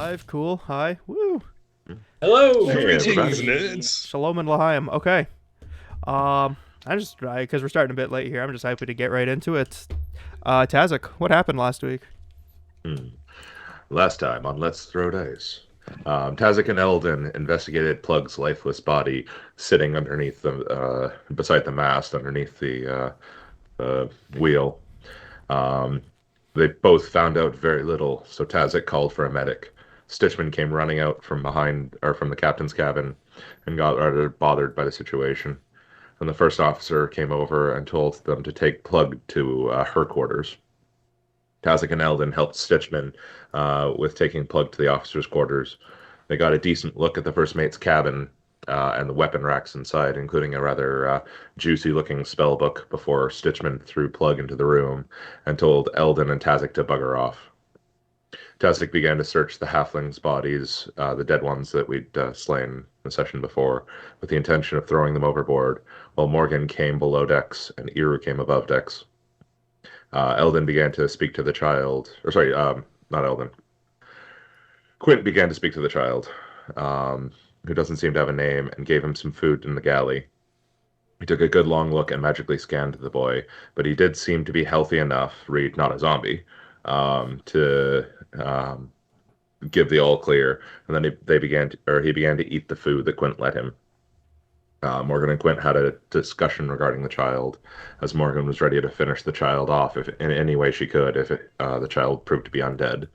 Live, cool. Hi, woo. Hello, Sh- Hey, greetings, everybody. nerds. Shalom and Lahaim. Okay. Because we're starting a bit late here. I'm just happy to get right into it. Tazak, what happened last week? Hmm. Last time on Let's Throw Dice, Tazik and Eldon investigated Plug's lifeless body sitting underneath beside the mast, underneath the wheel. Um, they both found out very little, so Tazik called for a medic. Stitchman came running out from behind, or from the captain's cabin, and got rather bothered by the situation. And the first officer came over and told them to take Plug to her quarters. Tazik and Eldon helped Stitchman with taking Plug to the officers' quarters. They got a decent look at the first mate's cabin and the weapon racks inside, including a rather juicy-looking spell book before Stitchman threw Plug into the room and told Eldon and Tazik to bugger off. Tazik began to search the halflings' bodies, the dead ones that we'd slain the session before, with the intention of throwing them overboard, while Morgan came below decks and Iru came above decks. Eldon began to speak to the child, or sorry, not Eldon. Quint began to speak to the child, who doesn't seem to have a name, and gave him some food in the galley. He took a good long look and magically scanned the boy, but he did seem to be healthy enough, read not a zombie, to give the all clear. And then he began to eat the food that Quint let him. Morgan and Quint had a discussion regarding the child, as Morgan was ready to finish the child off if in any way she could, if the child proved to be undead.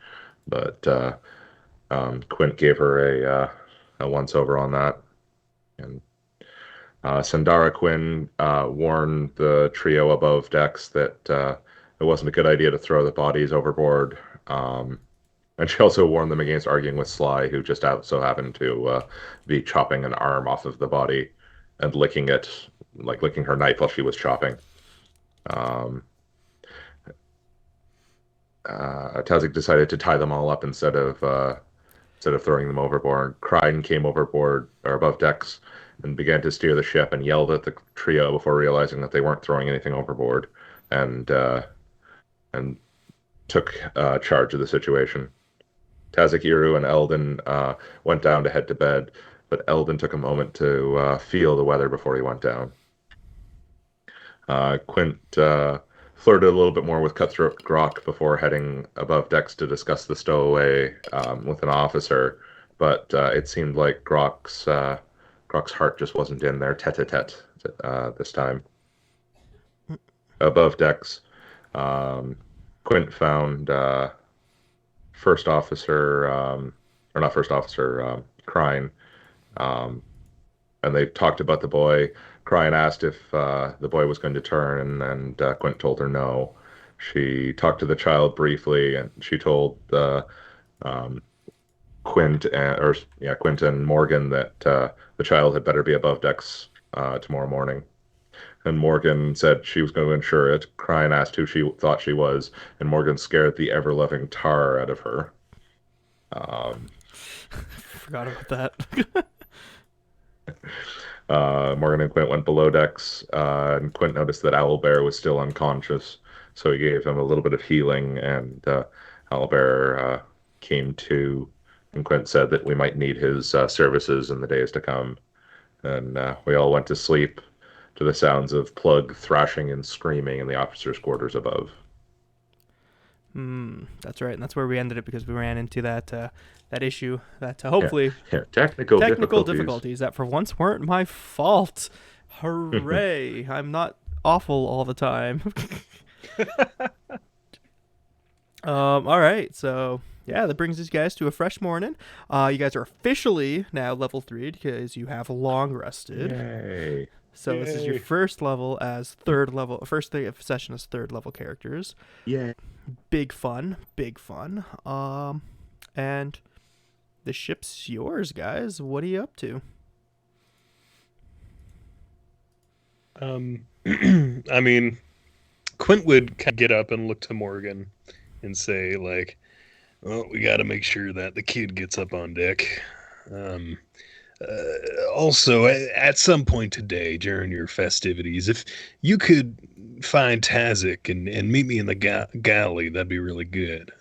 But Quint gave her a once over on that, and Sandara Quinn warned the trio above decks that it wasn't a good idea to throw the bodies overboard. And she also warned them against arguing with Sly, who just so happened to be chopping an arm off of the body and licking it, like licking her knife while she was chopping. Um, Tazik decided to tie them all up instead of throwing them overboard. Kryne came overboard or above decks and began to steer the ship and yelled at the trio before realizing that they weren't throwing anything overboard, and and took charge of the situation. Tazik, Iru, and Eldon went down to head to bed, but Eldon took a moment to feel the weather before he went down. Quint flirted a little bit more with Cutthroat Grok before heading above decks to discuss the stowaway with an officer, but it seemed like Grok's heart just wasn't in there tete-a-tete this time. Above decks, um, Quint found first officer, or not first officer, Kryne, um, and they talked about the boy. Cryan asked if the boy was going to turn, and Quint told her no. She talked to the child briefly, and she told um, Quint and Morgan that the child had better be above decks tomorrow morning. And Morgan said she was going to ensure it. Cryan asked who she thought she was, and Morgan scared the ever-loving tar out of her. Um, Forgot about that. Morgan and Quint went below decks, and Quint noticed that Owlbear was still unconscious, so he gave him a little bit of healing, and Owlbear came to, and Quint said that we might need his services in the days to come. And we all went to sleep to the sounds of Plug thrashing and screaming in the officers' quarters above. That's right, and that's where we ended it because we ran into that issue that Yeah, hopefully yeah, technical technical difficulties. difficulties that for once weren't my fault. Hooray! I'm not awful all the time. All right, so yeah, that brings us guys to a fresh morning. You guys are officially now level 3 because you have long rested. Yay. So this is your Yay. first level as third level, first session as third level characters. Yay. Big fun, big fun. And the ship's yours, guys. What are you up to? I mean, Quint would kind of get up and look to Morgan and say, like, well, we got to make sure that the kid gets up on deck. Um, Also, at some point today during your festivities, if you could find Tazik and meet me in the galley, that'd be really good.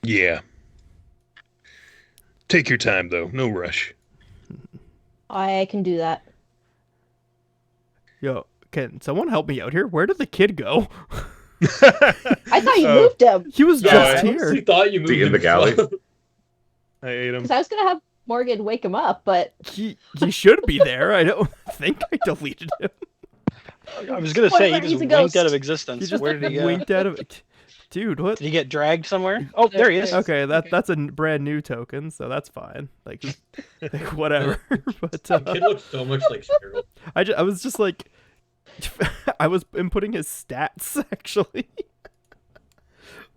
Yeah. Take your time, though. No rush. I can do that. Yo, can someone help me out here? Where did the kid go? I thought you Oh. moved him He was Yeah, just I here. honestly thought you moved in him the galley? from- I ate him. because I was gonna have Morgan wake him up, but He should be there. I don't think I deleted him. I was gonna What say if he just he's a winked out ghost? of He existence. just Where did he go? winked out of it. Dude, what? Did he get dragged somewhere? Oh, there he is. Okay, that's a brand new token, so that's fine. Like whatever. But The kid looks so much like Cheryl. I was just like, I was inputting his stats actually,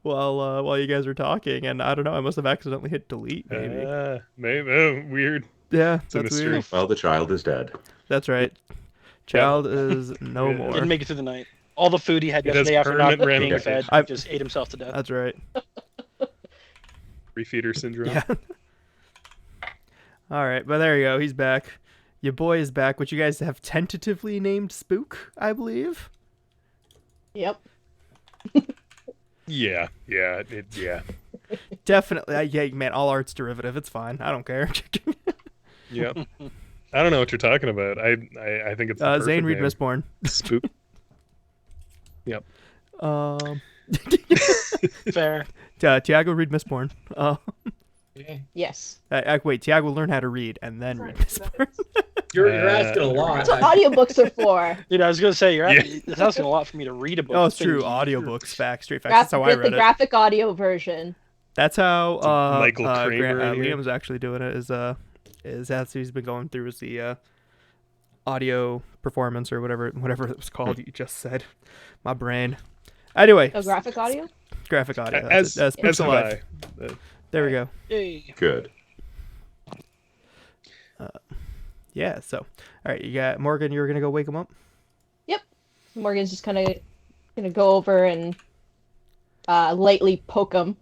while you guys were talking, and I don't know, I must have accidentally hit delete maybe. Maybe. Oh, weird. Yeah, a that's mystery. weird. Well, the child is dead. That's right. Child is no Yeah. more. Didn't make it through the night. All the food he had He has yesterday after not permanent being fed, ramifications. just ate himself to death. That's right. Refeeder syndrome. Yeah. All right, but there you go. He's back. Your boy is back, which you guys have tentatively named Spook, I believe. yep. Yeah. Definitely. Yeah, man, all art's derivative. It's fine. I don't care. Yep. I don't know what you're talking about. I think it's the perfect Zane Reed name. Mistborn. Spook. Yep. Fair. Tiago Reed Mistborn. Yes. Wait, Tiago will learn how to read and then read Mistborn. You're asking a lot. That's what audiobooks are for. Dude, I was gonna say Yeah. it's asking a lot for me to read a book. Oh, it's been true. years. Audiobooks, facts, straight facts. That's how I Get read the it. graphic audio version. That's how Michael Kramer right here. Liam's actually doing it. Is that's what he's been going through is the audio performance or whatever it was called. You just said, my brain. Anyway, Oh, graphic audio? graphic audio. As Spook's have alive. I. There we go. Yay. Good. Yeah. So, all right, you got Morgan. You're gonna go wake him up. Morgan's just kind of gonna go over and lightly poke him.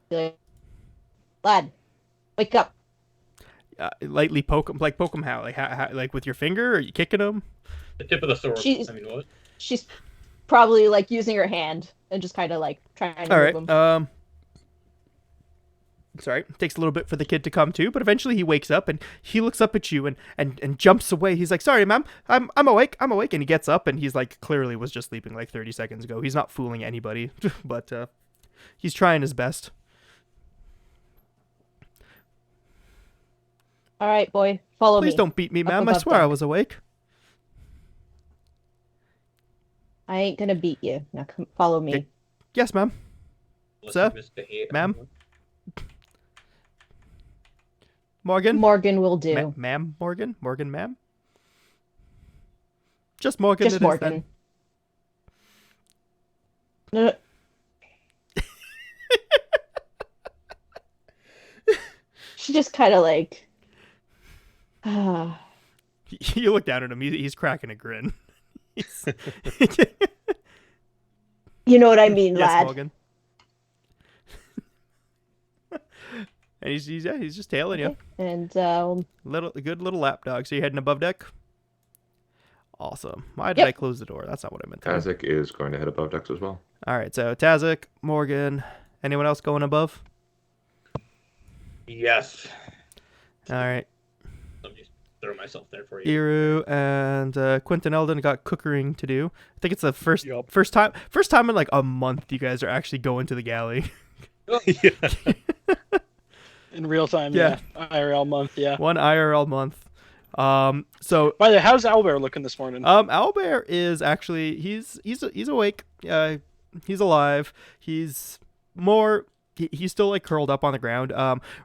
Be like, lad, wake up. Lightly poke him. Like poke him how? Like with your finger? Or are you kicking him? The tip of the sword. She's- I mean, what? She's probably like using her hand and just kind of like trying to All move right. him. Sorry, takes a little bit for the kid to come to, but eventually he wakes up and he looks up at you and jumps away. He's like, "Sorry, ma'am, I'm awake, and he gets up and he's like, clearly was just sleeping like 30 seconds ago. He's not fooling anybody, but he's trying his best. All right, boy, follow Please me. don't beat me, Up ma'am. I above swear I deck. was awake. I ain't gonna beat you. Now come follow me. Okay. Yes, ma'am. Unless Sir? you misbehave. Ma'am? Morgan. Morgan will do. Ma'am. Morgan, ma'am. Just Morgan. Just it is Morgan. then. No. She just kind of like. You look down at him. He's cracking a grin. He's- You know what I mean, yes, lad. Morgan. And he's just tailing you. And Good little lap dog. So you're heading above deck. Awesome. Why did Yep. I close the door? That's not what I meant to do. Kazik is going to head above decks as well. All right. So Tazik, Morgan, anyone else going above? Yes. All right. Let me just throw myself there for you. Iru and Quentin Eldon got cookering to do. I think it's the first Yup. first time in like a month you guys are actually going to the galley. Yeah. In real time, Yeah. yeah. IRL month, yeah. One IRL month. So By the way, how's Owlbear looking this morning? Owlbear is actually he's awake. He's alive. He's still like curled up on the ground.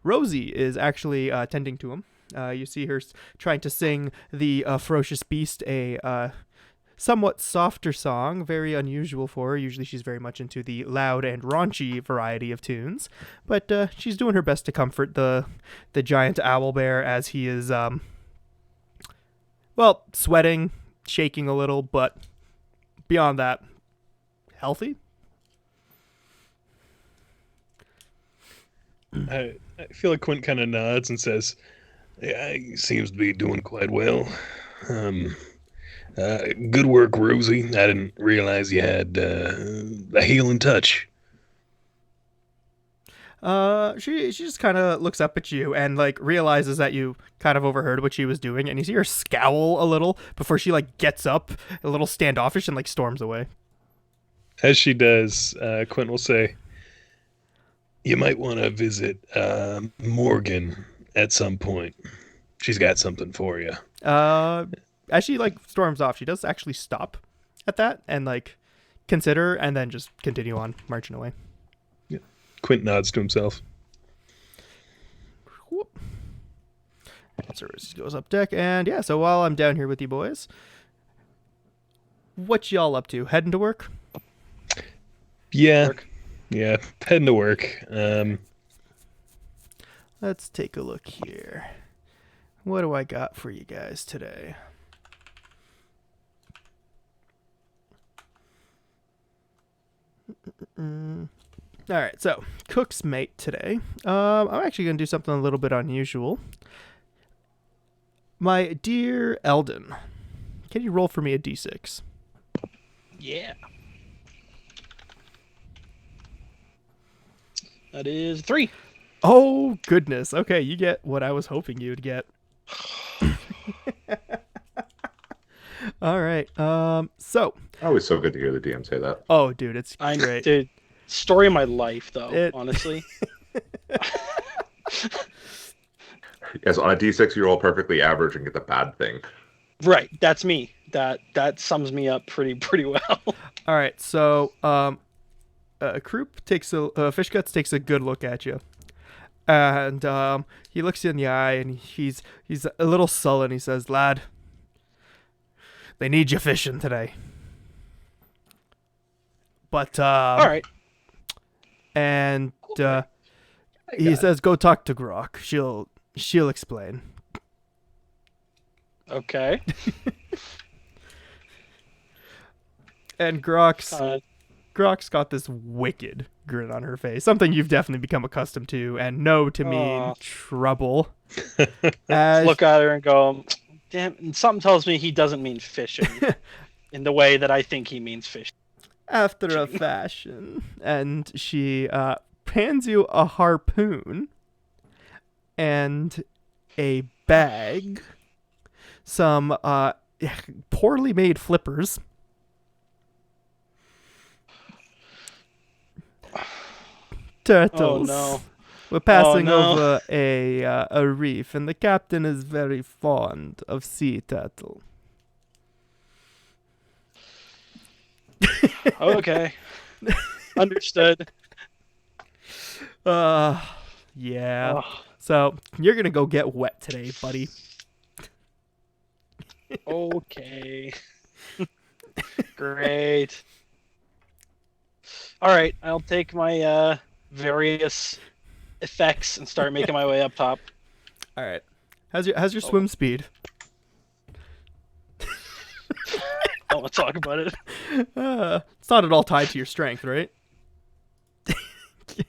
Rosie is actually tending to him. You see her trying to sing the ferocious beast a somewhat softer song, very unusual for her. Usually she's very much into the loud and raunchy variety of tunes, but she's doing her best to comfort the giant owlbear as he is sweating, shaking a little, but beyond that, healthy. I feel like Quint kind of nods and says, "Yeah, he seems to be doing quite well. Good work, Rosie. I didn't realize you had a healing touch." She just kind of looks up at you and like realizes that you kind of overheard what she was doing, and you see her scowl a little before she like gets up, a little standoffish, and like storms away. As she does, Quint will say, "You might want to visit Morgan at some point. She's got something for you." As she like storms off, she does actually stop at that and like consider, and then just continue on marching away. Quint nods to himself. Whoop. So it goes up deck, and yeah. So while I'm down here with you boys, what y'all up to? Heading to work? Yeah, Work. yeah, heading to work. Let's take a look here. What do I got for you guys today? All right, so cook's mate today. I'm actually going to do something a little bit unusual. My dear Eldon, can you roll for me a d6? Yeah. That is 3. Oh, goodness. Okay, you get what I was hoping you'd get. All right. So. Always so good to hear the DM say that. Oh, dude, it's great. Dude, story of my life, though, It- honestly. Yes, on a D6 you roll perfectly average and get the bad thing. Right, that's me. That sums me up pretty well. All right, so Croup takes Fish Guts takes a good look at you, and he looks you in the eye, and he's a little sullen. He says, "Lad, they need you fishing today." But All right. and he says, "Go talk to Grok. She'll explain." Okay. And Grok's got this wicked grin on her face, something you've definitely become accustomed to and know to mean Aw. trouble. As Look at her and go, damn, and something tells me he doesn't mean fishing in the way that I think he means fishing. after a fashion, and she hands you a harpoon and a bag, some poorly made flippers, turtles. Oh no. We're passing no. over a reef, and the captain is very fond of sea turtle. Okay. Understood. Yeah. Oh, So you're gonna go get wet today, buddy. okay. Great. All right, I'll take my various effects and start making my way up top. All right. How's your swim speed? I want to talk about it. It's not at all tied to your strength, right?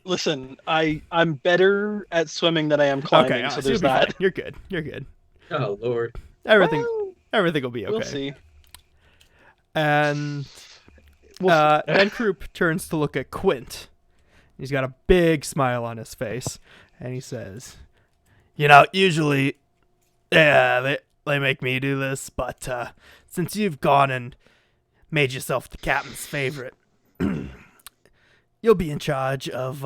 Listen, I'm better at swimming than I am climbing, Okay, so you'll there's be fine. that. You're good. You're good. Oh Lord. Everything Well, will be okay. We'll see. And We'll see. then Croup turns to look at Quint. He's got a big smile on his face, and he says, usually, yeah, they make me do this, but since you've gone and made yourself the captain's favorite, you'll be in charge of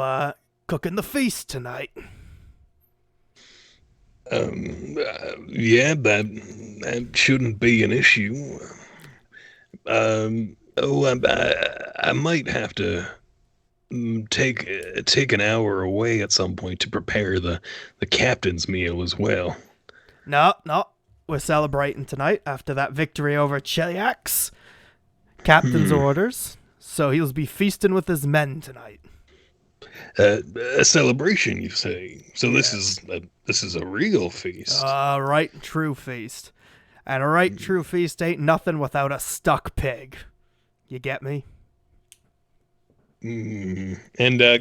cooking the feast tonight." Yeah, that shouldn't be an issue. I might have to take an hour away at some point to prepare the captain's meal as well. No, we're celebrating tonight after that victory over Chelish. Captain's orders, so he'll be feasting with his men tonight. A celebration, you say? So this is a real feast. Right true feast. And a right true feast ain't nothing without a stuck pig. You get me? And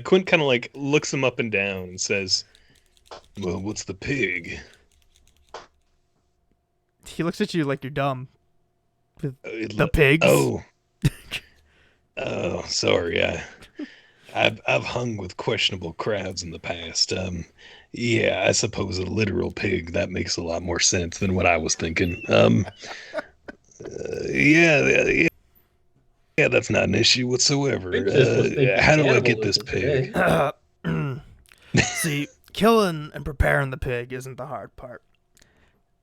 Quint kind of like looks him up and down and says, "Well, what's the pig?" He looks at you like you're dumb. The It pigs? Oh. Oh, sorry. I've hung with questionable crowds in the past. Yeah, I suppose a literal pig that makes a lot more sense than what I was thinking. Yeah, yeah, that's not an issue whatsoever. Princess was thinking How do I get this cannibalism pig? today. See, killing and preparing the pig isn't the hard part.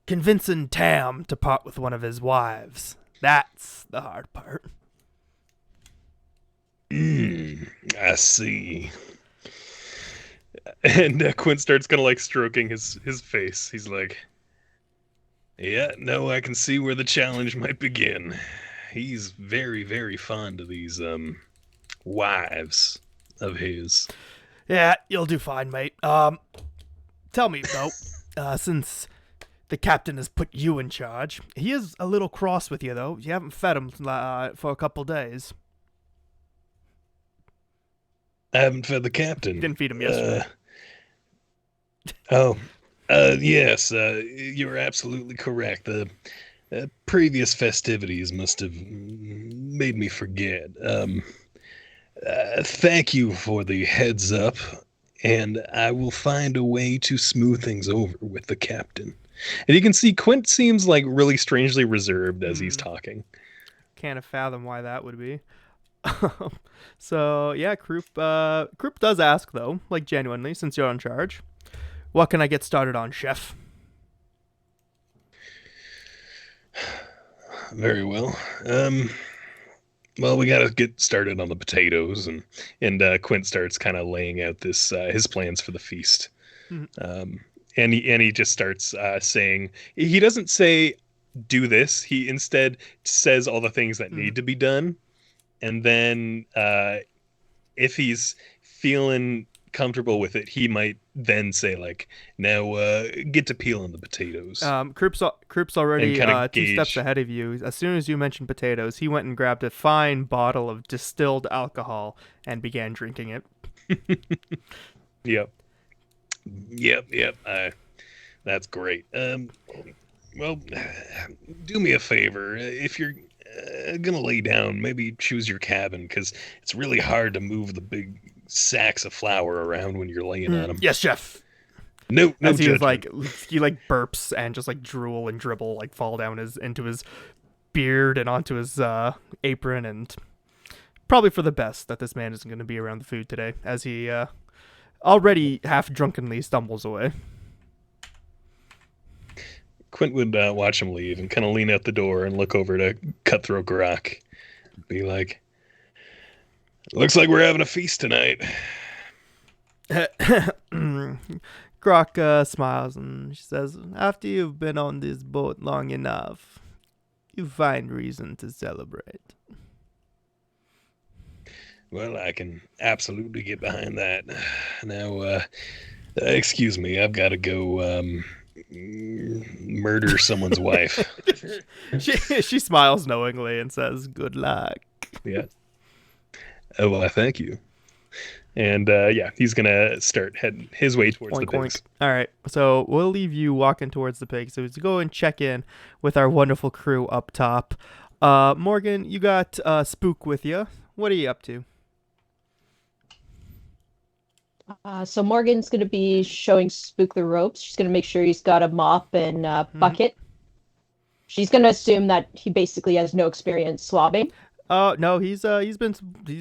Convincing Tam to part with one of his wives. That's the hard part. I see. And Quint starts kind of like stroking his face. He's like, "Yeah, no, I can see where the challenge might begin." He's very, very fond of these wives of his. Yeah, you'll do fine, mate. Tell me, though, since the captain has put you in charge, he is a little cross with you, though. You haven't fed him for a couple days. I haven't fed the captain. You didn't feed him yesterday. Oh, yes, you're absolutely correct. The previous festivities must have made me forget. Thank you for the heads up, and I will find a way to smooth things over with the captain. And you can see Quint seems like really strangely reserved as he's talking. Can't fathom why that would be. So, yeah, Krupp does ask, though, like genuinely, since you're in charge. What can I get started on, chef? Very well. Well, we got to get started on the potatoes, and Quint starts kind of laying out this his plans for the feast. And he just starts saying, he doesn't say do this. He instead says all the things that need to be done, and then if he's feeling comfortable with it, he might then say like, now get to peeling the potatoes. Krupp's already kinda 2 steps gauge. ahead of you. As soon as you mentioned potatoes, he went and grabbed a fine bottle of distilled alcohol and began drinking it. Yep. That's great. Well, do me a favor. If you're gonna lay down, maybe choose your cabin, because it's really hard to move the big sacks of flour around when you're laying on them. Yes, chef. No As he was judgment. he burps and just like drool and dribble like fall down into his beard and onto his apron, and probably for the best that this man isn't going to be around the food today, as he already half drunkenly stumbles away. Quint would watch him leave and kind of lean out the door and look over to Cutthroat Grok. Be like, looks like we're having a feast tonight. Grok smiles and she says, after you've been on this boat long enough, you find reason to celebrate. Well, I can absolutely get behind that. Now, excuse me, I've got to go murder someone's wife. She smiles knowingly and says, good luck. Yeah. Oh, well, I thank you. And yeah, he's gonna start heading his way towards the pigs. All right, so we'll leave you walking towards the pigs. So to go and check in with our wonderful crew up top. Morgan, you got Spook with you. What are you up to? So Morgan's going to be showing Spook the ropes. She's going to make sure he's got a mop and bucket. She's going to assume that he basically has no experience swabbing. No, he's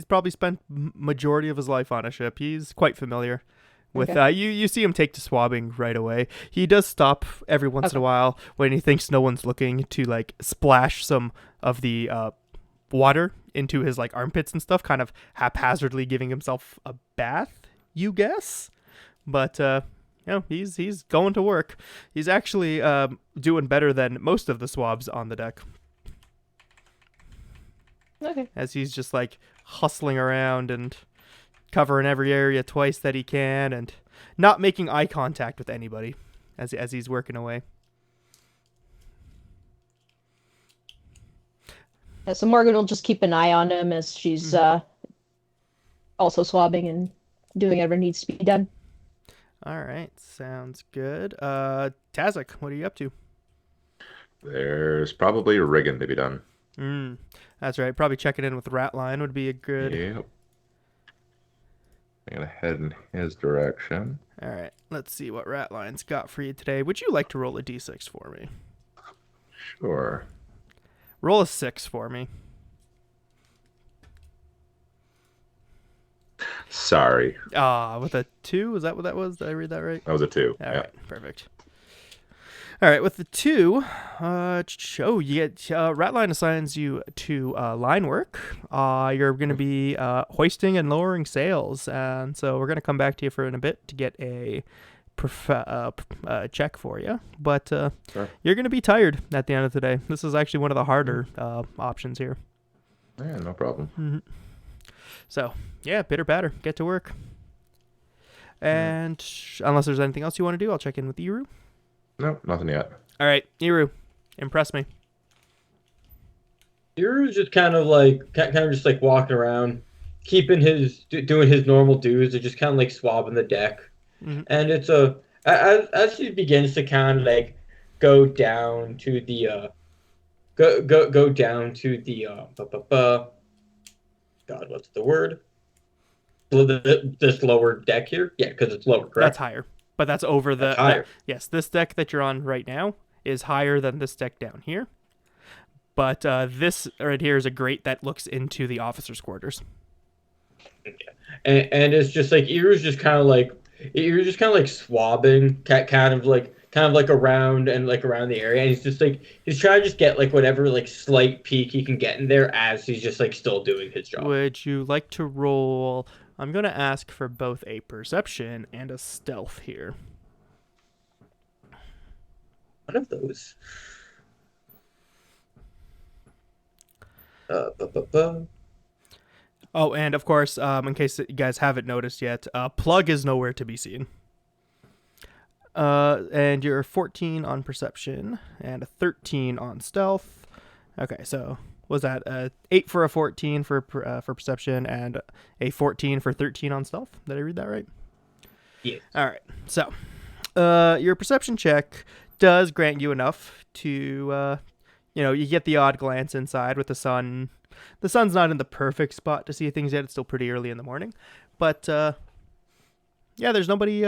probably spent majority of his life on a ship. He's quite familiar with you see him take to swabbing right away. He does stop every once in a while when he thinks no one's looking to like splash some of the water into his like armpits and stuff, kind of haphazardly giving himself a bath, you guess. But he's going to work. He's actually doing better than most of the swabs on the deck. Okay. As he's just like hustling around and covering every area twice that he can and not making eye contact with anybody as he's working away. Yeah, so Morgan will just keep an eye on him as she's also swabbing and doing whatever needs to be done. All right, sounds good. Tazak, what are you up to? There's probably rigging to be done. That's right. Probably checking in with Ratline would be a good. Yep. I'm gonna head in his direction. All right, let's see what Ratline's got for you today. Would you like to roll a d6 for me? Sure. Roll a 6 for me. Sorry. With a 2? Is that what that was? Did I read that right? That was a 2. All Yeah. right, perfect. All right, with the 2, you get Ratline assigns you to line work. You're going to be hoisting and lowering sails, and so we're going to come back to you for in a bit to get a check for you. But Sure. you're going to be tired at the end of the day. This is actually one of the harder options here. Yeah, no problem. Mm-hmm. So, yeah, bitter batter. Get to work. And unless there's anything else you want to do, I'll check in with Iru. No, nothing yet. All right, Iru, impress me. Yuru's just kind of just like walking around, keeping doing his normal dues, and just kind of like swabbing the deck. Mhm. And it's as he begins to kind of like go down to the go down to the God, what's the word? This lower deck here, yeah, because it's lower, correct? That's higher, but that's over the. That's higher. Yes, this deck that you're on right now is higher than this deck down here. But this right here is a grate that looks into the officers' quarters. And it's just like Iru's just kind of like swabbing, kind of like around the area, and he's trying to just get like whatever like slight peek he can get in there as he's just like still doing his job. Would you like to roll? I'm going to ask for both a perception and a stealth here. One of those. Oh, and of course, in case you guys haven't noticed yet, Plug is nowhere to be seen. And you're 14 on perception and a 13 on stealth. Okay, so was that 8 for a 14 for perception and a 14 for 13 on stealth? Did I read that right? Yeah. All right. So, your perception check does grant you enough to, you get the odd glance inside with the sun. The sun's not in the perfect spot to see things yet. It's still pretty early in the morning, but yeah, there's nobody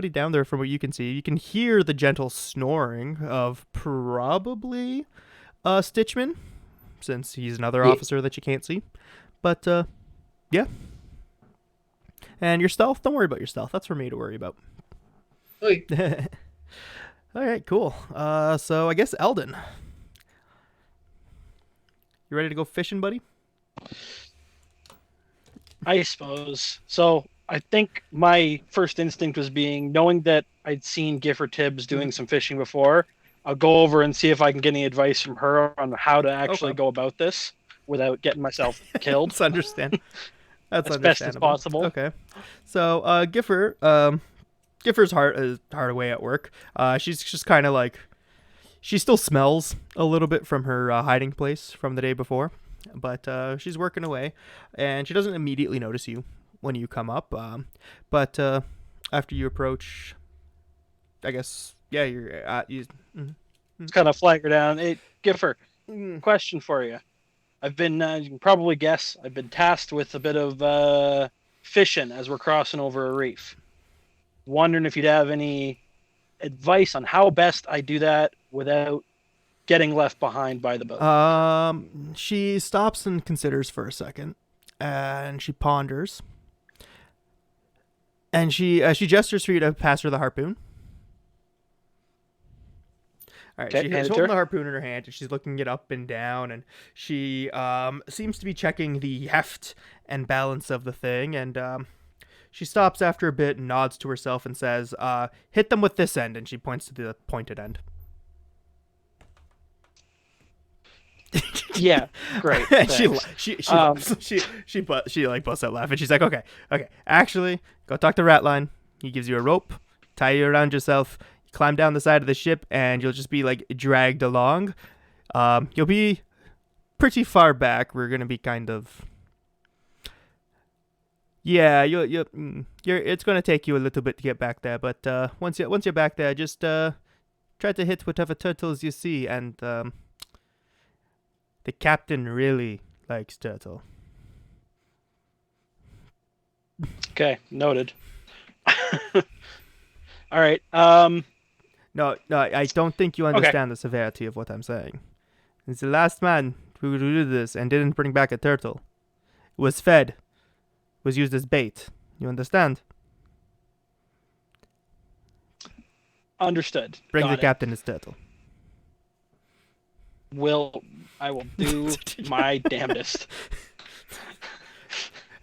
down there from what you can see. You can hear the gentle snoring of probably Stitchman, since he's another officer that you can't see. But yeah. And your stealth, don't worry about your stealth. That's for me to worry about. Oy. All right, cool. So I guess Eldon. You ready to go fishing, buddy? I suppose. So I think my first instinct was knowing that I'd seen Gifford Tibbs doing some fishing before. I'll go over and see if I can get any advice from her on how to actually go about this without getting myself killed. That's understand. That's as best as understandable. possible. Okay. So Giffer, Giffer's hard away at work. She's just kind of like, she still smells a little bit from her hiding place from the day before, but she's working away, and she doesn't immediately notice you when you come up. But after you approach, I guess, yeah, you It's kind of flag her down. Hey, Giffer, question for you. I've been, you can probably guess, I've been tasked with a bit of fishing as we're crossing over a reef. Wondering if you'd have any advice on how best I do that without getting left behind by the boat. She stops and considers for a second, and she ponders, and she gestures for you to pass her the harpoon. All right, Okay, she's holding the harpoon in her hand, and she's looking it up and down, and she seems to be checking the heft and balance of the thing, and she stops after a bit and nods to herself and says, hit them with this end, and she points to the pointed end. Yeah, great. she thanks. she like busts out laughing. She's like, okay, actually, go talk to Ratline. He gives you a rope, tie you around yourself, climb down the side of the ship, and you'll just be like dragged along. You'll be pretty far back. We're gonna be kind of, yeah. It's gonna take you a little bit to get back there, but once you're back there, just try to hit whatever turtles you see, and the captain really likes turtle. Okay, noted. All right. No, I don't think you understand the severity of what I'm saying. It's the last man who did this and didn't bring back a turtle. Was fed. Was used as bait. You understand? Understood. Bring Got the it. captain his turtle. I will do my damnedest.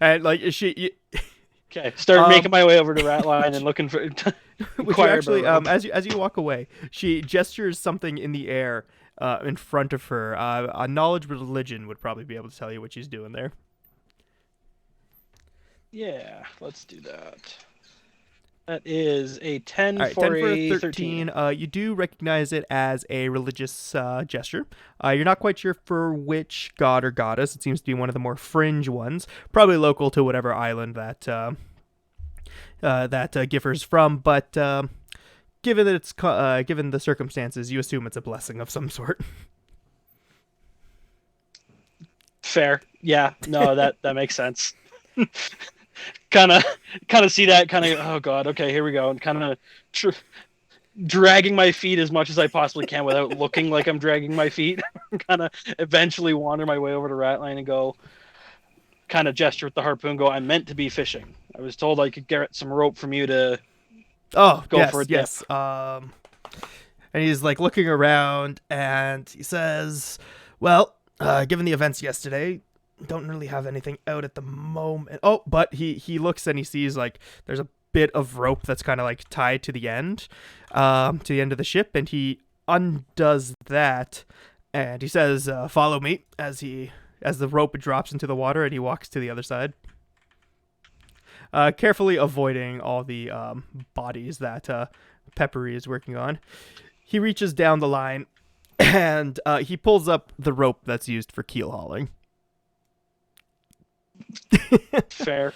And like Okay, start making my way over to Ratline and looking for. which you inquire actually, about rope. as you walk away, she gestures something in the air in front of her. A knowledge of religion would probably be able to tell you what she's doing there. Yeah, let's do that. That is a 10 All right, for 10 for a a 13. You do recognize it as a religious gesture. You're not quite sure for which god or goddess. It seems to be one of the more fringe ones, probably local to whatever island that Giffer's from. But given that it's given the circumstances, you assume it's a blessing of some sort. Fair. Yeah, no, that makes sense. kind of see that, oh god, okay, here we go, and kind of dragging my feet as much as I possibly can without looking like I'm dragging my feet. Kind of eventually wander my way over to Ratline and go, kind of gesture with the harpoon, go, I'm meant to be fishing. I was told I could get some rope from you to go for a dip. Yes. And he's like looking around and he says, well, given the events yesterday, don't really have anything out at the moment. Oh, but he looks and he sees like there's a bit of rope that's kind of like tied to the end of the ship, and he undoes that and he says, follow me, as the rope drops into the water and he walks to the other side, carefully avoiding all the bodies that Peppery is working on. He reaches down the line and he pulls up the rope that's used for keel hauling. Fair.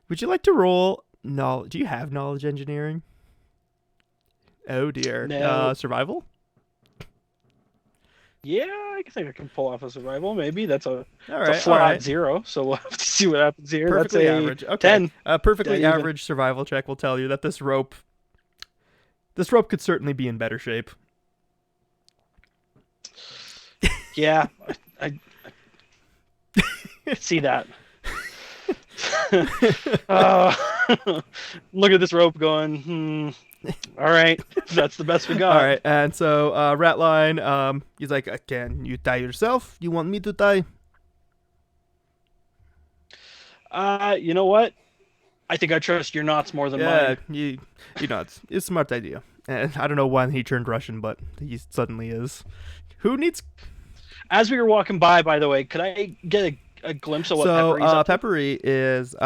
Would you like to roll knowledge? Do you have knowledge engineering? Oh dear. No. Survival? Yeah, I think I can pull off a survival. Maybe that's a All flat right. 0. So we'll have to see what happens here. Perfectly that's average. Okay. 10. Perfectly Yeah, even. average survival check will tell you that this rope could certainly be in better shape. Yeah, I see that. Look at this rope going, all right, that's the best we got. All right, and so Ratline, he's like, can you tie yourself? You want me to tie? You know what? I think I trust your knots more than mine. you know, it's a smart idea. And I don't know when he turned Russian, but he suddenly is. Who needs... As we were walking by the way, could I get a glimpse of what Peppery's up to? Peppery is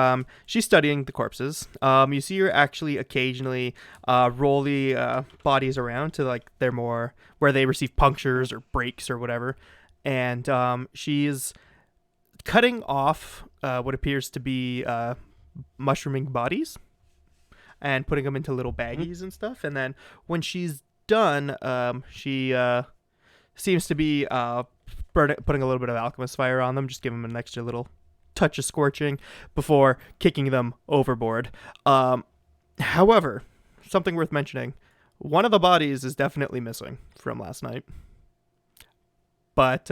she's studying the corpses. You see her actually occasionally roll the bodies around to like they're more where they receive punctures or breaks or whatever, and she's cutting off what appears to be mushrooming bodies and putting them into little baggies and stuff. And then when she's done, she seems to be putting a little bit of alchemist fire on them, just give them an extra little touch of scorching before kicking them overboard. However, something worth mentioning, one of the bodies is definitely missing from last night. But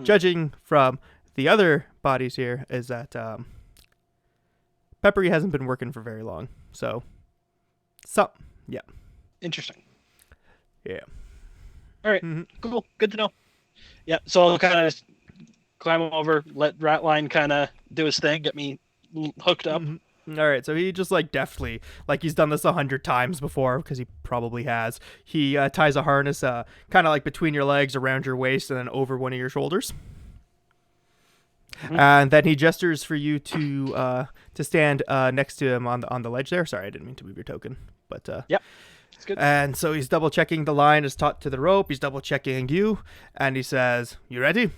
judging from the other bodies here is that Peppery hasn't been working for very long. So yeah. Interesting. Yeah. All right. Mm-hmm. Cool. Good to know. Yeah. So I'll kind of climb over, let Ratline kind of do his thing, get me hooked up. Mm-hmm. All right. So he just like deftly, like he's done this 100 times before because he probably has. He ties a harness kind of like between your legs, around your waist, and then over one of your shoulders. Mm-hmm. And then he gestures for you to stand next to him on the ledge there. Sorry, I didn't mean to move your token, but yep. Good. And so he's double checking the line is taut to the rope. He's double checking you, and he says, "You ready?"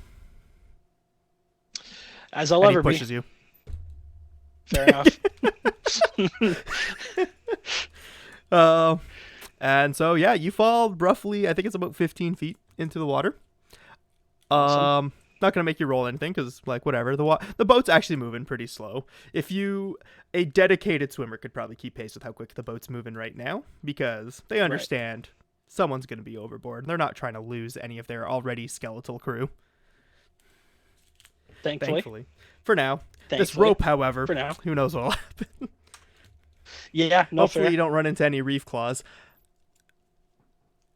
As I'll and ever he pushes you. Fair enough. And so yeah, you fall roughly. I think it's about 15 feet into the water. Awesome. not gonna make you roll anything because like whatever. The boat's actually moving pretty slow. A dedicated swimmer could probably keep pace with how quick the boat's moving right now because they understand someone's gonna be overboard. They're not trying to lose any of their already skeletal crew. Thankfully. For now. This rope, however, For now. who knows what'll happen. Yeah, no Hopefully fair. you don't run into any reef claws.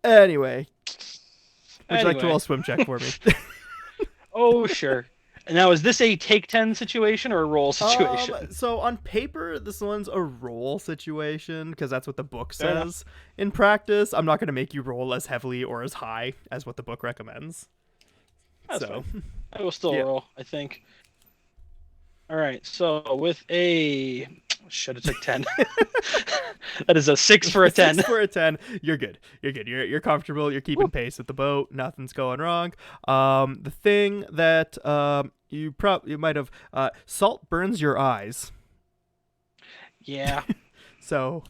Anyway. Would you like to roll a swim check for me? Oh, sure. And now, is this a take 10 situation or a roll situation? So on paper, this one's a roll situation because that's what the book says. In practice, I'm not going to make you roll as heavily or as high as what the book recommends. That's fine. I will still roll, I think. All right, so with a... Should have took 10. That is a 6 for a 10. 6 for a 10. You're good. You're comfortable. You're keeping pace with the boat. Nothing's going wrong. The thing that you might have salt burns your eyes. Yeah. So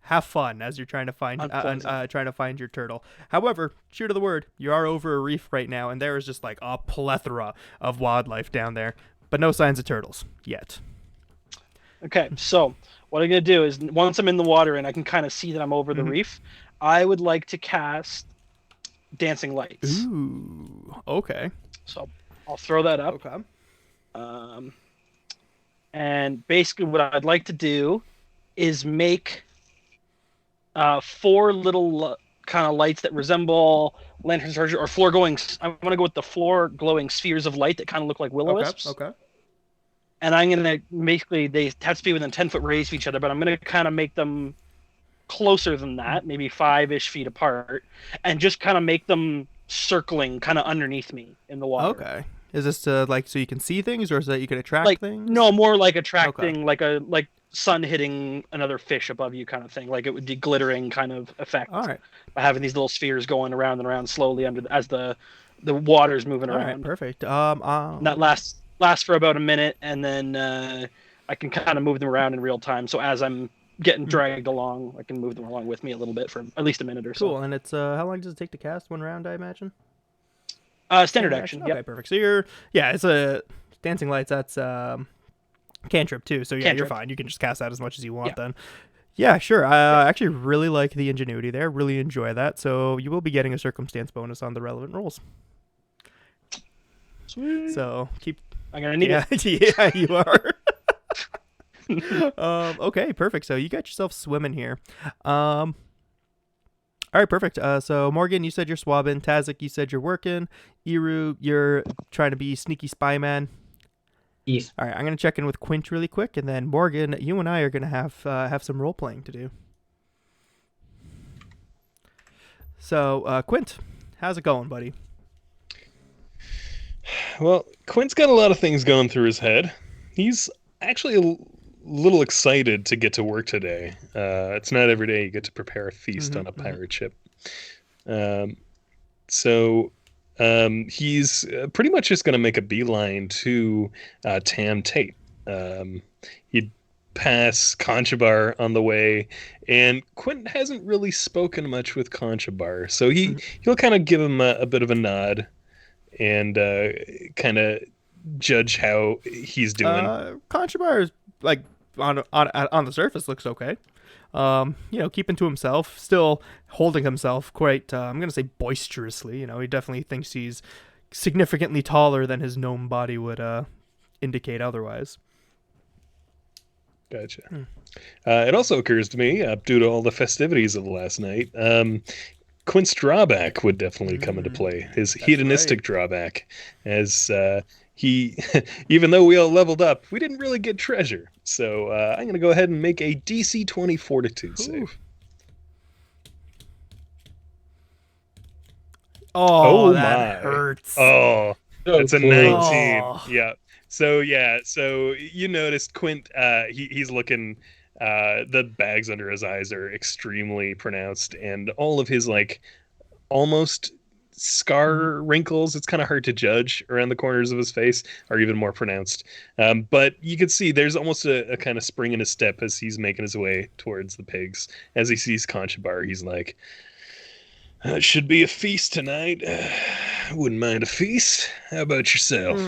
have fun as you're trying to find your turtle. However, true to the word, you are over a reef right now, and there is just like a plethora of wildlife down there, but no signs of turtles yet. Okay, so what I'm going to do is once I'm in the water and I can kind of see that I'm over the reef, I would like to cast Dancing Lights. Ooh, okay. So I'll throw that up. Okay. And basically what I'd like to do is make 4 little kind of lights that resemble lanterns or floor going. I want to go with the floor glowing spheres of light that kind of look like will-o-wisps. Okay. And I'm going to basically, they have to be within 10-foot radius of each other, but I'm going to kind of make them closer than that, maybe 5-ish feet apart, and just kind of make them circling kind of underneath me in the water. Okay. Is this to like so you can see things, or is that you can attract things? No, more like attracting, like sun hitting another fish above you kind of thing. Like it would be glittering kind of effect. All right. By having these little spheres going around and around slowly as the water's moving around. All right, perfect. And that lasts for about a minute, and then I can kind of move them around in real time. So as I'm getting dragged along, I can move them along with me a little bit for at least a minute or so. Cool. And it's how long does it take to cast? 1 round, I imagine. Standard action. Okay, perfect. So it's a Dancing Lights. That's cantrip too. So you're fine. You can just cast that as much as you want then. Yeah, sure. I actually really like the ingenuity there. Really enjoy that. So you will be getting a circumstance bonus on the relevant rolls. Sweet. So I'm gonna need it. Yeah, you are. Okay, perfect. So you got yourself swimming here. All right, perfect. So Morgan, you said you're swabbing. Tazik, you said you're working. Iru, you're trying to be sneaky spy man. Yes. All right, I'm gonna check in with Quint really quick, and then Morgan, you and I are gonna have some role playing to do. So Quint, how's it going, buddy? Well, Quint's got a lot of things going through his head. He's actually a little excited to get to work today. It's not every day you get to prepare a feast on a pirate ship. So he's pretty much just going to make a beeline to Tam Tate. He'd pass Conchabar on the way, and Quint hasn't really spoken much with Conchabar, so he'll kind of give him a bit of a nod and kind of judge how he's doing. Conchabar is like on the surface looks okay. Keeping to himself, still holding himself quite, I'm going to say boisterously. He definitely thinks he's significantly taller than his gnome body would indicate otherwise. Gotcha. It also occurs to me, due to all the festivities of last night, Quint's drawback would definitely come into play. His hedonistic drawback, as he, even though we all leveled up, we didn't really get treasure. So I'm going to go ahead and make a DC 20 Fortitude save. Oh, that hurts. Oh, it's a 19. Oh. Yeah. So you noticed Quint. He's looking. The bags under his eyes are extremely pronounced, and all of his almost scar wrinkles, it's kind of hard to judge, around the corners of his face are even more pronounced. But you can see there's almost a kind of spring in his step as he's making his way towards the pigs. As he sees Conchabar, he's like, Should be a feast tonight. Wouldn't mind a feast. How about yourself?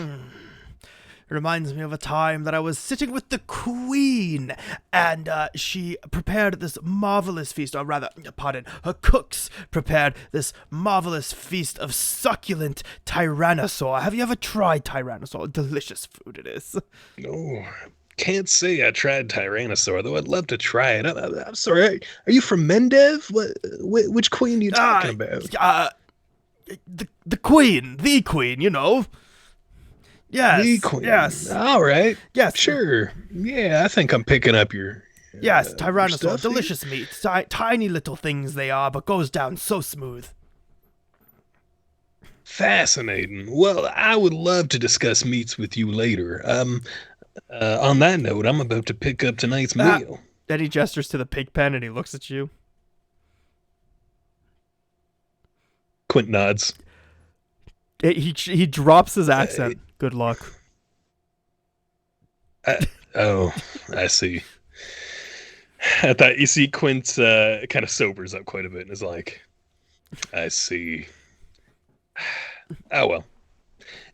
Reminds me of a time that I was sitting with the Queen, and she prepared this marvelous feast, or rather, pardon, her cooks prepared this marvelous feast of succulent tyrannosaur. Have you ever tried tyrannosaur? Delicious food it is. No, can't say I tried Tyrannosaur, though I'd love to try it. I'm sorry, are you from Mendev? Which queen are you talking about? The Queen, you know. Yes, The queen. yes, All right. yes, Sure. Yeah, I think I'm picking up your. yes. your Tyrannosaur, stuff here. delicious meat. Tiny little things they are, but goes down so smooth. Fascinating. Well, I would love to discuss meats with you later. On that note, I'm about to pick up tonight's meal. Then he gestures to the pig pen and he looks at you. Quint nods. He drops his accent. Good luck. Oh, I see. I thought you see Quint kind of sobers up quite a bit and is like, I see. Oh well.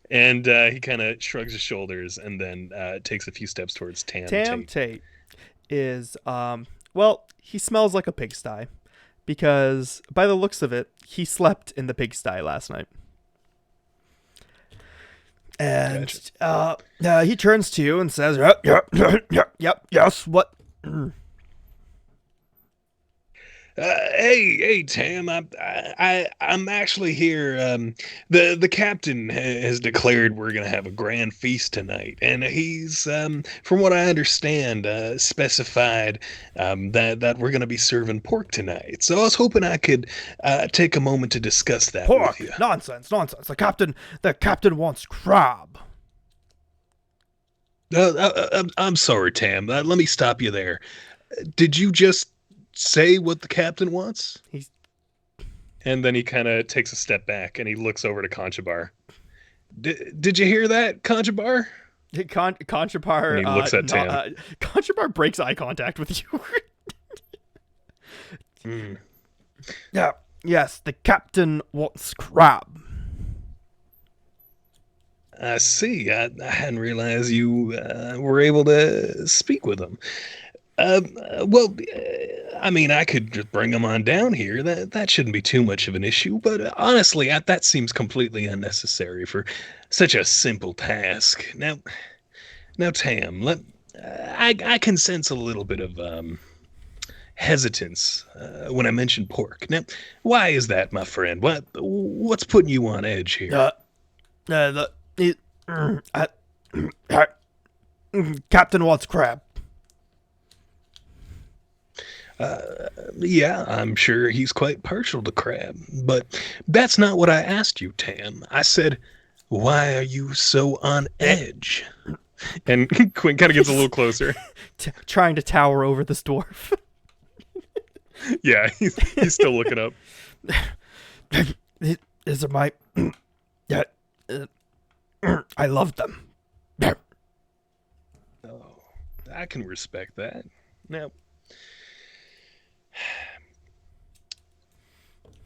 And he kind of shrugs his shoulders and then takes a few steps towards Tam Tate is well, he smells like a pigsty because by the looks of it, he slept in the pigsty last night. And he turns to you and says, "Yep, yes, what?" Hey, Tam! I'm actually here. The captain has declared we're gonna have a grand feast tonight, and he's, from what I understand, specified that we're gonna be serving pork tonight. So I was hoping I could take a moment to discuss that Pork? with you. Nonsense. The captain wants crab. I'm sorry, Tam. Let me stop you there. Did you just say what the captain wants? And then he kind of takes a step back and he looks over to Conchabar. Did you hear that, Conchabar? Conchabar. And he looks at Tam. Conchabar breaks eye contact with you. Yeah. Yes, the captain wants crab. I see. I hadn't realized you were able to speak with him. Well, I mean, I could just bring him on down here. That shouldn't be too much of an issue. But honestly, that seems completely unnecessary for such a simple task. Now, Tam, I can sense a little bit of hesitance when I mention pork. Now, why is that, my friend? What's putting you on edge here? Captain wants crab. Yeah, I'm sure he's quite partial to crab, but that's not what I asked you, Tam. I said, why are you so on edge? And Quinn kind of gets a little closer. Trying to tower over this dwarf. Yeah, he's still looking up. These are my... I love them. Oh, I can respect that. Now,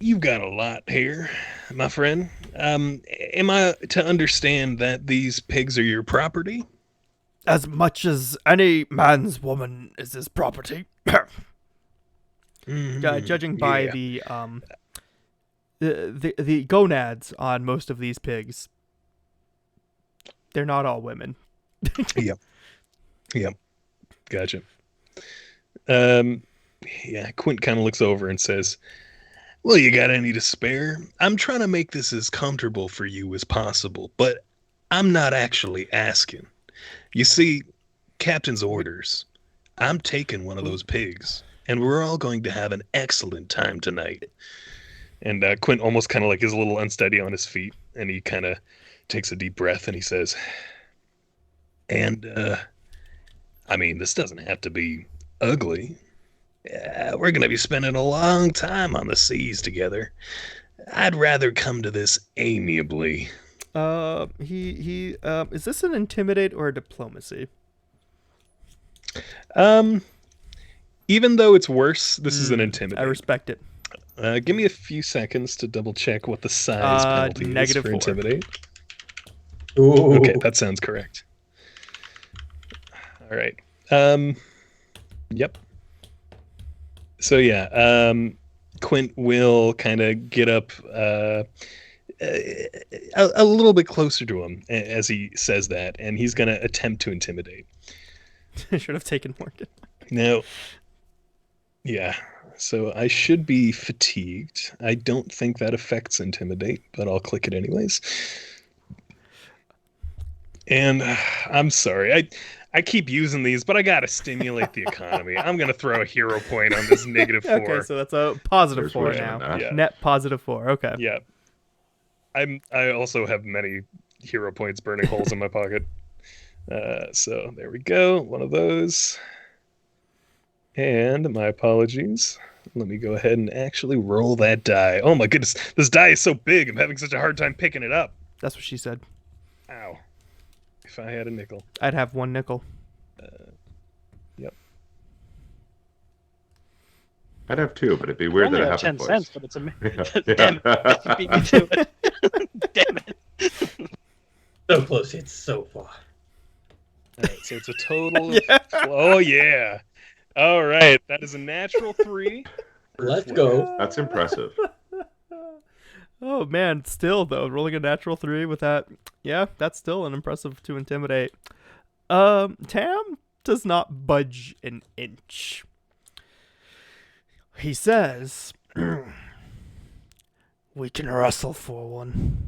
you've got a lot here, my friend. Am I to understand that these pigs are your property? As much as any man's woman is his property. Judging by the gonads on most of these pigs, they're not all women. Yep. Gotcha. Yeah, Quint kind of looks over and says, well, you got any to spare? I'm trying to make this as comfortable for you as possible, but I'm not actually asking. You see, Captain's orders. I'm taking one of those pigs, and we're all going to have an excellent time tonight. And Quint almost kind of like is a little unsteady on his feet, and he kind of takes a deep breath and he says, and, I mean, this doesn't have to be ugly. We're going to be spending a long time on the seas together. I'd rather come to this amiably. Is this an intimidate or a diplomacy? Even though it's worse, this is an intimidate. I respect it. Give me a few seconds to double check what the size penalty is for -4. intimidate. Ooh. Okay, that sounds correct. All right. Yep. So yeah, Quint will kind of get up a little bit closer to him as he says that, and he's going to attempt to intimidate. I should have taken Morgan. Now, yeah, so I should be fatigued. I don't think that affects intimidate, but I'll click it anyways. And I'm sorry, I keep using these, but I gotta stimulate the economy. I'm gonna throw a hero point on this -4. Okay, so that's a +4 There's now. Raymond, Yeah. Net +4. Okay. Yeah. I also have many hero points burning holes in my pocket. So there we go. One of those. And my apologies. Let me go ahead and actually roll that die. Oh my goodness. This die is so big. I'm having such a hard time picking it up. That's what she said. Ow. If I had a nickel. I'd have 1 nickel. Yep. I'd have 2, but it'd be weird only that it have happened 10 twice. cents, but it's a Yeah. damn it. You beat me to it. Damn it. So close, it's so far. All right, so it's a total of... Oh, yeah. All right. That is a natural 3. Let's go. That's impressive. Oh man, still though, rolling a natural 3 with that, yeah, that's still an impressive to intimidate. Tam does not budge an inch. He says, "We can wrestle for one."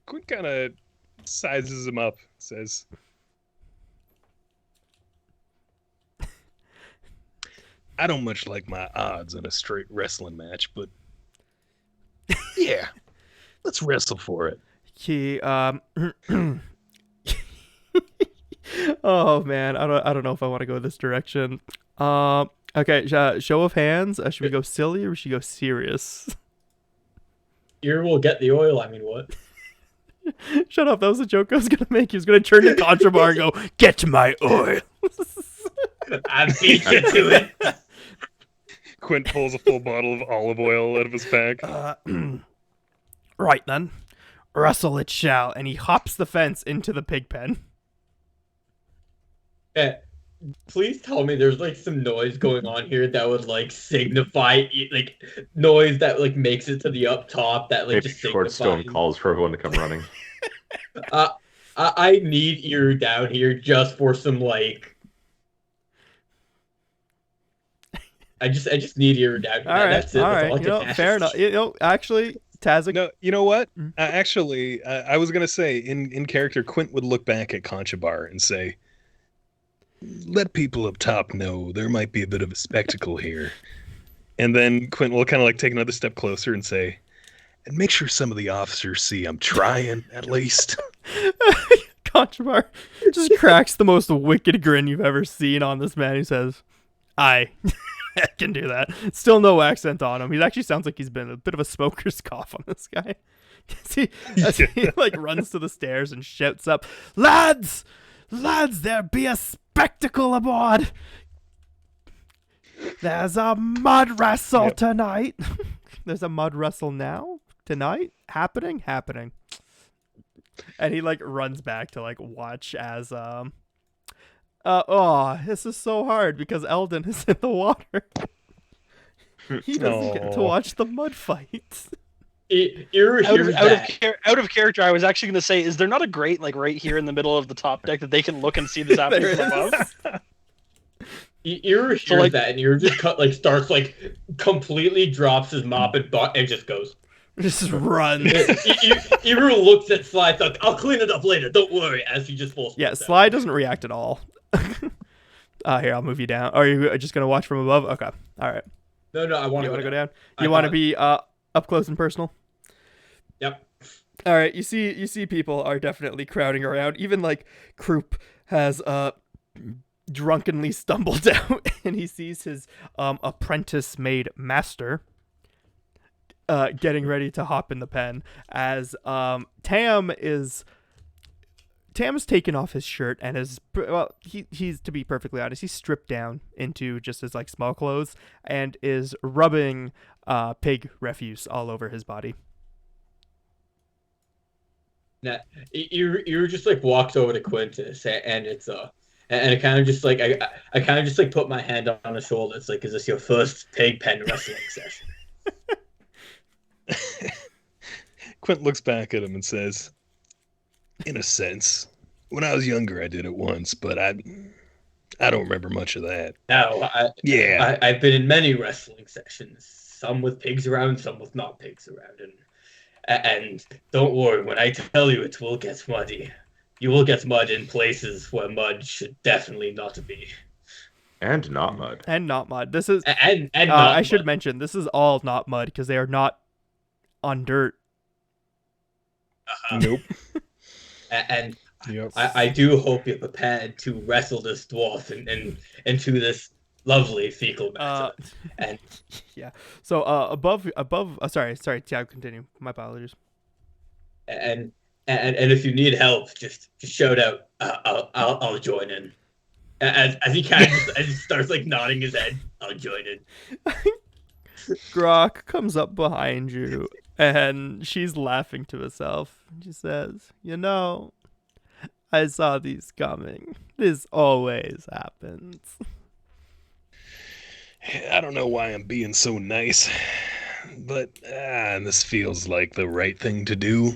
Quinn kind of sizes him up, says, I don't much like my odds in a straight wrestling match, but yeah, let's wrestle for it. He oh man, I don't know if I want to go this direction. Okay, show of hands. Should we go silly or should we go serious? Here we'll get the oil. I mean, what? Shut up, that was a joke I was gonna make. He was gonna turn to Contrabar and go, "Get my oil." I beat you to it. Quint pulls a full bottle of olive oil out of his bag. Right then, wrestle it shall, and he hops the fence into the pig pen. Please tell me there's like some noise going on here that would like signify like noise that like makes it to the up top that like Maybe just Short signifies. Stone calls for everyone to come running. I need ear down here just for some like. I just need ear down here. All right, That's it. all That's right. all I can ask. Fair enough. Actually, Tazik. No, you know what? Mhm. Actually, I was gonna say in character, Quint would look back at Conchabar and say, "Let people up top know there might be a bit of a spectacle here." And then Quint will kind of like take another step closer and say, "And make sure some of the officers see I'm trying at least." Contrabar just cracks the most wicked grin you've ever seen on this man. He says, I can do that. Still no accent on him. He actually sounds like he's been a bit of a smoker's cough on this guy. As he like runs to the stairs and shouts up, Lads, there be a spectacle aboard. There's a mud wrestle tonight. There's a mud wrestle now? Tonight? Happening? And he like runs back to like watch as this is so hard because Eldon is in the water. He doesn't get to watch the mud fight. Out of character, I was actually going to say, is there not a grate like right here in the middle of the top deck that they can look and see this happening from above? Ear hears that, and Ear just starts like completely drops his mop and butt and just goes. Just runs. Ear looks at Sly, like, I'll clean it up later. Don't worry. As he just falls. Yeah, Sly doesn't react at all. Here, I'll move you down. Are you just gonna watch from above? Okay, all right. No, I want to go down. You want to be up close and personal? Yep. All right. You see, people are definitely crowding around. Even like Croup has drunkenly stumbled out, and he sees his apprentice-made master getting ready to hop in the pen as Tam Tam has taken off his shirt and he's, to be perfectly honest, he's stripped down into just his like small clothes and is rubbing pig refuse all over his body. Now, you just like walks over to Quint and it's and it kind of just like I kind of just like put my hand on his shoulder. It's like, is this your first pig pen wrestling session? Quint looks back at him and says, in a sense, when I was younger, I did it once, but I don't remember much of that. No, I've been in many wrestling sessions, some with pigs around, some with not pigs around, and don't worry, when I tell you it will get muddy, you will get mud in places where mud should definitely not be. And not mud. And not mud. This is and not I should mud. mention this is all not mud because they are not on dirt. Nope. And Yep. I do hope you're prepared to wrestle this dwarf into this lovely fecal matter. And yeah. So above. Sorry, Tiago, continue. My apologies. and if you need help, just shout out. I'll join in. As he kind of as he starts like nodding his head, I'll join in. Grok comes up behind you and she's laughing to herself. She says, I saw these coming. This always happens. I don't know why I'm being so nice, but this feels like the right thing to do.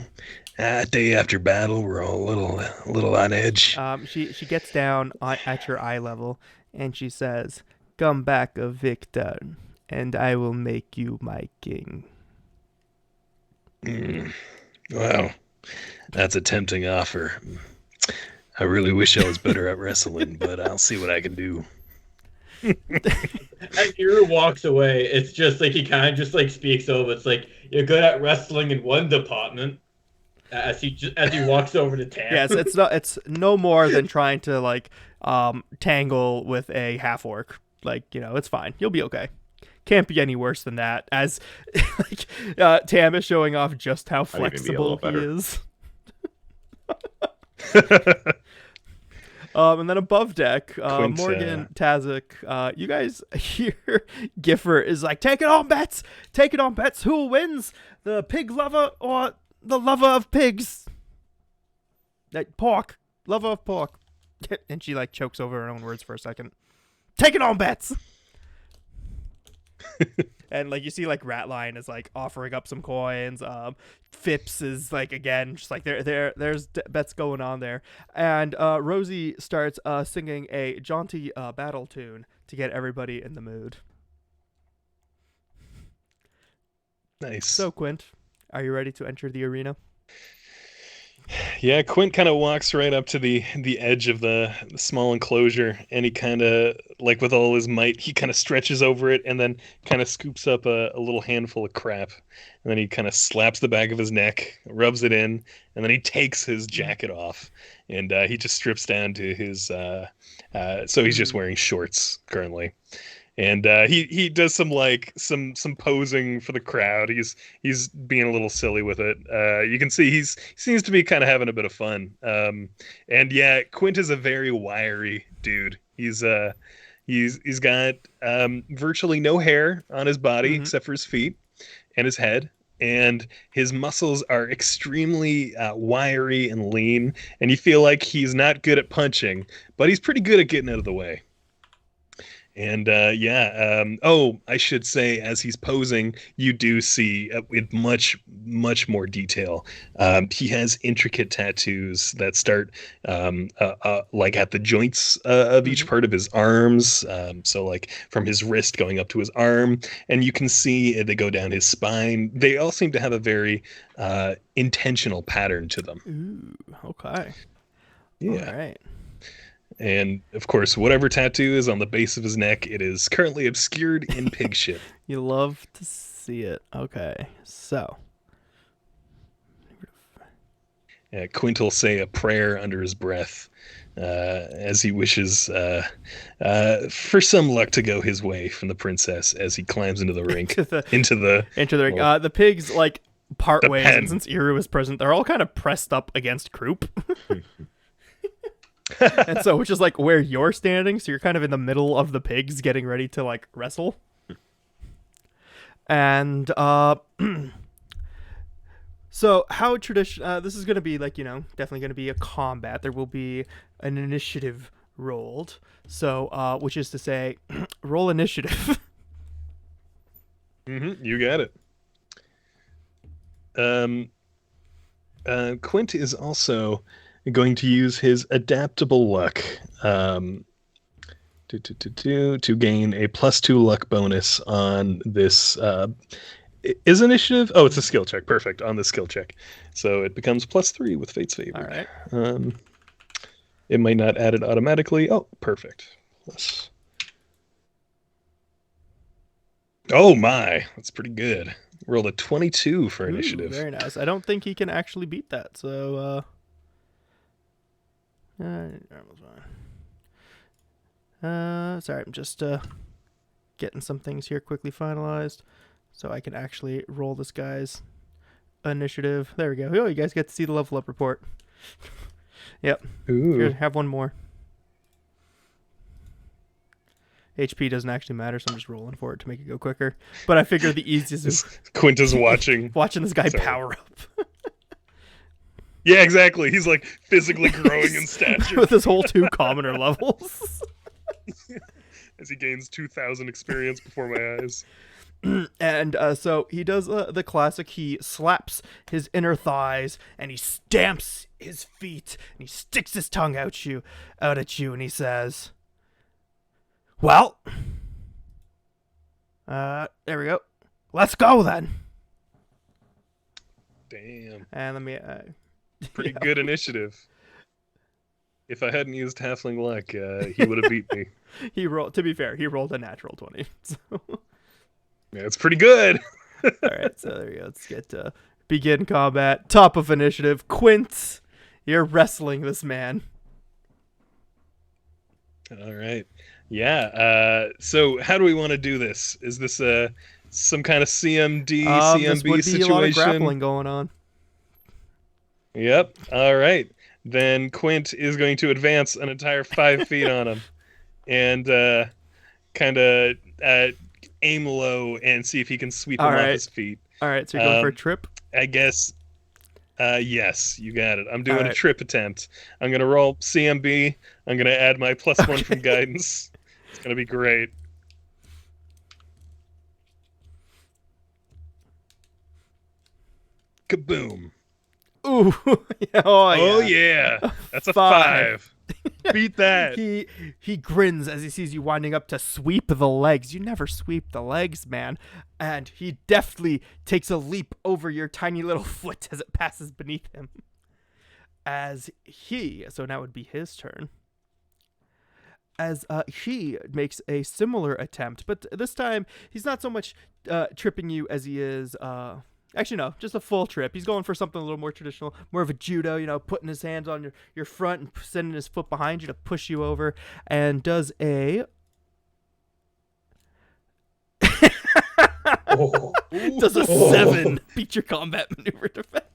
Day after battle, we're all a little on edge. She gets down at your eye level and she says, "Come back a victor, and I will make you my king." Well, that's a tempting offer. I really wish I was better at wrestling, but I'll see what I can do. As Iru walks away, it's just like he kind of just like speaks over. It's like, you're good at wrestling in one department. As he walks over to Tam. Yes, it's no more than trying to like tangle with a half orc. Like, it's fine. You'll be okay. Can't be any worse than that. As like, Tam is showing off just how flexible he is. And then above deck, Morgan, Tazik, you guys hear Giffer is like, take it on bets. Who wins? The pig lover or the lover of pigs? Pork. Lover of pork. And she like chokes over her own words for a second. Take it on bets. And like you see like Ratline is like offering up some coins. Phipps is like again just like there's bets going on there. And Rosie starts singing a jaunty battle tune to get everybody in the mood. Nice. So Quint, are you ready to enter the arena? Yeah, Quint kind of walks right up to the edge of the small enclosure, and he kind of, like with all his might, he kind of stretches over it and then kind of scoops up a little handful of crap. And then he kind of slaps the back of his neck, rubs it in, and then he takes his jacket off. And he just strips down to his... so he's just wearing shorts currently. And he does some posing for the crowd. He's being a little silly with it. You can see he seems to be kind of having a bit of fun. And yeah, Quint is a very wiry dude. He's got virtually no hair on his body except for his feet and his head. And his muscles are extremely wiry and lean. And you feel like he's not good at punching, but he's pretty good at getting out of the way. And I should say, as he's posing, you do see with much more detail. He has intricate tattoos that start like at the joints of each part of his arms. So like from his wrist going up to his arm, and you can see they go down his spine. They all seem to have a very intentional pattern to them. Ooh, okay. Yeah. All right. And, of course, whatever tattoo is on the base of his neck, it is currently obscured in pig shit. You love to see it. Okay, so. Quint will say a prayer under his breath as he wishes for some luck to go his way from the princess as he climbs into the rink. into the ring. The pigs, like, part ways, pen. and since Iru is present, they're all kind of pressed up against Croup. And so, which is like where you're standing, so you're kind of in the middle of the pigs getting ready to like wrestle. And so how this is going to be like, definitely going to be a combat. There will be an initiative rolled. So which is to say roll initiative. You got it. Quint is also going to use his adaptable luck to gain a +2 luck bonus on this. Is initiative? Oh, it's a skill check. Perfect, on the skill check. So it becomes +3 with Fate's Favor. All right. It might not add it automatically. Oh, perfect. Oh my, that's pretty good. Rolled a 22 for initiative. Ooh, very nice. I don't think he can actually beat that. So sorry, I'm just getting some things here quickly finalized so I can actually roll this guy's initiative. There we go. Oh, you guys get to see the level up report. Yep. Ooh. Here, have one more. HP doesn't actually matter, so I'm just rolling for it to make it go quicker. But I figured the easiest is Quint is watching this guy Sorry. power up. Yeah, exactly. He's like physically growing in stature with his whole 2 commoner levels. as he gains 2,000 experience before my eyes. And so he does the classic. He slaps his inner thighs and he stamps his feet and he sticks his tongue out at you, and he says, "Well, there we go. Let's go then." Damn. And let me. Pretty good initiative. If I hadn't used halfling luck, he would have beat me. He rolled. To be fair, he rolled a natural 20. So. Yeah, it's pretty good. All right, so there we go. Let's get to begin combat. Top of initiative. Quint, you're wrestling this man. All right. Yeah. So how do we want to do this? Is this some kind of CMD, CMB this would be situation? a lot of grappling going on. Yep. All right. Then Quint is going to advance an entire 5 feet on him, and kind of aim low and see if he can sweep him off his feet. All right. So you're going for a trip. I guess. Yes, you got it. I'm doing a trip attempt. I'm gonna roll CMB. I'm gonna add my +1 from guidance. It's gonna be great. Kaboom! Ooh! Oh yeah! That's a 5. 5. Beat that. He grins as he sees you winding up to sweep the legs. You never sweep the legs, man. And he deftly takes a leap over your tiny little foot as it passes beneath him. So now it would be his turn. As he makes a similar attempt, but this time he's not so much tripping you as he is actually, no, just a full trip. He's going for something a little more traditional, more of a judo, putting his hands on your front and sending his foot behind you to push you over, and does a... does a 7 beat your combat maneuver defense.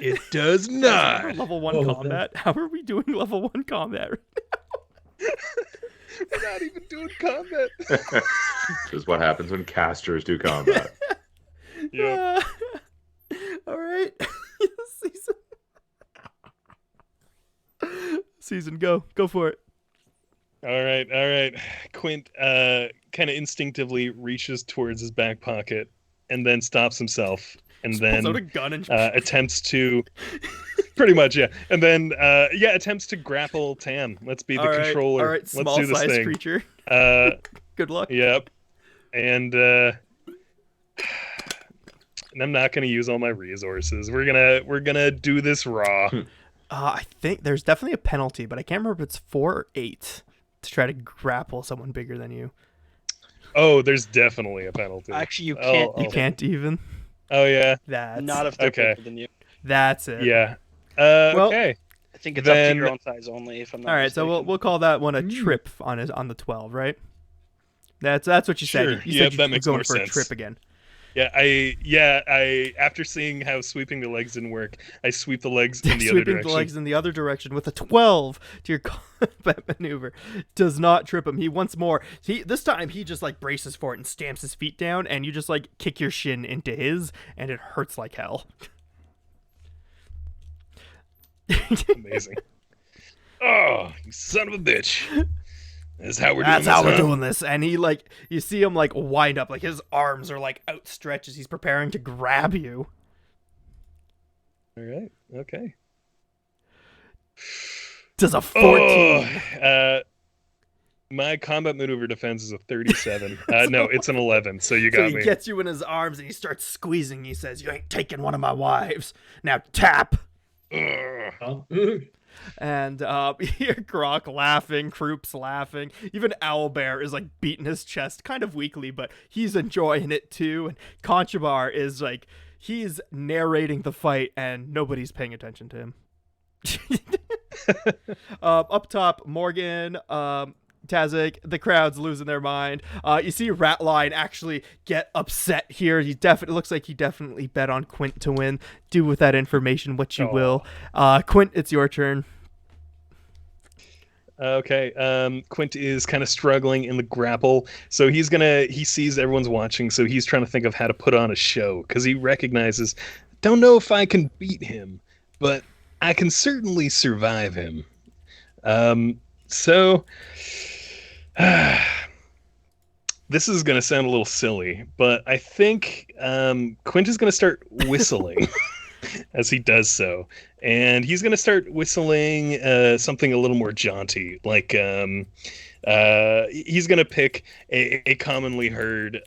It does not. We're level 1 combat. How are we doing level 1 combat right now? We're not even doing combat. This is what happens when casters do combat. Yeah. All right. Season, go for it. All right. Quint kind of instinctively reaches towards his back pocket and then stops himself and then pulls out a gun and attempts to pretty much, yeah. And then attempts to grapple Tam. Let's be the controller. All right, Let's do this small-sized thing. creature. Good luck. Yep. And I'm not going to use all my resources. We're gonna do this raw. I think there's definitely a penalty, but I can't remember if it's 4 or 8 to try to grapple someone bigger than you. Oh, there's definitely a penalty. Actually, you can't. You can't even. Oh yeah. That's Not if they're okay. bigger than you. That's it. Yeah. Well, Okay. I think it's up Then- to your own size only. If I'm not All right, mistaken. so we'll call that one a trip on the 12, right? That's what you Sure. said. You Yeah, said that you're makes going more for sense. a trip again. I after seeing how sweeping the legs didn't work, I sweep the legs in the other Sweeping the direction. legs in the other direction with a 12 to your combat maneuver does not trip him. He once more, this time he just like braces for it and stamps his feet down, and you just like kick your shin into his, and it hurts like hell. Amazing. Oh, you son of a bitch. That's how we're That's doing how this, we're huh? doing this. And he like, you see him like wind up, like his arms are like outstretched as he's preparing to grab you. All right. Okay. Does a Oh, 14. my combat maneuver defense is a 37. No, it's an 11. So you So got he me. gets you in his arms and he starts squeezing. He says, "You ain't taking one of my wives. Now tap." Ugh. Huh? And you hear Grok laughing, Kroop's laughing. Even Owlbear is like beating his chest kind of weakly, but he's enjoying it too. And Conchabar is like, he's narrating the fight and nobody's paying attention to him. Up top, Morgan, Tazik, the crowd's losing their mind. You see Ratline actually get upset here. He definitely looks like he definitely bet on Quint to win. Do with that information what you will. Quint, it's your turn. Okay. Quint is kind of struggling in the grapple, so he sees everyone's watching, so he's trying to think of how to put on a show because he recognizes, don't know if I can beat him, but I can certainly survive him. So this is going to sound a little silly, but I think Quint is going to start whistling as he does so. And he's going to start whistling something a little more jaunty. Like he's going to pick a commonly heard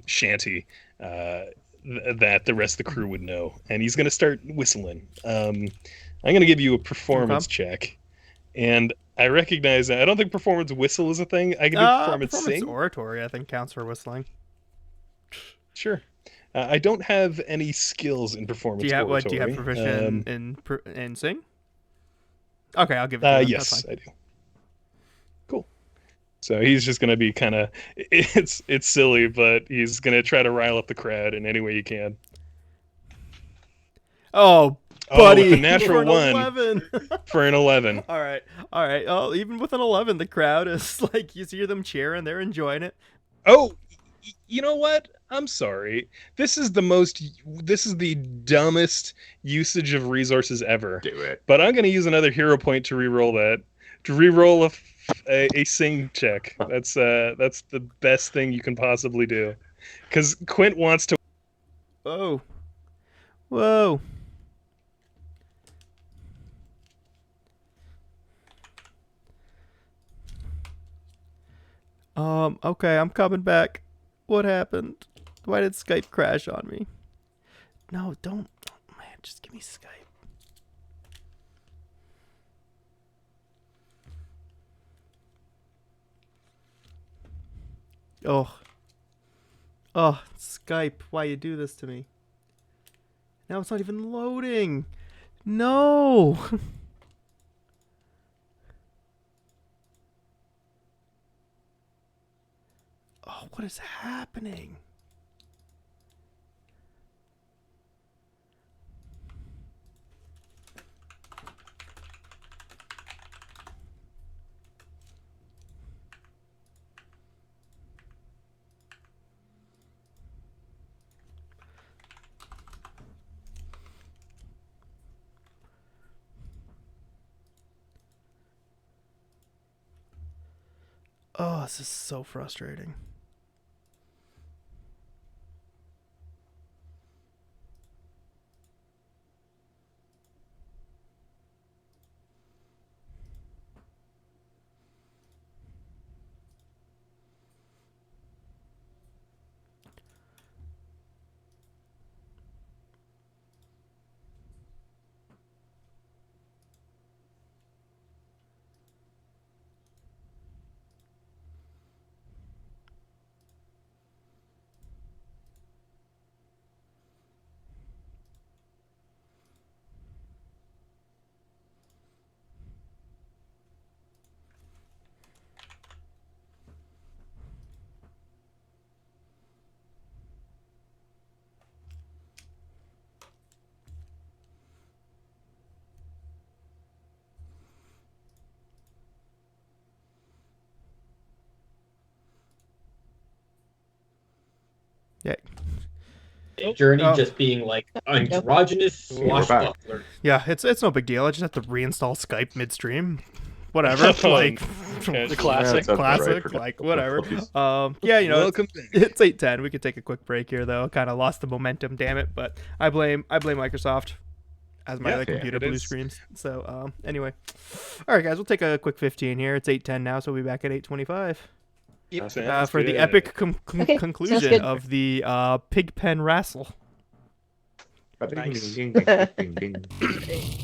shanty that the rest of the crew would know. And he's going to start whistling. I'm going to give you a performance check. And I recognize that. I don't think performance whistle is a thing. I can do performance sing. Oratory, I think, counts for whistling. Sure. I don't have any skills in performance oratory. Do you have proficient in sing? Okay, I'll give it to you. Yes, I do. Cool. So he's just gonna be kind of it's silly, but he's gonna try to rile up the crowd in any way he can. Oh, buddy, with a natural for an 11. For an 11. All right. Oh, even with an 11, the crowd is like, you hear them cheering, they're enjoying it. Oh, you know what? I'm sorry. This is the dumbest usage of resources ever. Do it. But I'm going to use another hero point to re-roll that. To re-roll a sing check. That's the best thing you can possibly do. Because Quint wants to. Whoa. Whoa. Okay, I'm coming back. What happened? Why did Skype crash on me? No, don't. Oh, man, just give me Skype. Oh. Oh, Skype, why you do this to me? Now it's not even loading. No. Oh, what is happening? Oh, this is so frustrating. Yeah. Journey Oh. just being like androgynous we're back. swashbuckler. Yeah, it's no big deal. I just have to reinstall Skype midstream. Whatever. Like The classic. That's all right classic, for like now. whatever. Please. Yeah, you know, Welcome back. it's 8:10. We could take a quick break here though. Kind of lost the momentum, damn it. But I blame Microsoft as my Yeah, computer it blue is. screens. So anyway, all right, guys, we'll take a quick 15 here. It's 8:10 now, so we'll be back at 8:25 Sounds for the good. epic Okay, sounds conclusion good. of the Pigpen Wrestle. Nice. Ding, ding, ding, ding, ding, ding.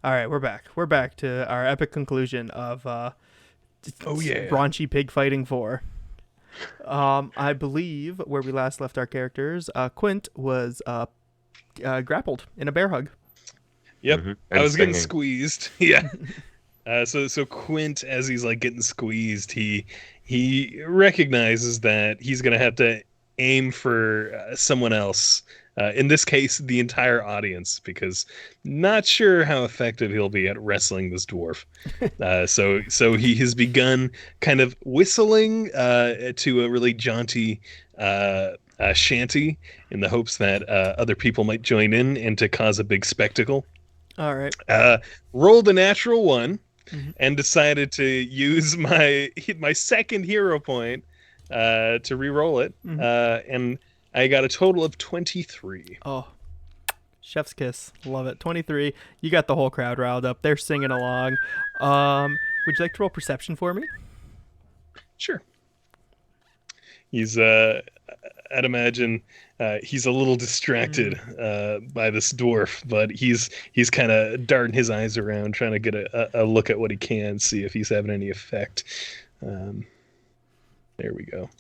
All right, we're back. We're back to our epic conclusion of Oh, yeah. raunchy pig fighting 4. I believe where we last left our characters, Quint was grappled in a bear hug. Yep. Mhm. I And was getting singing. squeezed. Yeah. So Quint, as he's like getting squeezed, he recognizes that he's gonna have to aim for someone else. In this case, the entire audience, because not sure how effective he'll be at wrestling this dwarf. So he has begun kind of whistling to a really jaunty shanty in the hopes that other people might join in and to cause a big spectacle. All right. Rolled a natural 1 Mhm. and decided to use my second hero point to re-roll it, and I got a total of 23. Oh, chef's kiss. Love it. 23. You got the whole crowd riled up. They're singing along. Would you like to roll perception for me? Sure. He's I'd imagine he's a little distracted by this dwarf, but he's kind of darting his eyes around, trying to get a look at what he can, see if he's having any effect. There we go.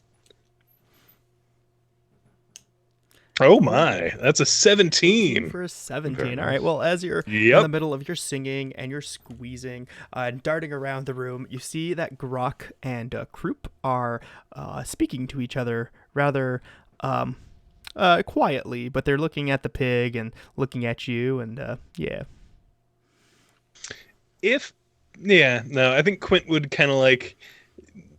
Oh my, that's a 17. For a 17. Very All right. nice. Well, as you're in Yep. the middle of your singing and you're squeezing and darting around the room, you see that Grok and Kroop are speaking to each other rather quietly, but they're looking at the pig and looking at you, and yeah. I think Quint would kind of like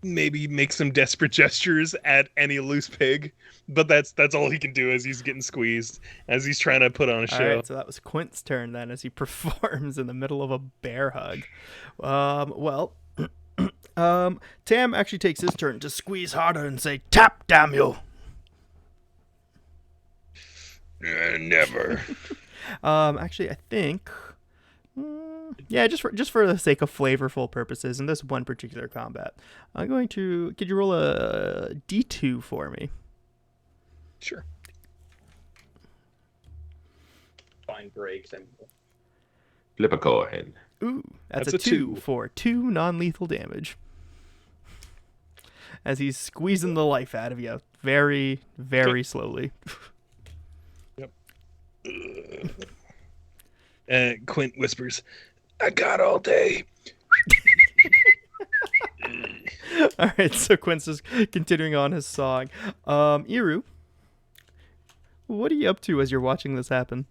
maybe make some desperate gestures at any loose pig, but that's all he can do as he's getting squeezed, as he's trying to put on a All show. right, so that was Quint's turn then as he performs in the middle of a bear hug. Tam actually takes his turn to squeeze harder and say, "Tap, damn you!" Never. Actually, I think, yeah, just for the sake of flavorful purposes in this one particular combat, I'm going to. Could you roll a D2 for me? Sure. Fine breaks and Flip a coin. Ooh, that's That's a a 2 2. for 2 non-lethal damage. As he's squeezing the life out of you, very, very slowly. Quint whispers, "I got all day." All right, so Quint's just continuing on his song. Iru, what are you up to as you're watching this happen?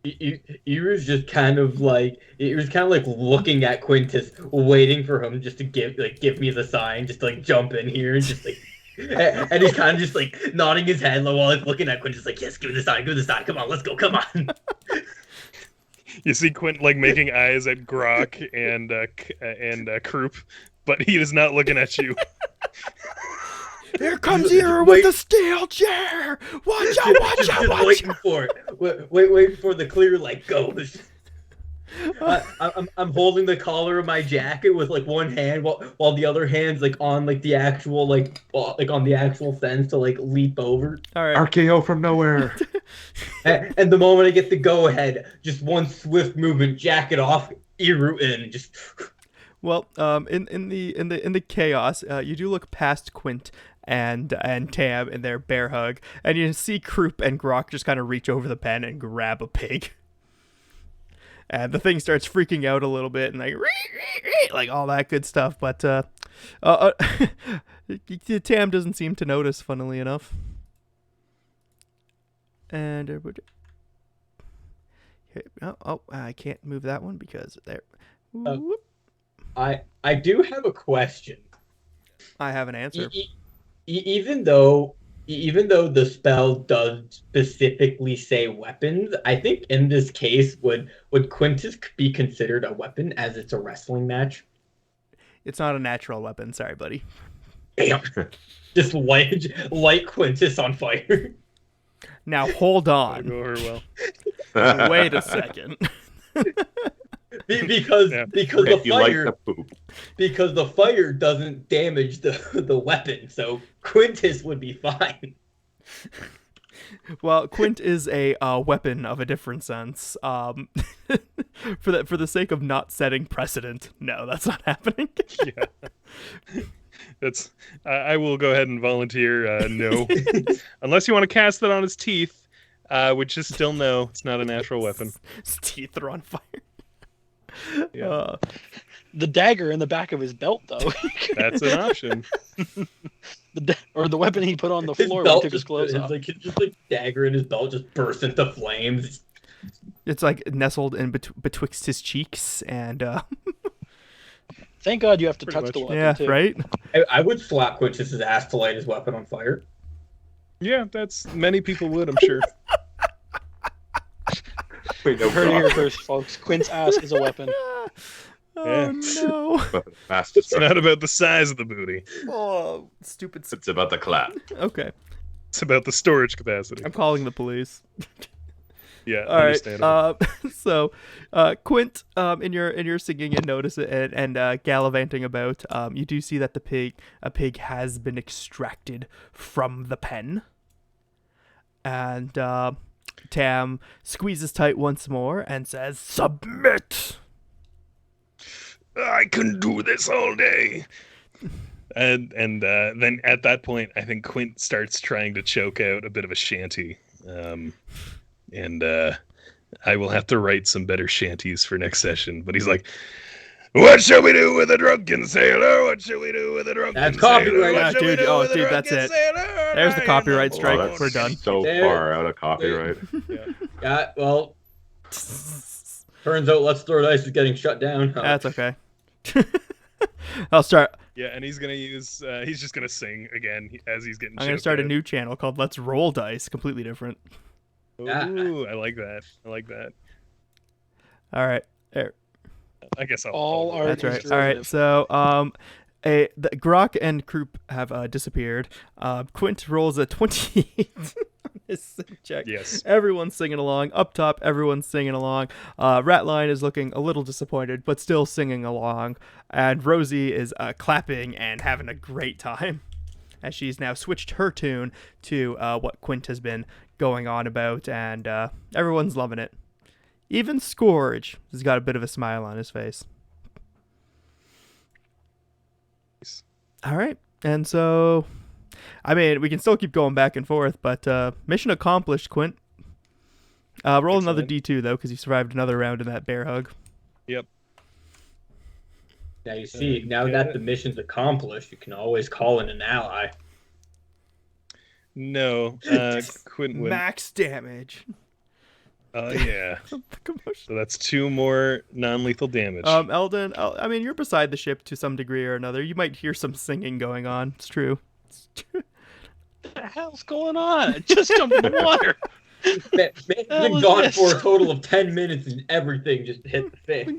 Iru's just kind of like looking at Quintus, waiting for him just to give me the sign, just to like jump in here and just like, and he's kind of just like nodding his head while he's looking at Quintus, like, yes, give me the sign, come on, let's go, come on. You see Quint like making eyes at Grok and Kroop, but he is not looking at you. Here comes Iru with the steel chair! Watch out, watch out, Just watch waiting out! for it. Wait for the clear light goes. I'm holding the collar of my jacket with like one hand while the other hand's like on like the actual on the actual fence to like leap over. All right. RKO from nowhere. And the moment I get the go ahead, just one swift movement, jacket off, Iru in, just. Well, in the chaos, you do look past Quint and Tam in their bear hug, and you see Kroop and Grok just kind of reach over the pen and grab a pig. And the thing starts freaking out a little bit and like all that good stuff, but Tam doesn't seem to notice, funnily enough. And I can't move that one because there. Whoop. I do have a question. I have an answer. Even though the spell does specifically say weapons, I think in this case would Quintus be considered a weapon as it's a wrestling match? It's not a natural weapon. Sorry, buddy. Damn. Just light Quintus on fire. Now hold That'll on. go over well. Wait a second. Because Yeah. because If the you like fire the poop. because the fire doesn't damage the weapon, so Quintus would be fine. Well, Quint is a weapon of a different sense. For the sake of not setting precedent, no, that's not happening. Yeah. That's. I will go ahead and volunteer. No, unless you want to cast it on his teeth, which is still no. It's not a natural weapon. His teeth are on fire. Yeah. The dagger in the back of his belt, though. That's an option. Or the weapon he put on the His floor when belt he took his clothes off. just like dagger in his belt just burst into flames. It's like nestled in betwixt his cheeks, and Thank God you have to Pretty touch much. the weapon, yeah, too. right. I would slap Quintus's ass to light his weapon on fire. Yeah, that's many people would, I'm sure. Wait, no, You heard it here God. first, folks. Quint's ass is a weapon. Oh Yeah. no! Weapon of mass It's destruction. not about the size of the booty. Oh, stupid. It's about the clap. Okay, It's about the storage capacity. I'm calling the police. Yeah, All right. understandable. So, Quint, in your singing and notice it and gallivanting about, you do see that a pig has been extracted from the pen, and Tam squeezes tight once more and says, "Submit." I can do this all day. And then at that point, I think Quint starts trying to choke out a bit of a shanty. And I will have to write some better shanties for next session. But he's like, "What shall we do with a drunken sailor? What shall we do with a drunken That's sailor? copyright. What shall we Dude, do oh, with a dude, that's drunken it. sailor? There's the I copyright know strike. Oh, that's We're done. so There. far out of copyright. Yeah, well, turns out Let's Throw Dice is getting shut down. That's okay. I'll start. Yeah, and he's gonna use. He's just gonna sing again as he's getting. I'm gonna choked start a out. new channel called Let's Roll Dice. Completely different. Ooh, I like that. All right. There. I guess I'll. All I'll- art That's is right. All right. derivative. So, the Grok and Croup have disappeared. Quint rolls a 28 on his sing check. Yes. Everyone's singing along. Up top, everyone's singing along. Ratline is looking a little disappointed, but still singing along. And Rosie is clapping and having a great time, as she's now switched her tune to what Quint has been going on about, and everyone's loving it. Even Scourge has got a bit of a smile on his face. All right. And so, I mean, we can still keep going back and forth, but mission accomplished, Quint. Roll another Excellent. D2, though, because you survived another round in that bear hug. Yep. Now you see, now that the mission's accomplished, you can always call in an ally. No. Quint would. Max damage. Oh yeah. Commotion. So that's 2 more non-lethal damage. Eldon, I mean, you're beside the ship to some degree or another. You might hear some singing going on. It's true. What the hell's going on? I just jumped in the water. You've been hell is gone this? for a total of 10 minutes and everything just hit the I've thing. been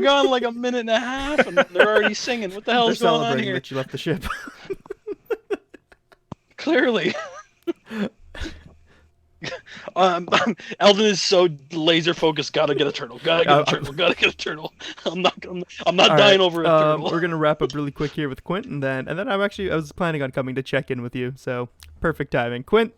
gone like a minute and a half, and they're already singing. What the They're hell's going on celebrating here? that you left the ship. Clearly. Eldon is so laser focused. Gotta get a turtle. Gotta get a turtle. Gotta get a turtle. I'm not All dying right, over a turtle. We're gonna wrap up really quick here with Quint, and then I was planning on coming to check in with you, so perfect timing. Quint,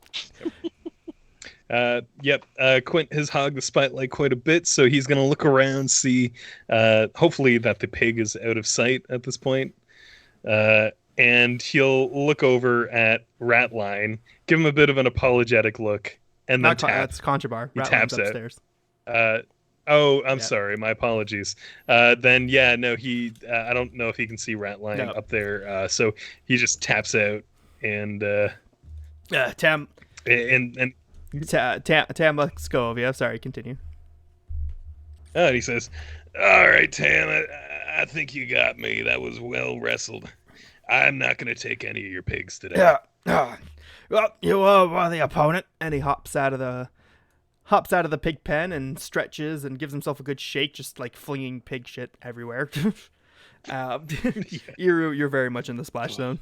Yep. Quint has hogged the spotlight quite a bit, so he's going to look around, see, hopefully that the pig is out of sight at this point. And he'll look over at Ratline, give him a bit of an apologetic look, and then tap. that's Contrabar. He Ratline's taps out. upstairs. I'm Yeah. sorry. My apologies. Then, yeah, no, I don't know if he can see Ratline No. up there. So he just taps out and Tam, and let's go over. Yeah, sorry, continue. he says, "All right, Tam, I think you got me. That was well wrestled. I'm not going to take any of your pigs today." Yeah. Well, you are the opponent, and he hops out of the pig pen and stretches and gives himself a good shake, just like flinging pig shit everywhere. You're very much in the splash zone.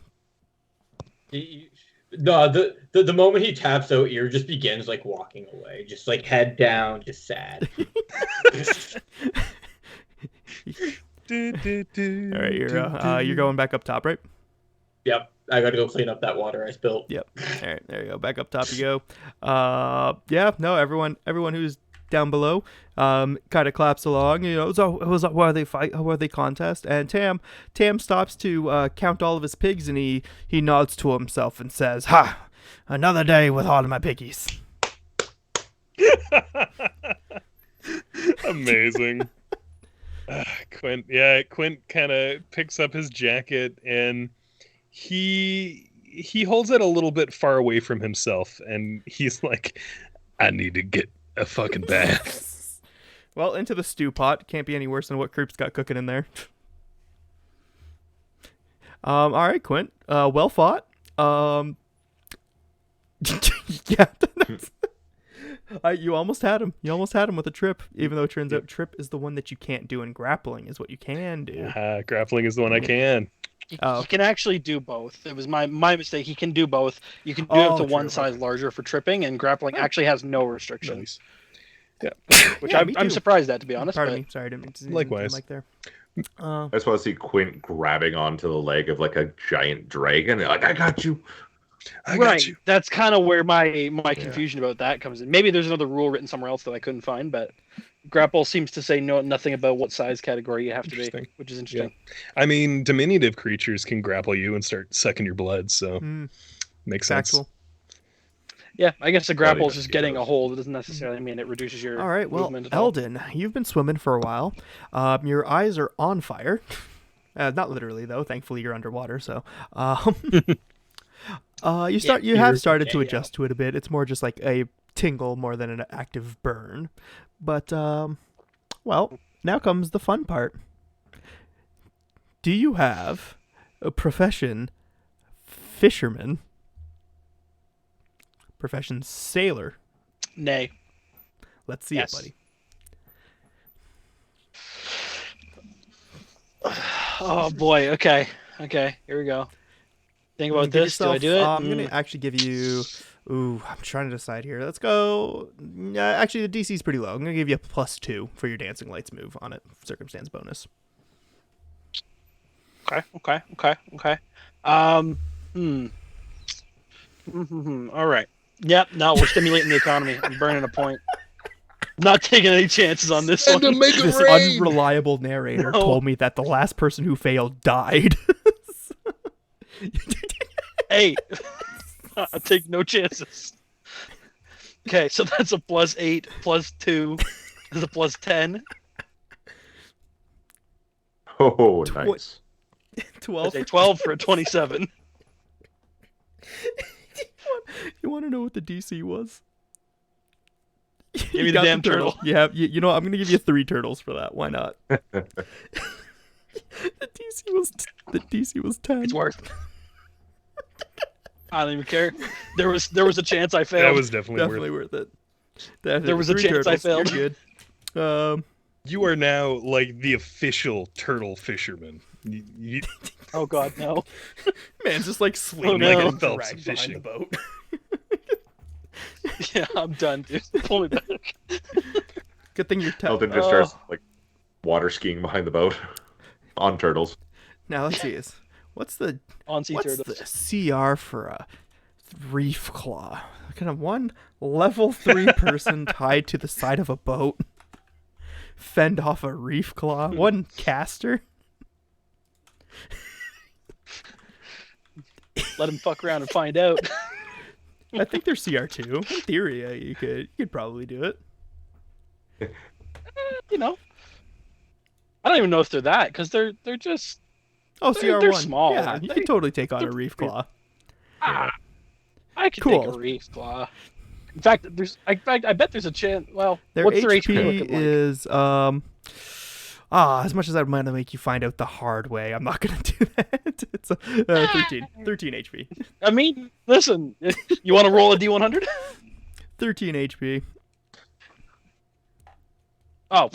No, the moment he taps out, Ear just begins like walking away, just like head down, just sad. All right, you're going back up top, right? Yep, I gotta go clean up that water I spilled. Yep. All right, there you go. Back up top you go. Yeah, no, everyone who's down below kind of claps along. So it was where they fight, where they contest, and Tam stops to count all of his pigs, and he nods to himself and says, "Ha! Another day with all of my piggies." Amazing. Quint kind of picks up his jacket and he holds it a little bit far away from himself, and he's like, I need to get a fucking bath. Well, into the stew pot. Can't be any worse than what Creep's got cooking in there. All right, Quint. Well fought. Yeah. You almost had him. You almost had him with a trip, even though it turns out trip is the one that you can't do, and grappling is what you can do. Grappling is the one I can. He can actually do both. It was my mistake. He can do both. You can do it to one size larger for tripping, and grappling actually has no restrictions. Nice. Yeah, which I'm surprised at, to be honest. Pardon me. Sorry, I didn't mean to likewise. like there. I just want to see Quint grabbing onto the leg of like a giant dragon. Like, I got you. I got you. That's kind of where my confusion about that comes in. Maybe there's another rule written somewhere else that I couldn't find, but grapple seems to say nothing about what size category you have to be, which is interesting. Yeah. I mean, diminutive creatures can grapple you and start sucking your blood, so makes sense. Yeah, I guess the grapple is just getting a hold. It doesn't necessarily mean it reduces your all right, well, movement at all. Eldon, you've been swimming for a while. Your eyes are on fire. Not literally, though. Thankfully, you're underwater, so... you have started to adjust to it a bit. It's more just like a tingle more than an active burn. But, well, now comes the fun part. Do you have a profession fisherman? Profession sailor? Nay. Let's see it, buddy. Oh, boy. Okay, here we go. Think about this. Do I do it? I'm going to actually give you... Ooh, I'm trying to decide here. Let's go... actually, the DC is pretty low. I'm going to give you a +2 for your Dancing Lights move on it. Circumstance bonus. Okay. All right. Yep, no, we're stimulating the economy. I'm burning a point. Not taking any chances on this one. This unreliable narrator told me that the last person who failed died. Hey, I take no chances. Okay, so that's a +8, +2, is a +10. Oh, nice. 12. That's a 12 for a 27. You want to know what the DC was? Give me the damn turtle. Yeah, you know what? I'm going to give you 3 turtles for that. Why not? The DC was 10. It's worth. I don't even care. There was a chance I failed. That was definitely worth it. There was a chance I failed. You're good. You are now like the official turtle fisherman. Oh God, no! Man, just like swinging no. like a Phelps drag fishing. behind the boat. Yeah, I'm done, dude. Pull me back. Good thing you're Eldon just starts like water skiing behind the boat on turtles. Now let's see. What's the CR for a reef claw? Kind of one level 3 person tied to the side of a boat. Fend off a reef claw. One caster. Let him fuck around and find out. I think they're CR2. In theory, you could probably do it. You know, I don't even know if they're that because they're just. Oh, CR1. They're small. Yeah, you could totally take on a reef claw. I could take a reef claw. In fact, I bet there's a chance. Well, what's their HP looking like? Is as much as I want to make you find out the hard way, I'm not gonna do that. It's 13 HP. I mean, listen, you want to roll a D100? 13 HP. Oh,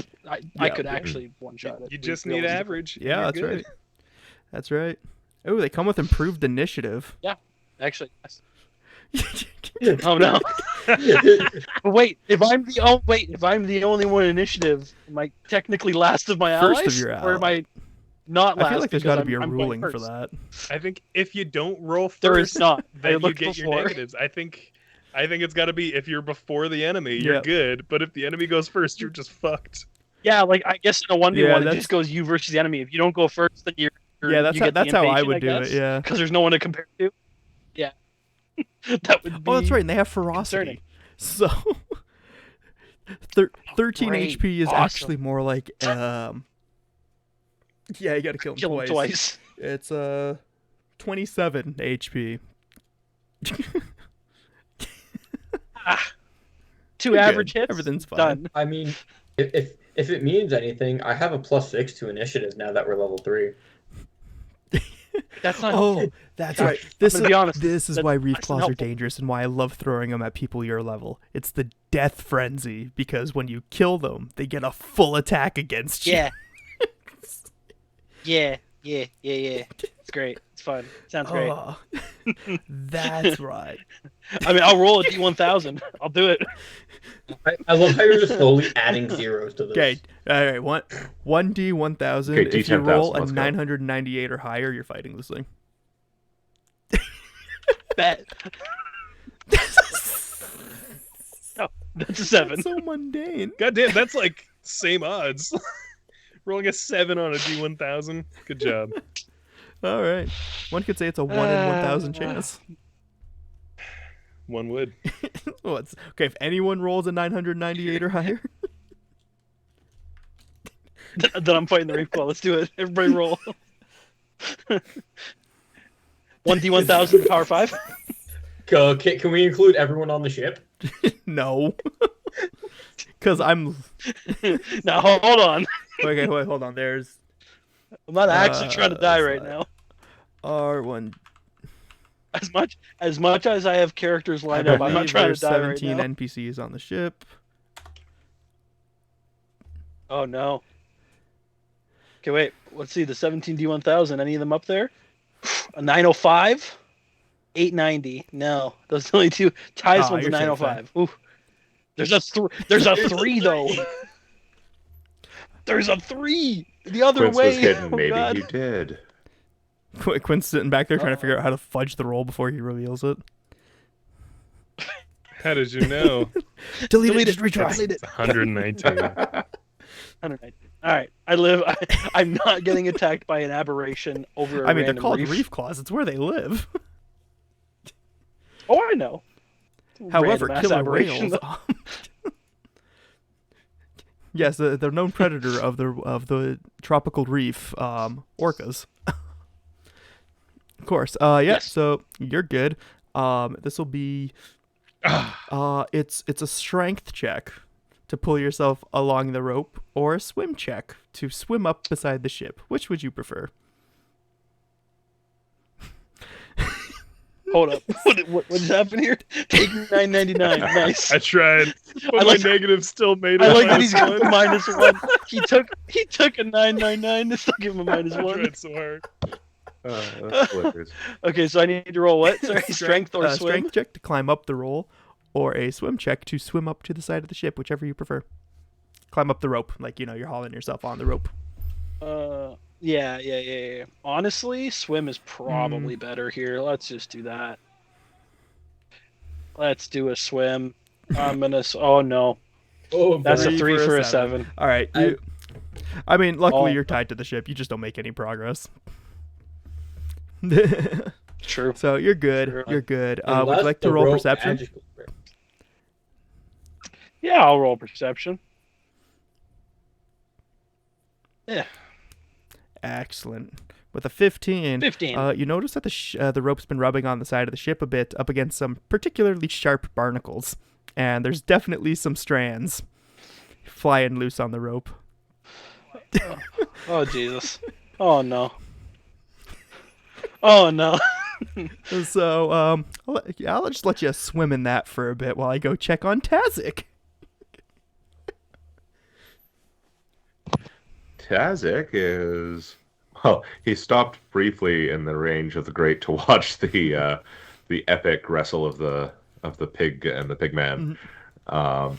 I could actually one shot it. You just need average. Yeah, that's right. That's right. Oh, they come with improved initiative. Yeah, actually. Oh no! But wait, if I'm the only one in initiative, am I technically last of my allies? First of your allies. Or am I not last? I feel like there's got to be a ruling for that. I think if you don't roll first, there is not. then you get your negatives. I think I think it's got to be if you're before the enemy, you're Yep. good. But if the enemy goes first, you're just fucked. Yeah, like I guess in a 1v1 Yeah, it that's- just goes you versus the enemy. If you don't go first, then you're Yeah, that's you how, get the that's how I invasion, would do it. Yeah. because there's no one to compare to. Yeah, that would be. Oh, that's right. And they have ferocity. So 13 Great. HP is Awesome. actually more like yeah, you gotta kill him Kill him twice. It's 27 HP. Two You're average good. hits. Everything's fine. Done. I mean, if it means anything, I have a +6 to initiative now that we're level 3. That's not Oh, helpful. that's Josh, right. I'm This gonna is be honest, this is that- why reef that's claws are helpful. dangerous and why I love throwing them at people your level. It's the death frenzy because when you kill them, they get a full attack against you. Yeah. yeah. It's great. It's fun. Sounds great. Oh, that's right. I mean, I'll roll a D1000. I'll do it. I love how you're just slowly adding zeros to this. Okay, all right. 1D1000. Okay, If you D10,000, roll a let's go. 998 or higher, you're fighting this thing. Bet. Oh, that's a 7. So mundane. God damn, that's like same odds. Rolling a 7 on a D1000. Good job. All right. One could say it's a 1 in 1,000 chance. One would. Well, okay, if anyone rolls a 998 or higher, Then I'm fighting the reef claw. Let's do it. Everybody roll. 1D1000 power 5. Can we include everyone on the ship? no. Because I'm. Now hold on. Okay, wait, hold on. There's I'm not actually trying to die that's right not- now. R1. As much as I have characters I lined up, I'm not believe trying to there's die right 17 now. NPCs on the ship. Oh no. Okay, wait. Let's see the 17 D1000. Any of them up there? A 905, 890. No, those are the only two. Ties Oh, one's a you're safe 905. Ooh. There's a There's a 3 though. There's a 3 the other Quince way. was hidden. Oh, Maybe God. he did. Quinn's sitting back there trying to figure out how to fudge the roll before he reveals it. How did you know? Delete it, Delete just it, retry. delete it. 119. 119. All right, I'm not getting attacked by an aberration over a I mean, they're random called reef. reef claws. It's where they live. Oh, I know. However, Random ass killer aberration, whales. Yes, the known predator of the tropical reef, orcas. Of course. Yeah. Yes. So you're good. This will be. It's a strength check to pull yourself along the rope, or a swim check to swim up beside the ship. Which would you prefer? Hold up. What is happening here? Take 999. Nice. I tried, but I like- my negative still made it. I like that he's got the -1. -1. He took a 999 to still give him a I -1. tried so hard. That's hilarious. Okay, so I need to roll what? Sorry, strength or swim? Strength check to climb up the roll, or a swim check to swim up to the side of the ship, whichever you prefer. Climb up the rope, like you're hauling yourself on the rope. Yeah. Honestly, swim is probably better here. Let's just do that. Let's do a swim. I'm gonna. Oh no, Oh, that's a boy. 3 for a 7. All right. I mean, luckily Oh. you're tied to the ship. You just don't make any progress. True. So you're good. Sure. You're good. Would Unless you like to the roll rope perception? magically breaks. Yeah, I'll roll perception. Yeah, Excellent. With a 15, 15. you notice that the rope's been rubbing on the side of the ship a bit up against some particularly sharp barnacles. And there's definitely some strands flying loose on the rope. Oh Jesus. Oh no. Oh no. So, I'll just let you swim in that for a bit while I go check on Tazik. Tazik is well. He stopped briefly in the range of the grate to watch the epic wrestle of the pig and the pig man, but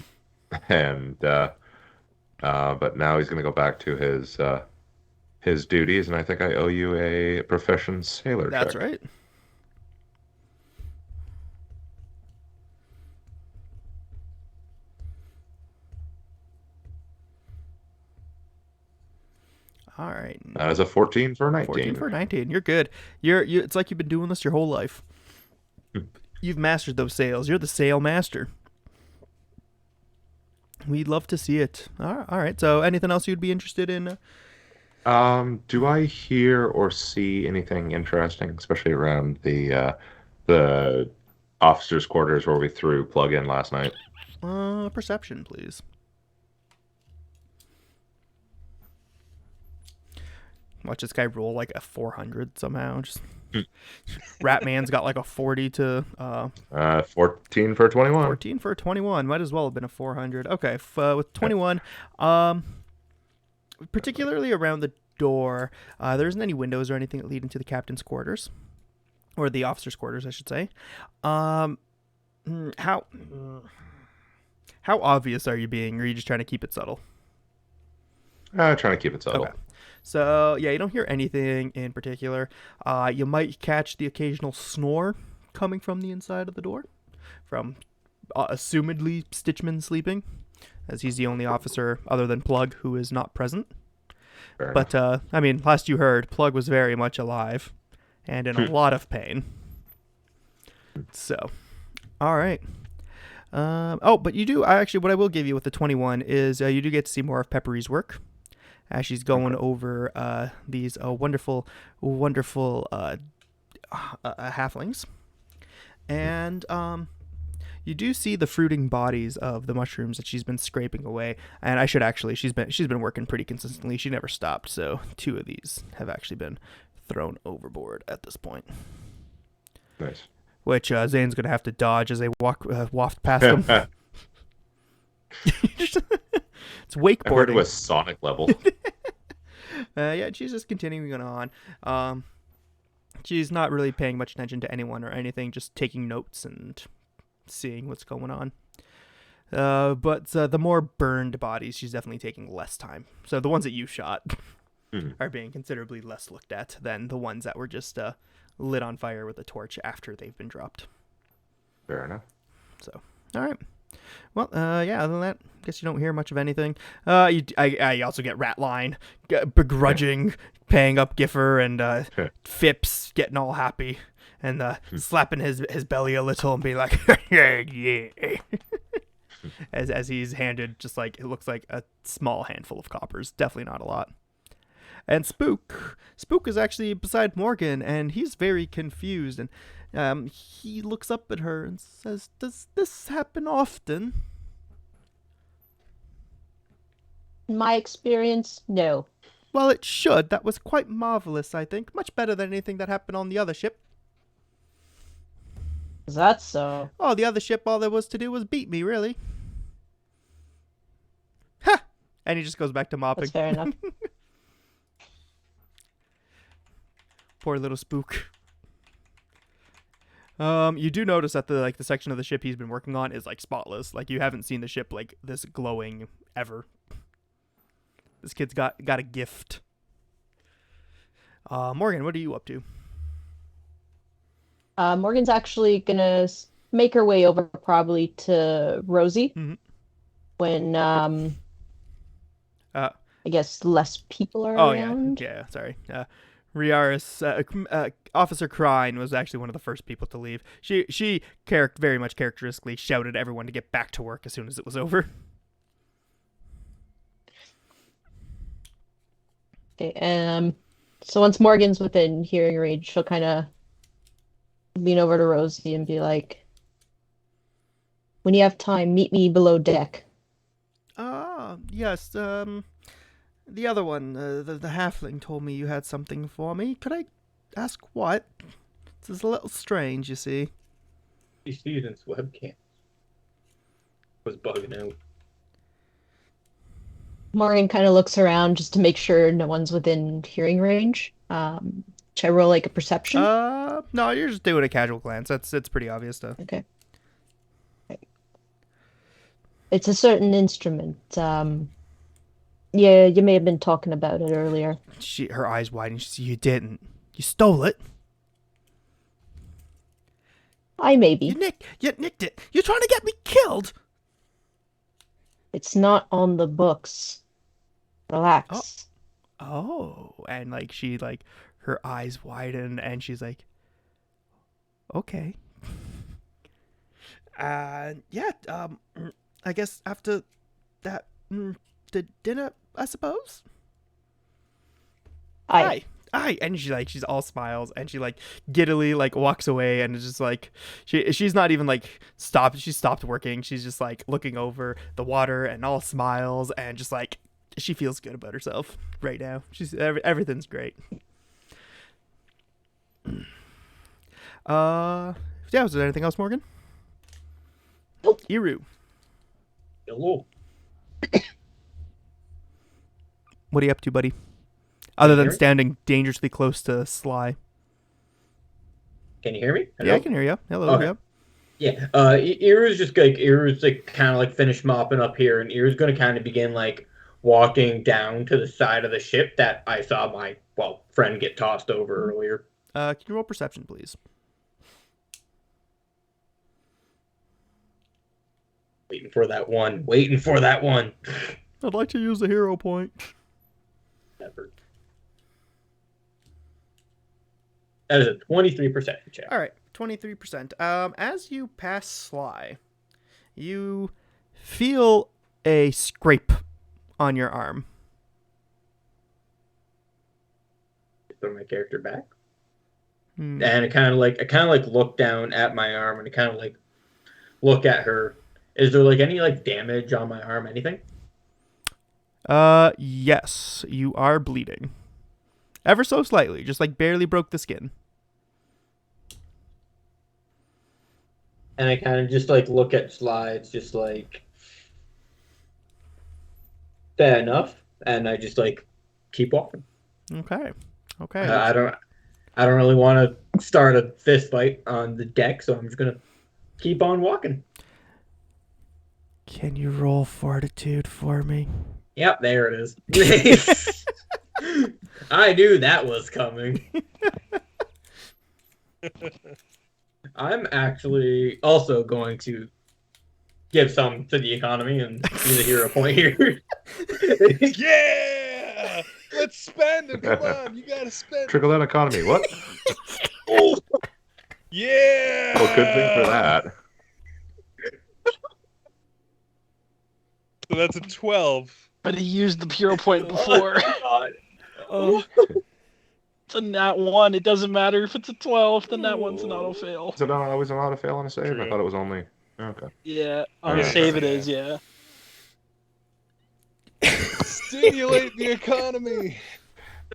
now he's going to go back to his duties, and I think I owe you a profession sailor That's check. right. All right. That is a 14 for a 19. 14 for 19. You're good. You. It's like you've been doing this your whole life. You've mastered those sails. You're the sail master. We'd love to see it. All right. So, anything else you'd be interested in? Do I hear or see anything interesting, especially around the officers' quarters where we threw plug in last night? Perception, please. Watch this guy roll like a 400 somehow. Just Ratman's got like a 40 to 14 for 21. 14 for a 21. Might as well have been a 400. Okay, with 21, particularly around the door, there isn't any windows or anything that lead into the captain's quarters, or the officer's quarters, I should say. How obvious are you being, or are you just trying to keep it subtle? Trying to keep it subtle. Okay. So, yeah, you don't hear anything in particular. You might catch the occasional snore coming from the inside of the door, from assumedly Stitchman sleeping, as he's the only officer other than Plug who is not present. Fair But, I mean, last you heard, Plug was very much alive and in a lot of pain. So, all right. But you do, actually, what I will give you with the 21 is you do get to see more of Peppery's work as she's going over these wonderful halflings. And you do see the fruiting bodies of the mushrooms that she's been scraping away. And I should actually, she's been working pretty consistently. She never stopped. So 2 of these have actually been thrown overboard at this point. Nice. Which Zane's going to have to dodge as they waft past him. It's wakeboarding. I heard it was Sonic level. Yeah, she's just continuing on. She's not really paying much attention to anyone or anything, just taking notes and seeing what's going on. But the more burned bodies, she's definitely taking less time. So the ones that you shot are being considerably less looked at than the ones that were just lit on fire with a torch after they've been dropped. Fair enough. So, all right. Well, yeah, other than that, I guess you don't hear much of anything. I also get Ratline begrudging paying up Giffer, and Phipps getting all happy and slapping his belly a little and being like, yeah. as he's handed just like, it looks like a small handful of coppers. Definitely not a lot. And Spook is actually beside Morgan, and he's very confused, and he looks up at her and says, "Does this happen often?" In my experience, no. Well, it should. That was quite marvelous, I think. Much better than anything that happened on the other ship. Is that so? Oh, the other ship, all there was to do was beat me, really. Ha! And he just goes back to mopping. That's fair enough. Poor little Spook. You do notice that the section of the ship he's been working on is like spotless. Like, you haven't seen the ship like this glowing ever. This kid's got a gift. Morgan, what are you up to? Morgan's actually gonna make her way over probably to Rosie when I guess less people are around. Yeah, sorry. Riaris, Officer Crine was actually one of the first people to leave. She very much characteristically shouted at everyone to get back to work as soon as it was over. Okay, so once Morgan's within hearing range, she'll kind of lean over to Rosie and be like, "When you have time, meet me below deck." Yes, the other one, the halfling told me you had something for me. Could I ask what? This is a little strange, you see. You see it in his webcam. Was bugging out. Morgan kind of looks around just to make sure no one's within hearing range. Should I roll like a perception? No, you're just doing a casual glance. It's pretty obvious stuff. Okay. It's a certain instrument. Yeah, you may have been talking about it earlier. Her eyes widen. She said, "You didn't. You stole it. You nicked it. You're trying to get me killed." It's not on the books. Relax. oh, and like she like her eyes widen and she's like, okay. Yeah. I guess after that, the dinner, I suppose. I Aye, and she's all smiles and she like giddily like walks away and is just like she's not even like stopped. She stopped working. She's just like looking over the water and all smiles and just like she feels good about herself right now. Everything's great. Yeah. Was there anything else, Morgan? Nope. Iru, Hello. what are you up to, buddy? Other than hear me? standing dangerously close to Sly. Can you hear me? Yeah, I can hear you. Hello. Okay. Yep. Yeah. Iru's like kind of like finished mopping up here, and Iru's gonna kind of begin like walking down to the side of the ship that I saw my friend get tossed over earlier. Can you roll perception, please? Waiting for that one. Waiting for that one. I'd like to use the hero point. Never. That is a 23% check. All right, 23%. As you pass Sly, you feel a scrape on your arm. Throw my character back, Hmm. and I kind of like look down at my arm, and I kind of like look at her. Is there like any like damage on my arm? Anything? Yes, you are bleeding. Ever so slightly, just like barely broke the skin. And I kind of just like look at slides, just like fair enough, and I just like keep walking. Okay. I don't really want to start a fist fight on the deck, so I'm just gonna keep on walking. Can you roll fortitude for me? Yep, there it is. I knew that was coming. I'm actually also going to give some to the economy and use a hero point here. Yeah! Let's spend it. Come on, you gotta spend. Trickle down economy. What? Yeah! Well, good thing for that. So that's a 12. But he used the hero point before. Oh, It's a nat 1. It doesn't matter if it's a 12. The nat 1's an auto fail. Is it not always an auto fail on a save? True. I thought it was only. Okay. Yeah, on a Yeah. save it is, yeah. Stimulate the economy.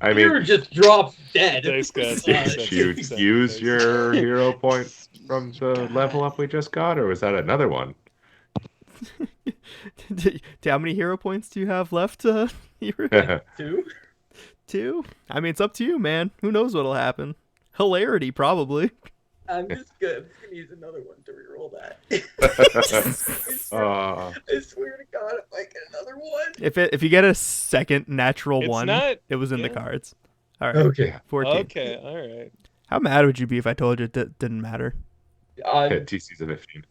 I you mean, just dropped dead. Thanks, guys. did you use your hero point from the level up we just got, or was that another one? How many hero points do you have left, Iru? Two. 2? I mean, it's up to you, man. Who knows what'll happen? Hilarity, probably. I'm just gonna use another one to reroll that. I swear to God, if I get another one. If you get a second natural It's one, not- it was in the yeah. cards. All right. Okay. 14. Okay, all right. How mad would you be if I told you it didn't matter? TC's a 15.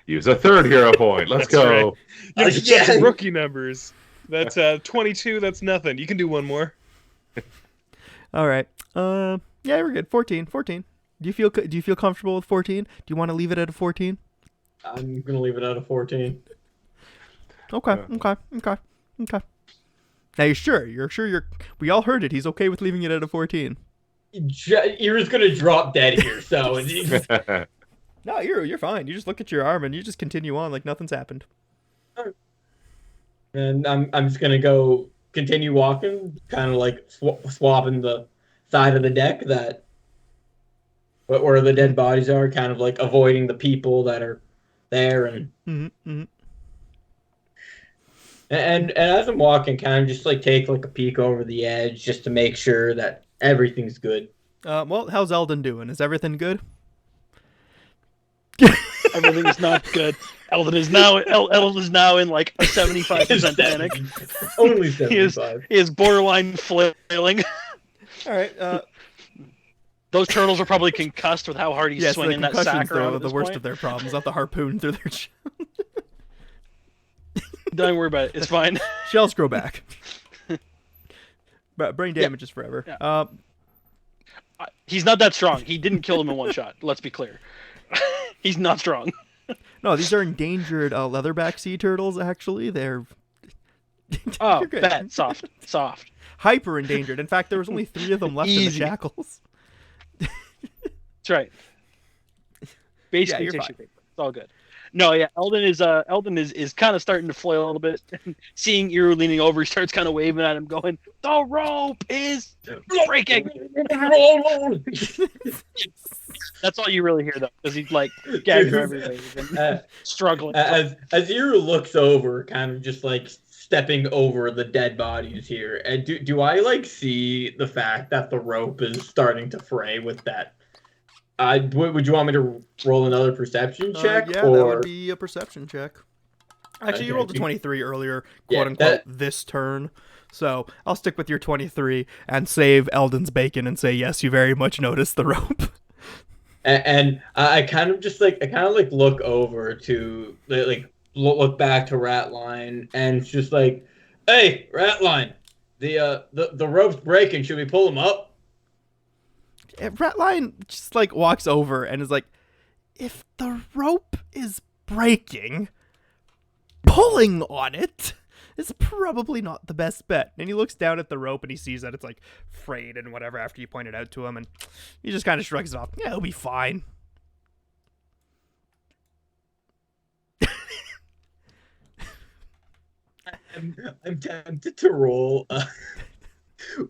Use a third hero point. Let's That's go. You have Yeah. such rookie numbers. That's 22. That's nothing. You can do one more. All right. Yeah, we're good. 14. Do you feel comfortable with 14? Do you want to leave it at a 14? I'm gonna leave it at a 14. Okay. Yeah. Okay. Now you're sure we all heard it. He's okay with leaving it at a 14. You're just gonna drop dead here, so No, you're fine. You just look at your arm and you just continue on like nothing's happened. and I'm just gonna go continue walking, kind of like swapping the side of the deck that where the dead bodies are, kind of like avoiding the people that are there, and Mm-hmm. and as I'm walking, kind of just like take like a peek over the edge just to make sure that everything's good. Well, how's Eldon doing? Is everything good? Everything is not good. Eldon is now in like a 75% panic. Only He is 75. borderline flailing. All right. Those turtles are probably concussed with how hard he's Yes, swinging the that sack concussions around are at the this worst point. of their problems. Not the harpoon through their Don't worry about it. It's fine. shells grow back. Brain damage is forever. Yeah. He's not that strong. He didn't kill him in one shot. Let's be clear. He's not strong. No, these are endangered leatherback sea turtles. Actually, they're Oh, You're good. bad. Soft. Hyper endangered. In fact, there was only 3 of them left in the Easy. shackles. That's right. Basically you're tissue fine. paper. It's all good. No, yeah, Eldon is kind of starting to flail a little bit. Seeing Iru leaning over, he starts kind of waving at him, going, "The rope is breaking." That's all you really hear though, because he's like gagging everything, he's been struggling. As Iru looks over, kind of just like stepping over the dead bodies here, and do I like see the fact that the rope is starting to fray with that? Would you want me to roll another perception check? Yeah, or... that would be a perception check. Actually, you Okay. rolled a 23 earlier, Yeah, quote unquote, this turn. So I'll stick with your 23 and save Eldon's bacon and say, yes, you very much noticed the rope. And I kind of just look over to look back to Ratline, and it's just like, "Hey, Ratline, the rope's breaking. Should we pull him up?" Ratline just like walks over and is like, if the rope is breaking, pulling on it is probably not the best bet. And he looks down at the rope and he sees that it's like frayed and whatever after you point it out to him, and he just kind of shrugs it off. Yeah, it'll be fine. I'm tempted to roll.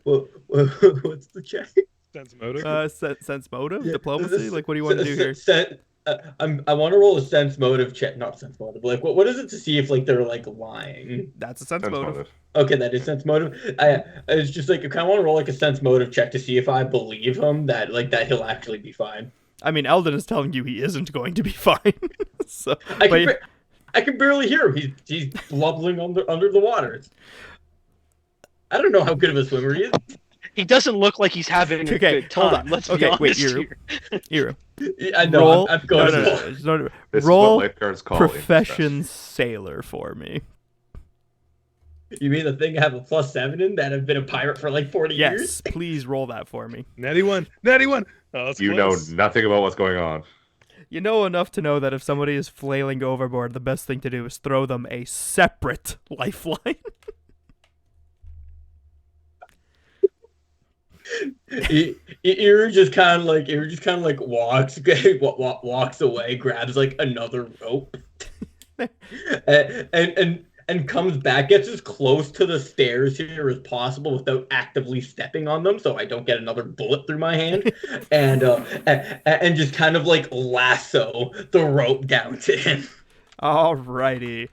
What's the check? Sense motive. Sense motive, Yeah, diplomacy. this- Like, what do you want to do here? I want to roll a sense motive check. Not sense motive. Like, what is it to see if like they're like lying? That's a sense Sense motive. motive. Okay, that is sense motive. It's just like I kind of want to roll like a sense motive check to see if I believe him that he'll actually be fine. I mean, Eldon is telling you he isn't going to be fine. So, I can barely hear him. He's blubbling under the water. I don't know how good of a swimmer he is. He doesn't look like he's having a Okay, good hold time. on. Let's be Okay, honest wait, here. Iru. I know. Roll. I'm going No. to No. This Roll is what lifeguards call profession sailor for me. You mean the thing I have a +7 in that have been a pirate for like 40 years? Yes, please roll that for me. Natty one. Oh, that's You close. know nothing about what's going on. You know enough to know that if somebody is flailing overboard, the best thing to do is throw them a separate lifeline. Iru just kind of like walks away, grabs like another rope, and comes back, gets as close to the stairs here as possible without actively stepping on them, so I don't get another bullet through my hand, and just kind of like lasso the rope down to him. Alrighty.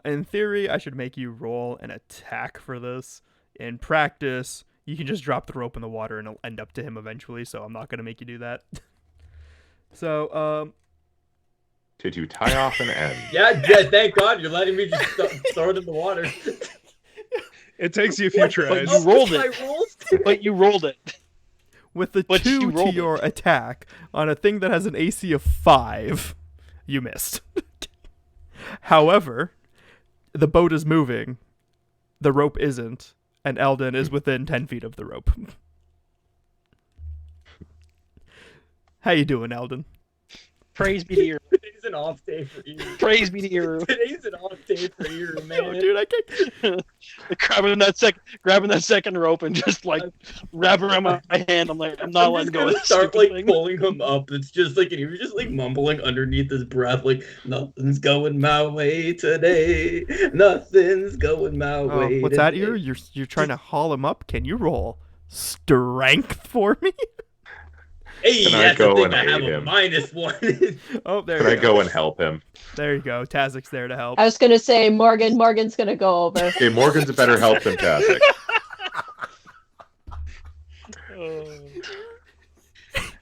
In theory, I should make you roll an attack for this. In practice, you can just drop the rope in the water and it'll end up to him eventually, so I'm not going to make you do that. So, Did you tie off an end? Yeah, thank God you're letting me just throw it in the water. It takes you a few tries. You rolled My it. rolls? But you rolled it. with the But you 2 to rolled your attack on a thing that has an AC of 5, you missed. However, the boat is moving, the rope isn't, and Eldon is within 10 feet of the rope. How you doing, Eldon? Praise be to you. Today's an off day for you. Praise be to you. Today's an off day for you, man. Oh, dude, I can't. grabbing that second rope and just like wrap around my hand. I'm like, I'm not letting go of this Start stupid like thing. pulling him up. It's just like, and he was just like mumbling underneath his breath, like nothing's going my way today. Nothing's going my way. What's that? today." You're trying to haul him up? Can you roll strength for me? Hey, Can I that's the go thing. and I have aid a him? -1. Oh, there Can you I go. go and help him? There you go. Tazik's there to help. I was gonna say Morgan's gonna go over. Okay, Morgan's a better help than Tazik.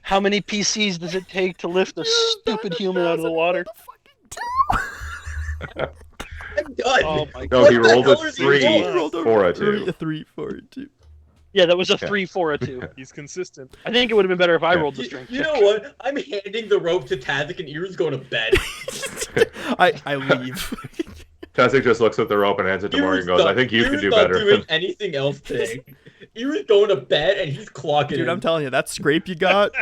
How many PCs does it take to lift a stupid human out of the water? I'm done. Oh my god. No, What he the rolled a hell is he 3 rolling? Rolled for a three, 2. 3, 4, 2. Yeah, that was a Yeah. 3, 4, a 2. He's consistent. I think it would have been better if I Yeah. rolled the strength You check. know what? I'm handing the rope to Tazik, and Iru's going to bed. I leave. Tazik just looks at the rope and hands it to Morgan and goes, I think you could Iru's do not better. doing anything else today. Eerie's going to bed and he's clocking Dude, in. I'm telling you, that scrape you got.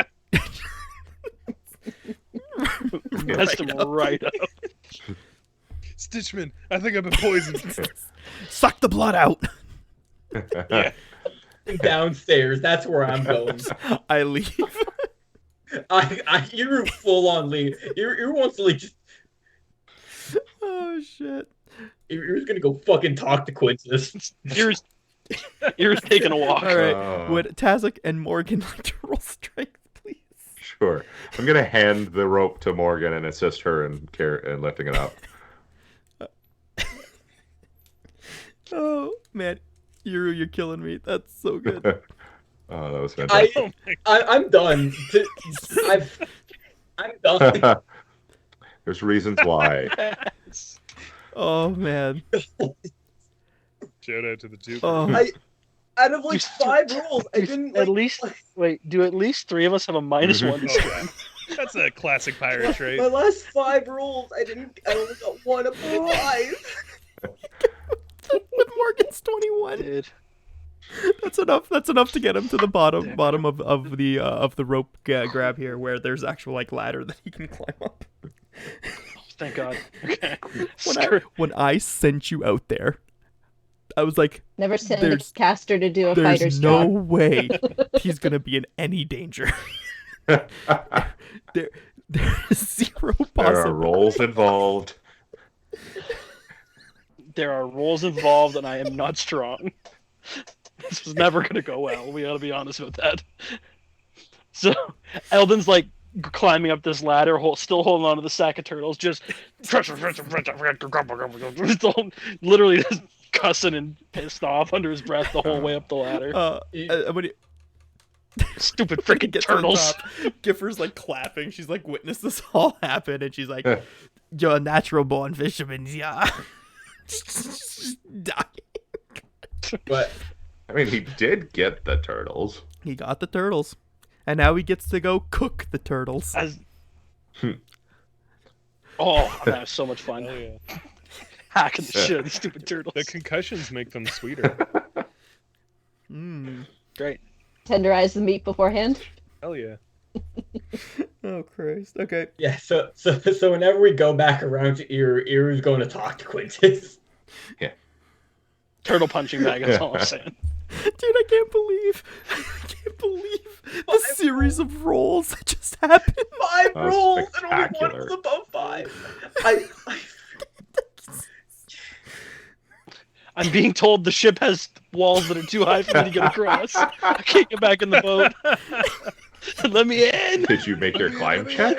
Messed him right up. Stitchman, I think I've been poisoned. Suck the blood out. Yeah. Downstairs, that's where I'm going. I leave. Eerie full on leave. Eerie wants to like just. Oh shit. Eerie's gonna go fucking talk to Quintus. Eerie's taking a walk. All right. Oh. Would Tazak and Morgan like to roll strength, please? Sure. I'm gonna hand the rope to Morgan and assist her in lifting it up. Oh man, you're killing me. That's so good. Oh, that was fantastic. I'm done. I'm done. There's reasons why. Oh man. Shout out to the Duke. Oh. Out of like You 5 rolls, I didn't At like, least, wait, do at least 3 of us have a minus Mhm. 1 to Oh, strength? That's a classic pirate trait. my last 5 rolls. I only got 1 of 5. With Morgan's 21. Dude. That's enough. That's enough to get him to the bottom of the rope grab here, where there's actual like ladder that he can climb up. Thank God. Okay. When I sent you out there, I was like, Never send There's- a caster to do a "There's fighter's no job. way he's gonna be in any danger." There is zero There are possibility. roles involved. There are roles involved, and I am not strong. This was never going to go well. We got to be honest about that. So, Eldon's like climbing up this ladder, still holding on to the sack of turtles, just literally just cussing and pissed off under his breath the whole way up the ladder. When he Stupid freaking freaking gets to the turtles. top, Giffer's like clapping. She's like witnessed this all happen, and she's like, "You're a natural born fisherman, yeah." Just dying. But I mean, he did get the turtles. He got the turtles, and now he gets to go cook the turtles. As... Oh, that was so much fun. Oh, yeah. Hacking the shit out of these stupid turtles. The concussions make them sweeter. Great. Tenderize the meat beforehand. Hell yeah. Oh Christ. Okay. yeah, so whenever we go back around to Eerie's going to talk to Quintus. Turtle punching bag, that's all I'm saying. Dude, I can't believe the series of rolls that just happened. 5 That was rolls and only one spectacular. was above 5. I I'm being told the ship has walls that are too high for me to get across. I can't get back in the boat. Let me in. Did you make your climb check?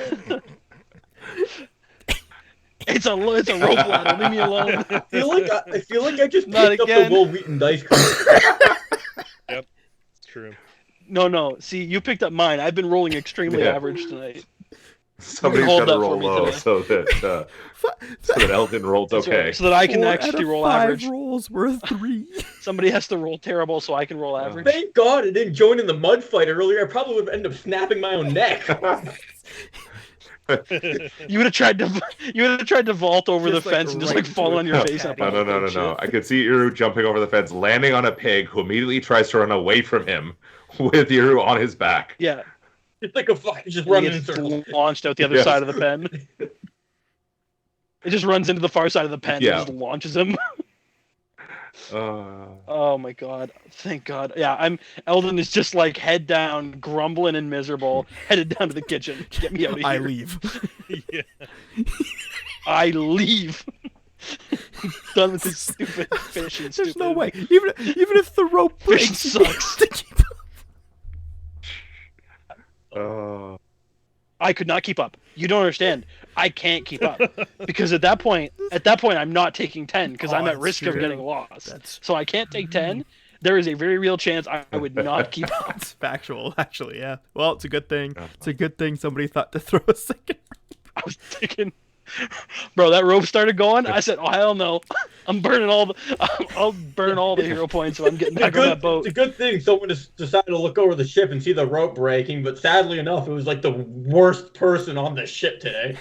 It's a rope ladder. Leave me alone. I feel like I just Not picked up again. the Will Wheaton dice card. It's true. No. See, you picked up mine. I've been rolling extremely Yeah. average tonight. Somebody's Hold got to that for roll me low today. so that Eldon rolls okay. So that I can 4 actually out of roll 5 average. rolls were 3. Somebody has to roll terrible so I can roll average. Thank God I didn't join in the mud fight earlier. I probably would have ended up snapping my own neck. You would have tried to vault over Just the like fence and just right like fall into on your a face. patio. No. I could see Iru jumping over the fence, landing on a pig who immediately tries to run away from him with Iru on his back. Yeah. It's like a fucking just And running he in gets circles. launched out the other Yes. side of the pen. It just runs into the far side of the pen Yeah. and just launches him. Oh my god. Thank God. Yeah, Eldon is just like head down, grumbling and miserable, headed down to the kitchen. Get me out of here. I leave. Yeah. I leave. Done with this stupid fish and There's stupid. no way. Even if the rope Fish breaks, sucks. to keep up. I could not keep up. You don't understand. I can't keep up because at that point, I'm not taking 10 because Oh, I'm at that's risk of true. getting lost. That's So I can't take 10. There is a very real chance I would not keep up. It's factual, actually. Yeah. Well, it's a good thing. It's a good thing somebody thought to throw a second. I was thinking, bro, that rope started going. I said, "Oh hell no! I'm burning I'll burn all the hero points if I'm getting back on that boat." It's a good thing someone just decided to look over the ship and see the rope breaking, but sadly enough, it was like the worst person on the ship today.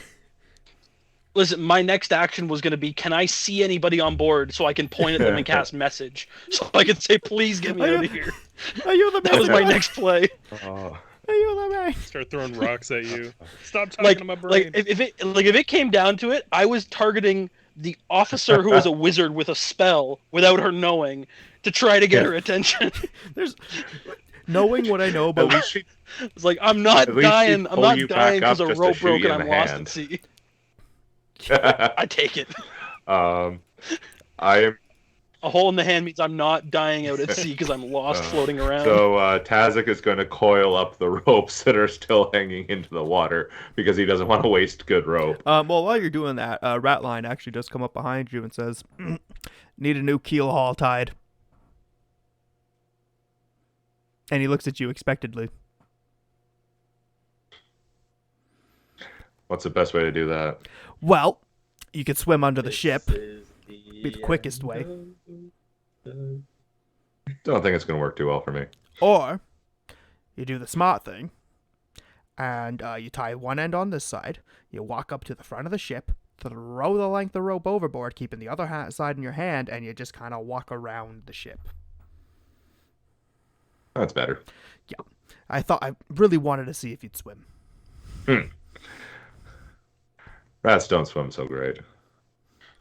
Listen, my next action was going to be, can I see anybody on board so I can point at them and cast message? So I can say, please get me out of here. Are you the That was my man? next play. Oh. Are you the man? Start throwing rocks at you. Stop talking to my brain. If it came down to it, I was targeting the officer who was a wizard with a spell without her knowing to try to get her attention. There's knowing what I know But about. we should It's like, I'm not At least dying. she'd I'm pull not you dying back up because a just to rope shoot broke you and in I'm the lost at hand. sea. I take it. I am A hole in the hand means I'm not dying out at sea because I'm lost floating around. so Tazik is going to coil up the ropes that are still hanging into the water because he doesn't want to waste good rope. Well, while you're doing that, Ratline actually does come up behind you and says, "Need a new keel haul tied." And he looks at you expectantly. What's the best way to do that? Well, you could swim under the ship. Be Be the quickest way. Don't think it's going to work too well for me. Or you do the smart thing, and you tie one end on this side. You walk up to the front of the ship, throw the length of rope overboard, keeping the other side in your hand, and you just kind of walk around the ship. That's better. I really wanted to see if you'd swim. Rats don't swim so great.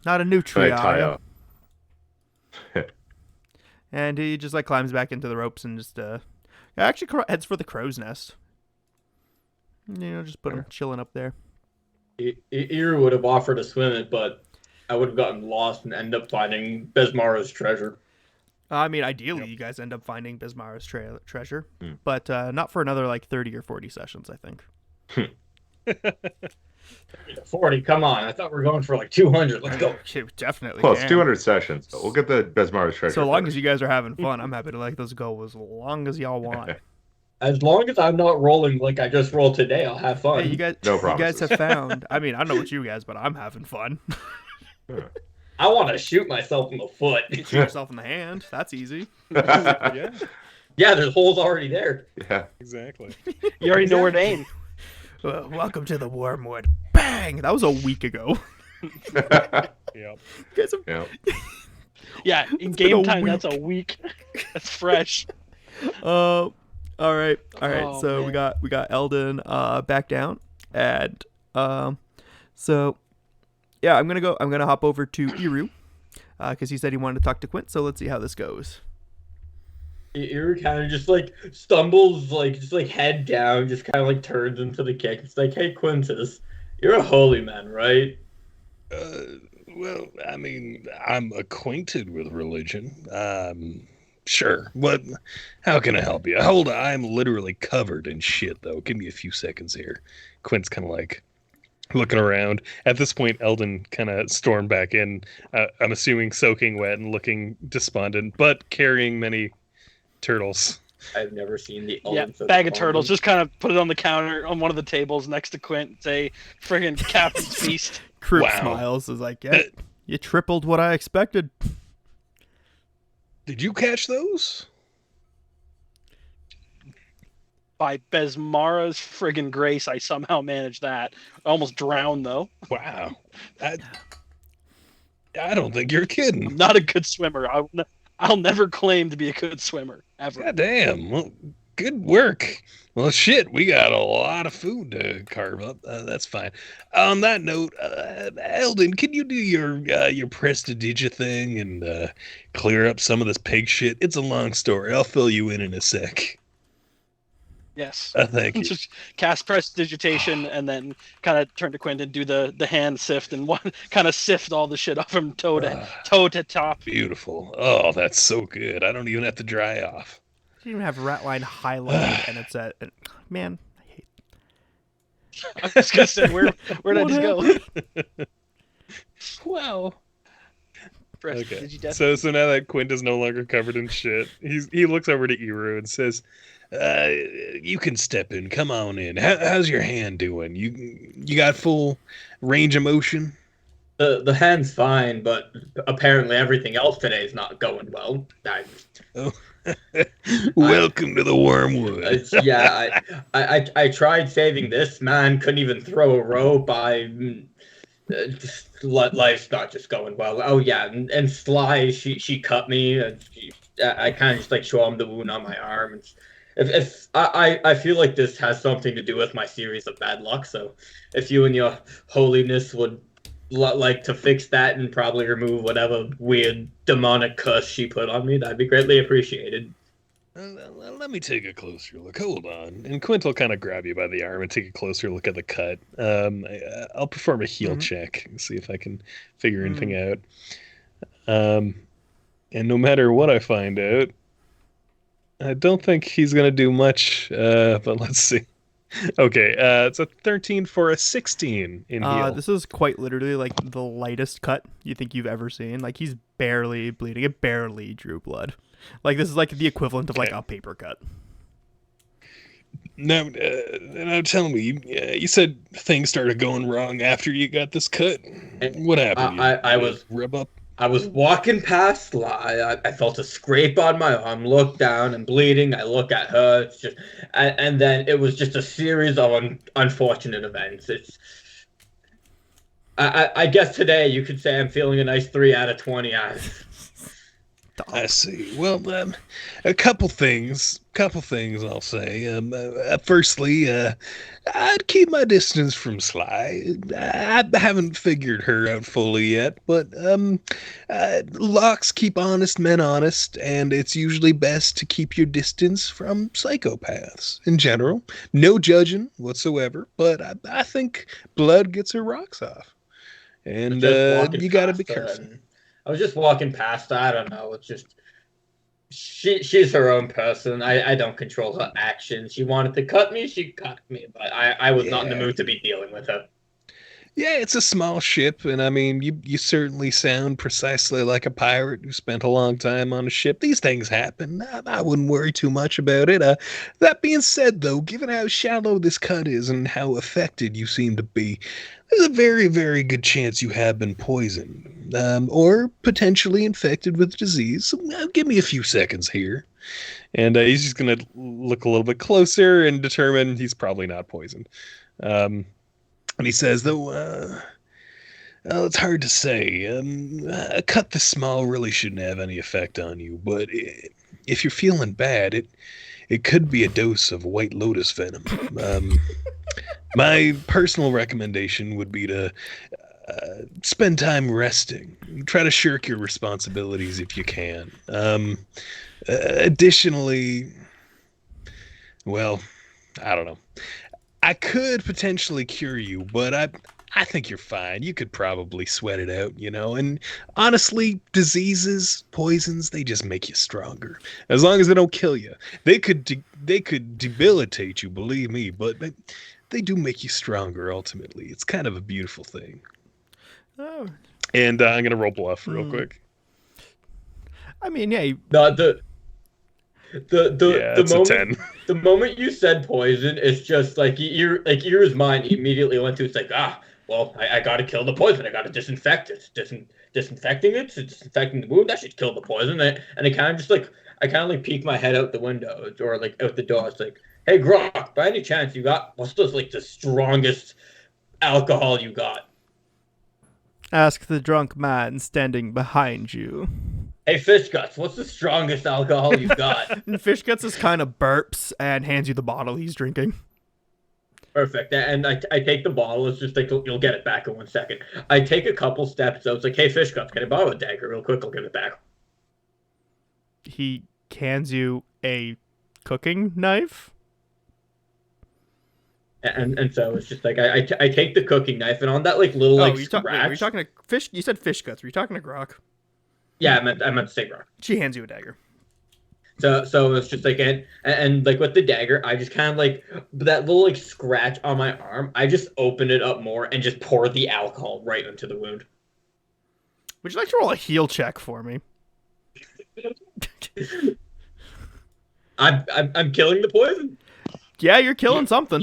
Not a new They tree, tie are up. ya? And he just like climbs back into the ropes and just actually heads for the crow's nest. Just put him chilling up there. Iru would have offered to swim it, but I would have gotten lost and end up finding Besmara's treasure. I mean, ideally, you guys end up finding Bismar's treasure, Hmm. but not for another like 30 or 40 sessions, I think. 40, come on. I thought we were going for like 200. Let's go. Definitely. Well, it's can. 200 sessions, but we'll get the Besmar's treasure. So long first. as you guys are having fun, I'm happy to let those go as long as y'all want. As long as I'm not rolling like I just rolled today, I'll have fun. Hey, you guys, No you guys promises. have found. I mean, I don't know what you guys, but I'm having fun. I want to shoot myself in the foot. Shoot yourself in the hand. That's easy. Yeah, Yeah, there's holes already there. Yeah. exactly. You already know where to aim. Welcome to the Wormwood. Bang! That was a week ago. Yep. You guys have Yeah. Yeah, in It's been game a time, week. that's a week. That's fresh. all right. Oh, So man. we got Eldon back down, and so yeah, I'm gonna hop over to Iru because he said he wanted to talk to Quint. So let's see how this goes. Iru kind of just like stumbles, like just like head down, just kind of like turns into the kick. It's like, hey, Quintus, you're a holy man, right? Well, I mean, I'm acquainted with religion. Sure. How can I help you? Hold on, I'm literally covered in shit, though. Give me a few seconds here. Quint's kind of like looking around. At this point, Eldon kind of stormed back in. I'm assuming soaking wet and looking despondent, but carrying many turtles. I've never seen the Yeah, elements bag of the turtles. elements. Just kind of put it on the counter on one of the tables next to Quint. Say, friggin' Captain's Feast. Croup Wow. smiles is like, yeah, you tripled what I expected. Did you catch those? By Besmara's friggin' grace, I somehow managed that. I almost drowned, though. Wow. I don't think you're kidding. I'm not a good swimmer. I'll never claim to be a good swimmer, ever. God damn. Well, good work. Well, shit, we got a lot of food to carve up. That's fine. On that note, Eldon, can you do your prestidigita thing and clear up some of this pig shit? It's a long story. I'll fill you in a sec. Yes. Thank you. Just cast prestidigitation and then kind of turn to Quint and do the hand sift and one kind of sift all the shit off from toe to top. Beautiful. Oh, that's so good. I don't even have to dry off. You even have Ratline highlighted, and it's at man. I hate. I was gonna say where did I What just go? Wow. Okay. So now that Quint is no longer covered in shit, he looks over to Iru and says, "You can step in. Come on in. How's your hand doing? You got full range of motion?" The hand's fine, but apparently everything else today is not going well. Welcome to the Wormwood. I tried saving this man. Couldn't even throw a rope. Life's not just going well. Oh yeah, and Sly, she cut me. And I kind of just like show him the wound on my arm. And if I feel like this has something to do with my series of bad luck. So if you and your holiness would like to fix that and probably remove whatever weird demonic curse she put on me, that'd be greatly appreciated. Let me take a closer look. Hold on. And Quint will kind of grab you by the arm and take a closer look at the cut. I'll perform a heal check and see if I can figure anything out. And no matter what I find out, I don't think he's going to do much, but let's see. Okay, it's a 13 for a 16 in heal. This is quite literally like the lightest cut you think you've ever seen. Like he's barely bleeding. It barely drew blood. Like this is like the equivalent of like a paper cut. Now tell me, you said things started going wrong after you got this cut. What happened? I was rub up. I was walking past Sly. I felt a scrape on my arm. Looked down and bleeding. I look at her. It's just, and then it was just a series of unfortunate events. I guess today you could say I'm feeling a nice 3 out of 20. I see. Well, a couple things I'll say. Firstly, I'd keep my distance from Sly. I haven't figured her out fully yet, but locks keep honest men honest, and it's usually best to keep your distance from psychopaths in general. No judging whatsoever, but I think blood gets her rocks off, and you got to be careful. I was just walking past her. I don't know. It's just she's her own person. I don't control her actions. She wanted to cut me. She cut me. But I was not in the mood to be dealing with her. Yeah, it's a small ship, and I mean, you certainly sound precisely like a pirate who spent a long time on a ship. These things happen. I wouldn't worry too much about it. That being said, though, given how shallow this cut is and how affected you seem to be, there's a very, very good chance you have been poisoned, or potentially infected with disease. So, give me a few seconds here. And he's just going to look a little bit closer and determine he's probably not poisoned. And he says, though, it's hard to say. A cut this small really shouldn't have any effect on you, but if you're feeling bad, it could be a dose of White Lotus venom. My personal recommendation would be to spend time resting. Try to shirk your responsibilities if you can. Additionally, well, I don't know. I could potentially cure you, but I think you're fine. You could probably sweat it out, And honestly, diseases, poisons, they just make you stronger. As long as they don't kill you. They could debilitate you, believe me, but they do make you stronger ultimately. It's kind of a beautiful thing. Oh. And I'm going to roll bluff real quick. I mean, yeah. The it's moment, a 10. The moment you said poison, it's just like Ir's mind immediately went to, it's like, well, I got to kill the poison. I got to disinfect it. Disinfecting the wound. That should kill the poison. And I kind of just like, peek my head out the window or like out the door. It's like, hey, Grok, by any chance what's the strongest alcohol you got? Ask the drunk man standing behind you. Hey, Fish Guts, what's the strongest alcohol you got? And Fish Guts is kind of burps and hands you the bottle he's drinking. Perfect. And I take the bottle. It's just like, you'll get it back in 1 second. I take a couple steps. So it's like, hey, Fish Guts, can I borrow a dagger real quick? I'll give it back. He hands you a cooking knife. And so it's just like, I take the cooking knife, and on that like little scratch. Were you talking to Fish? You said Fish Guts. Were you talking to Grok? Yeah, I meant to say Grok. She hands you a dagger. So it's just like, and like with the dagger, I just kind of like that little like scratch on my arm. I just open it up more and just pour the alcohol right into the wound. Would you like to roll a heal check for me? I'm killing the poison. Yeah, you're killing something.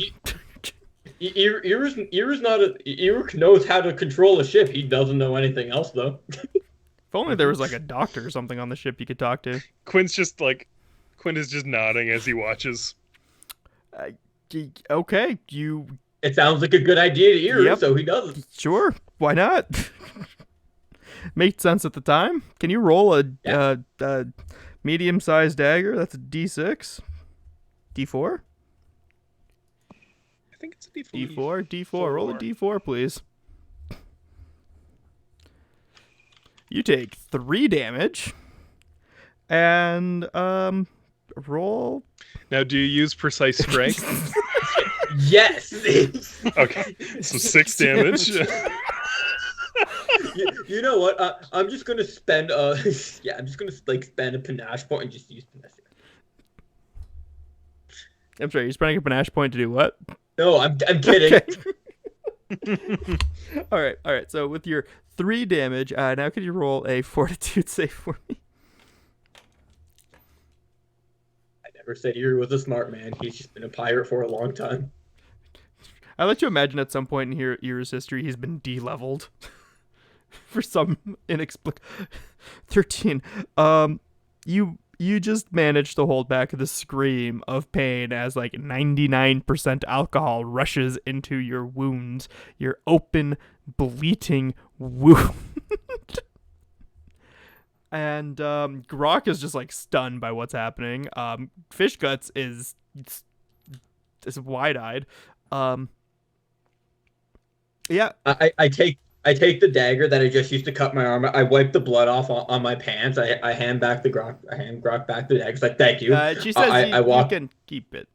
Iruk knows how to control a ship. He doesn't know anything else though. If only there was like a doctor or something on the ship you could talk to. Quint is just nodding as he watches. Okay, you It sounds like a good idea to Iru, Yep. so he does it. Sure, why not? Made sense at the time. Can you roll a medium-sized dagger? That's a D6, D4, I think it's a D4. D4, D4. Roll a D4, please. You take 3 damage, and roll. Now, do you use precise strike? Yes. Okay, so 6 damage. You know what? I'm just gonna spend I'm just gonna spend a panache point and just use panache. I'm sorry, you're spending a panache point to do what? No, I'm kidding. Okay. all right. So with your 3 damage, now could you roll a fortitude save for me? I never said Iru was a smart man. He's just been a pirate for a long time. I let you imagine at some point in Iru's history he's been de-leveled for some inexplicable 13. You just managed to hold back the scream of pain as like 99% alcohol rushes into your wounds, your open, bleeding wound. And Grok is just like stunned by what's happening. Fish Guts is wide-eyed. Yeah. I take the dagger that I just used to cut my arm. I wipe the blood off on my pants. I hand back the Grok. I hand Grok back the dagger. It's like, thank you. She says you can keep it.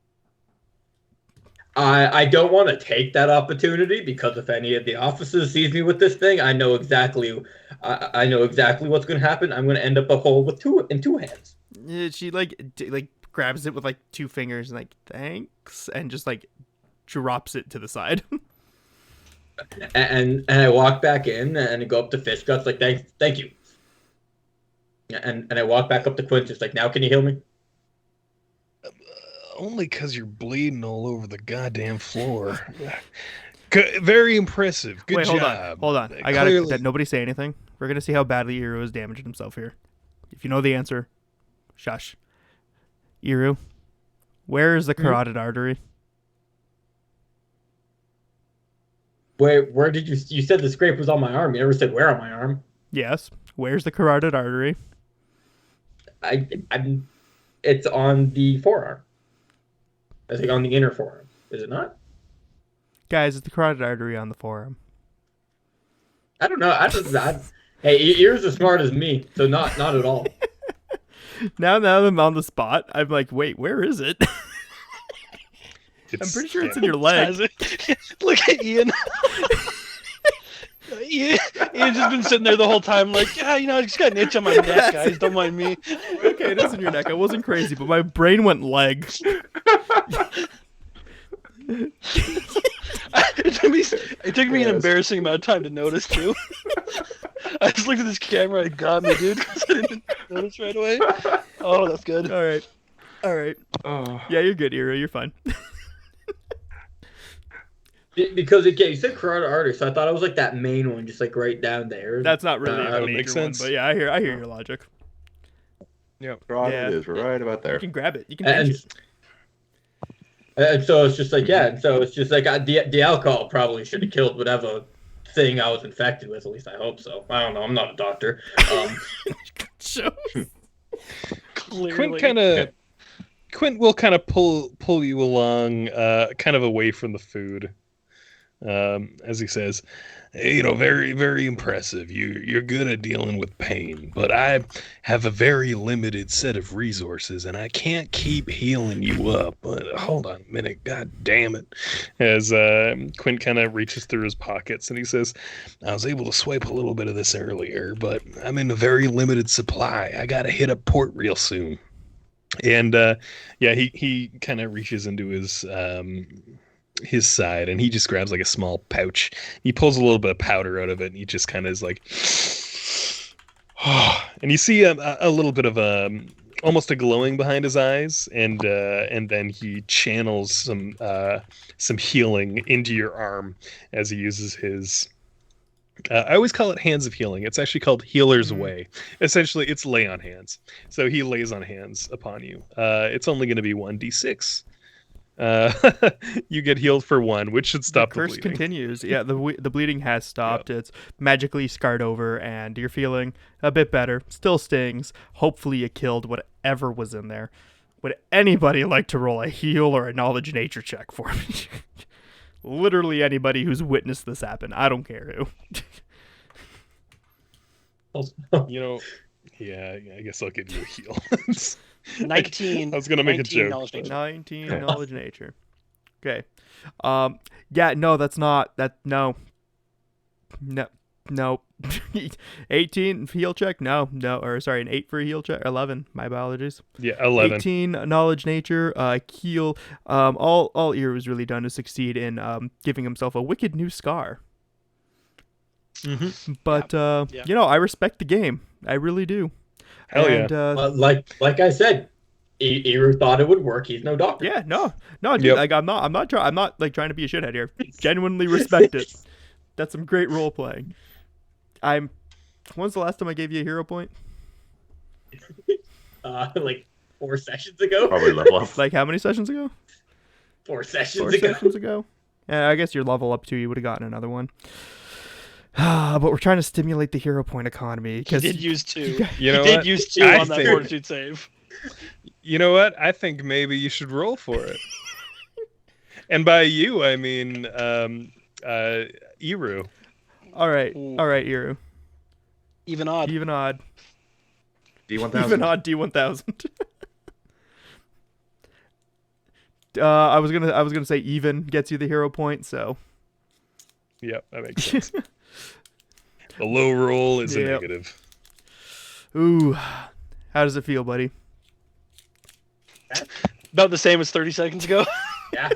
I don't want to take that opportunity because if any of the officers sees me with this thing, I know exactly what's going to happen. I'm going to end up a hole with two hands. Yeah, she like grabs it with like 2 fingers and like thanks, and just like drops it to the side. and I walk back in and I go up to Fish Guts like thank you. And I walk back up to Quintus like, now can you heal me? Only because you're bleeding all over the goddamn floor. Very impressive. Good Wait, job. Hold on. I gotta. Nobody say anything. We're gonna see how badly Iru has damaged himself here. If you know the answer, shush. Iru, where is the carotid artery? Where did you said the scrape was on my arm? You never said where on my arm. Yes. Where's the carotid artery? It's on the forearm. I think on the inner forearm. Is it not? Guys, it's the carotid artery on the forearm. I don't know. Hey, ears as smart as me, so not at all. Now I'm on the spot. I'm like, wait, where is it? I'm pretty sure it's in your leg. Look at Ian. Ian's just been sitting there the whole time like, I just got an itch on my neck, guys. Don't mind me. Okay, it is in your neck. I wasn't crazy, but my brain went leg. It took me an embarrassing amount of time to notice, too. I just looked at this camera and it got me, dude, because I didn't notice right away. Oh, that's good. All right. Oh. Yeah, you're good, Iru. You're fine. Because you said carotid artery, so I thought it was like that main one, just like right down there. That's not really a that would major make sense. one, but yeah, I hear your logic. Carotid is right about there. You can grab it. You can pinch it. And so it's just like, the alcohol probably should have killed whatever thing I was infected with. At least I hope so. I don't know. I'm not a doctor. Clearly. Quint will kind of pull you along, kind of away from the food. As he says, very, very impressive. You're good at dealing with pain, but I have a very limited set of resources, and I can't keep healing you up. But hold on a minute, god damn it! As Quint kind of reaches through his pockets and he says, "I was able to swipe a little bit of this earlier, but I'm in a very limited supply. I gotta hit up port real soon." And he kind of reaches into his side and he just grabs like a small pouch. He pulls a little bit of powder out of it and he just kind of is like, and you see a little bit of almost a glowing behind his eyes, and then he channels some healing into your arm as he uses his. I always call it hands of healing. It's actually called Healer's Way. Essentially, it's lay on hands. So he lays on hands upon you. It's only going to be 1d6. you get healed for 1, which should stop the curse bleeding. continues. Yeah, the bleeding has stopped. It's magically scarred over, and you're feeling a bit better. Still stings. Hopefully, you killed whatever was in there. Would anybody like to roll a heal or a knowledge nature check for me? Literally anybody who's witnessed this happen. I don't care who. You know, yeah, I guess I'll give you a heal. 19. I was gonna make a 19 joke. knowledge nature. 19 knowledge nature. Okay. Yeah, no, that's not that. No. 18 heal check. No, or sorry, an 8 for a heal check. 11. My apologies. Yeah, 11. 18 knowledge nature. Heal. All Ear was really done to succeed in giving himself a wicked new scar. Mm-hmm. But Yeah. I respect the game. I really do. Hell and, yeah. Like I said, Eru thought it would work. He's no doctor. Yeah, no, dude. Yep. Like I'm not trying to be a shithead here. Genuinely respect it. That's some great role playing. When's the last time I gave you a hero point? Like 4 sessions ago. Probably level up. Like how many sessions ago? 4 sessions 4 ago. sessions ago. Yeah, I guess your level up 2, you would have gotten another one. But we're trying to stimulate the hero point economy. He 'cause did use 2. You know He did what? use 2 I on that think- fortitude save. You know what? I think maybe you should roll for it. And by you, I mean Eru. All right, Ooh. Iru. Even odd. Even odd. D1000. Even odd D1000. I was gonna say even gets you the hero point, so Yep, that makes sense. The low roll is a Yep. negative. ooh, how does it feel, buddy? About the same as 30 seconds ago. Yeah.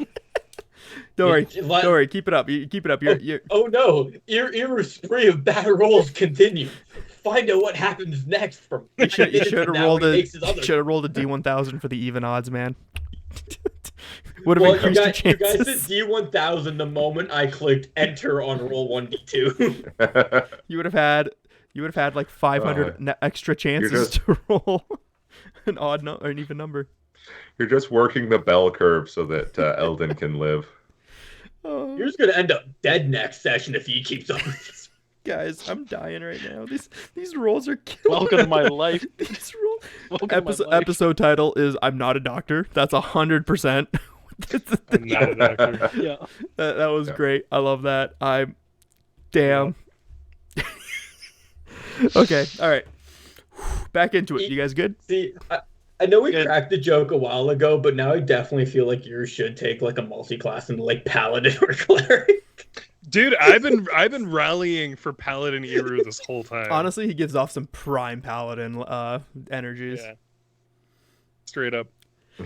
Don't worry, It- like- don't worry. Keep it up. You keep it up. You're Oh no! Eru's spree of bad rolls continue. Find out what happens next from. you should minutes have from now rolled when he a makes his other- D1000 for the even odds, man. Would have Well, you increased your guys said chances. D1000 the moment I clicked enter on roll 1d2. You would have had like 500 extra chances just- to roll an odd or an even number. You're just working the bell curve so that Eldon can live. Oh, You're just gonna end up dead next session if he keeps on. guys, I'm dying right now. These rolls are killing. Welcome to my life. These rolls. Welcome to my life. Episode title is "I'm not a doctor." That's 100%. I'm not a doctor. Yeah. That was Yeah. great. I love that. Damn. Okay. All right. Back into it. You guys good? See, I know we Good. cracked the joke a while ago, but now I definitely feel like you should take like a multi-class into like paladin or cleric. Dude, I've been rallying for Paladin Eru this whole time. Honestly, he gives off some prime paladin energies. Yeah. Straight up.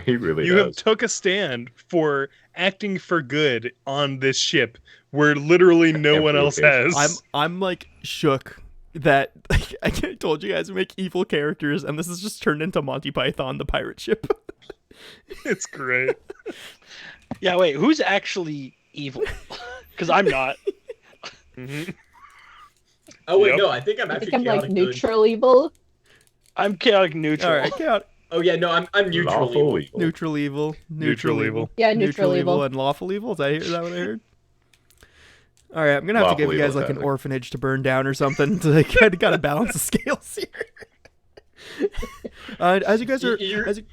He really You have does. took a stand for acting for good on this ship where literally no one else has. I'm like shook that like, I told you guys we make evil characters, and this has just turned into Monty Python, the pirate ship. It's great. Yeah, wait, who's actually evil? Because I'm not. Mhm. Oh wait, Yep. no, I think I'm I actually think I'm like chaotic good. neutral evil. I'm chaotic neutral. All right, count Oh yeah, no, I'm neutral. Lawful evil. evil. neutral evil, Neutral evil. Yeah, neutral evil. and lawful evil. Is that what I heard? All right, I'm gonna have to give Lawful you guys evil, like an exactly. orphanage to burn down or something. To like, gotta balance the scales here. As you guys are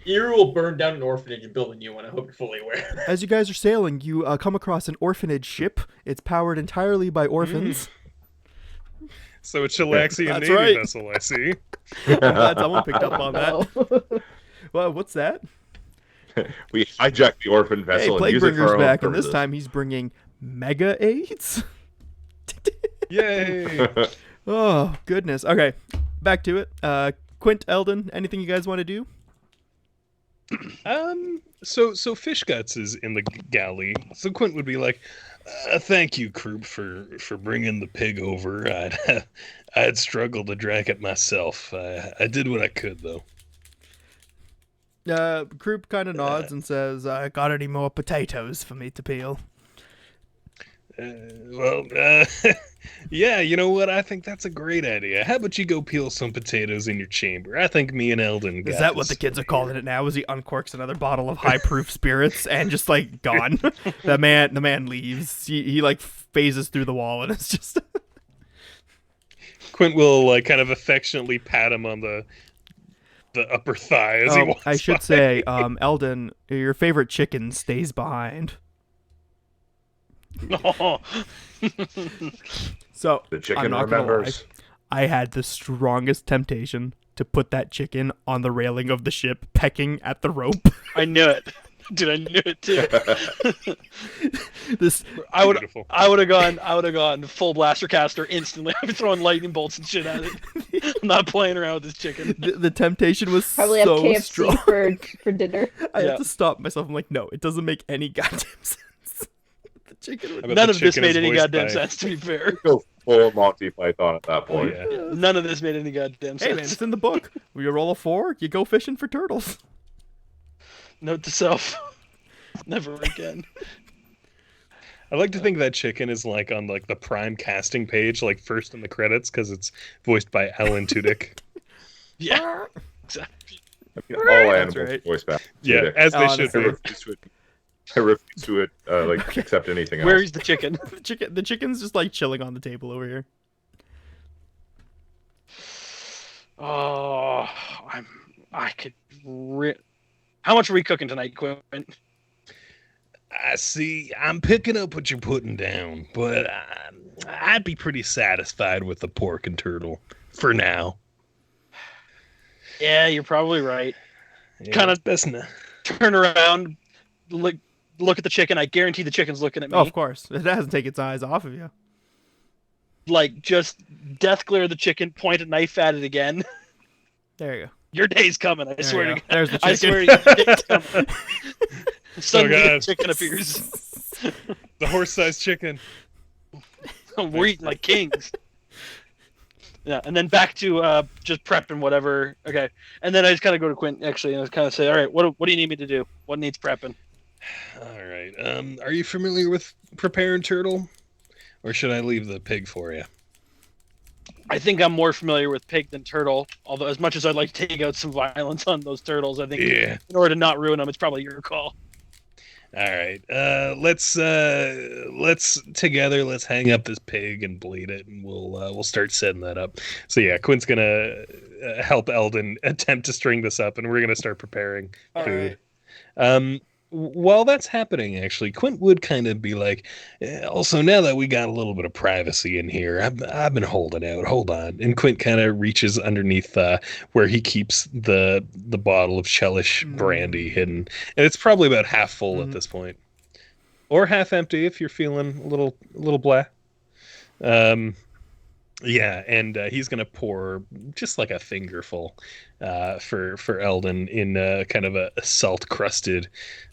Eru will burn down an orphanage and build a new one. I hope you're fully aware. as you guys are sailing, you come across an orphanage ship. It's powered entirely by orphans. So it's Chilaxian That's Navy right. vessel, I see. I'm glad someone picked up on that. Oh. Well, what's that? We hijacked the orphan Hey, vessel and use it for Plaguebringer's our back, own and this purposes. time he's bringing mega aids. Yay! Oh goodness. Okay, back to it. Quint, Eldon, anything you guys want to do? So Fish Guts is in the galley. So Quint would be like, "Thank you, Croup, for bringing the pig over. I'd struggled to drag it myself. I did what I could, though." Croup kind of nods and says, "Got any more potatoes for me to peel?" Well, Yeah, you know what? I think that's a great idea. How about you go peel some potatoes in your chamber? I think me and Eldon got Is that what this the kids are one calling here. it now? As he uncorks another bottle of high proof spirits and just like gone. The man leaves. He like phases through the wall and it's just Quint will like kind of affectionately pat him on the upper thigh as he walks I should by. say, Eldon, your favorite chicken stays behind. Oh. So The I'm chicken not gonna lie. remembers. I had the strongest temptation to put that chicken on the railing of the ship, pecking at the rope. I knew it. Dude, I knew it too. This I would Beautiful. have gone full blaster caster instantly. I'd be throwing lightning bolts and shit at it. I'm not playing around with this chicken. the temptation was Probably have so KFC strong. for dinner. I Yeah. had to stop myself. I'm like, no, it doesn't make any goddamn sense. The chicken would I bet None the of this chicken made is any voiced goddamn by- sense, to be fair. Go full Monty Python at that Oh, point. yeah. None of this made any goddamn Hey man, sense. it's in the book. When you roll a 4, you go fishing for turtles. Note to self. Never again. I like to think that chicken is like on like the prime casting page, like first in the credits, because it's voiced by Alan Tudyk. Yeah. Exactly. I mean, all That's animals right. voice back. Yeah, as they Honestly. should I be. refuse to like accept anything else. Where's the chicken? The chicken's just like chilling on the table over here. Oh, I could. How much are we cooking tonight, Quint? I see. I'm picking up what you're putting down, but I'd be pretty satisfied with the pork and turtle for now. Yeah, you're probably right. Yeah, Kinda- it's best now. Turn around, look at the chicken. I guarantee the chicken's looking at me. Oh, of course. It doesn't take its eyes off of you. Like, just death glare the chicken, point a knife at it again. There you go. Your day's coming, I There swear you to go. God. There's the I chicken. swear your day's coming. Suddenly God. the chicken appears. The horse-sized chicken. We're eating like kings. Yeah, and then back to just prepping whatever. Okay, and then I just kind of go to Quint actually, and I kind of say, "All right, what do you need me to do? What needs prepping?" All right. Are you familiar with preparing turtle, or should I leave the pig for you? I think I'm more familiar with pig than turtle. Although, as much as I'd like to take out some violence on those turtles, I think Yeah. in order to not ruin them, it's probably your call. All right. Let's hang up this pig and bleed it, and we'll start setting that up. So yeah, Quint's gonna help Eldon attempt to string this up, and we're gonna start preparing food. While that's happening, actually, Quint would kind of be like, also now that we got a little bit of privacy in here, I've been holding out. Hold on, and Quint kind of reaches underneath where he keeps the bottle of Chelish brandy hidden, and it's probably about half full at this point, or half empty if you're feeling a little blah. Yeah, and he's gonna pour just like a fingerful for Eldon in kind of a salt crusted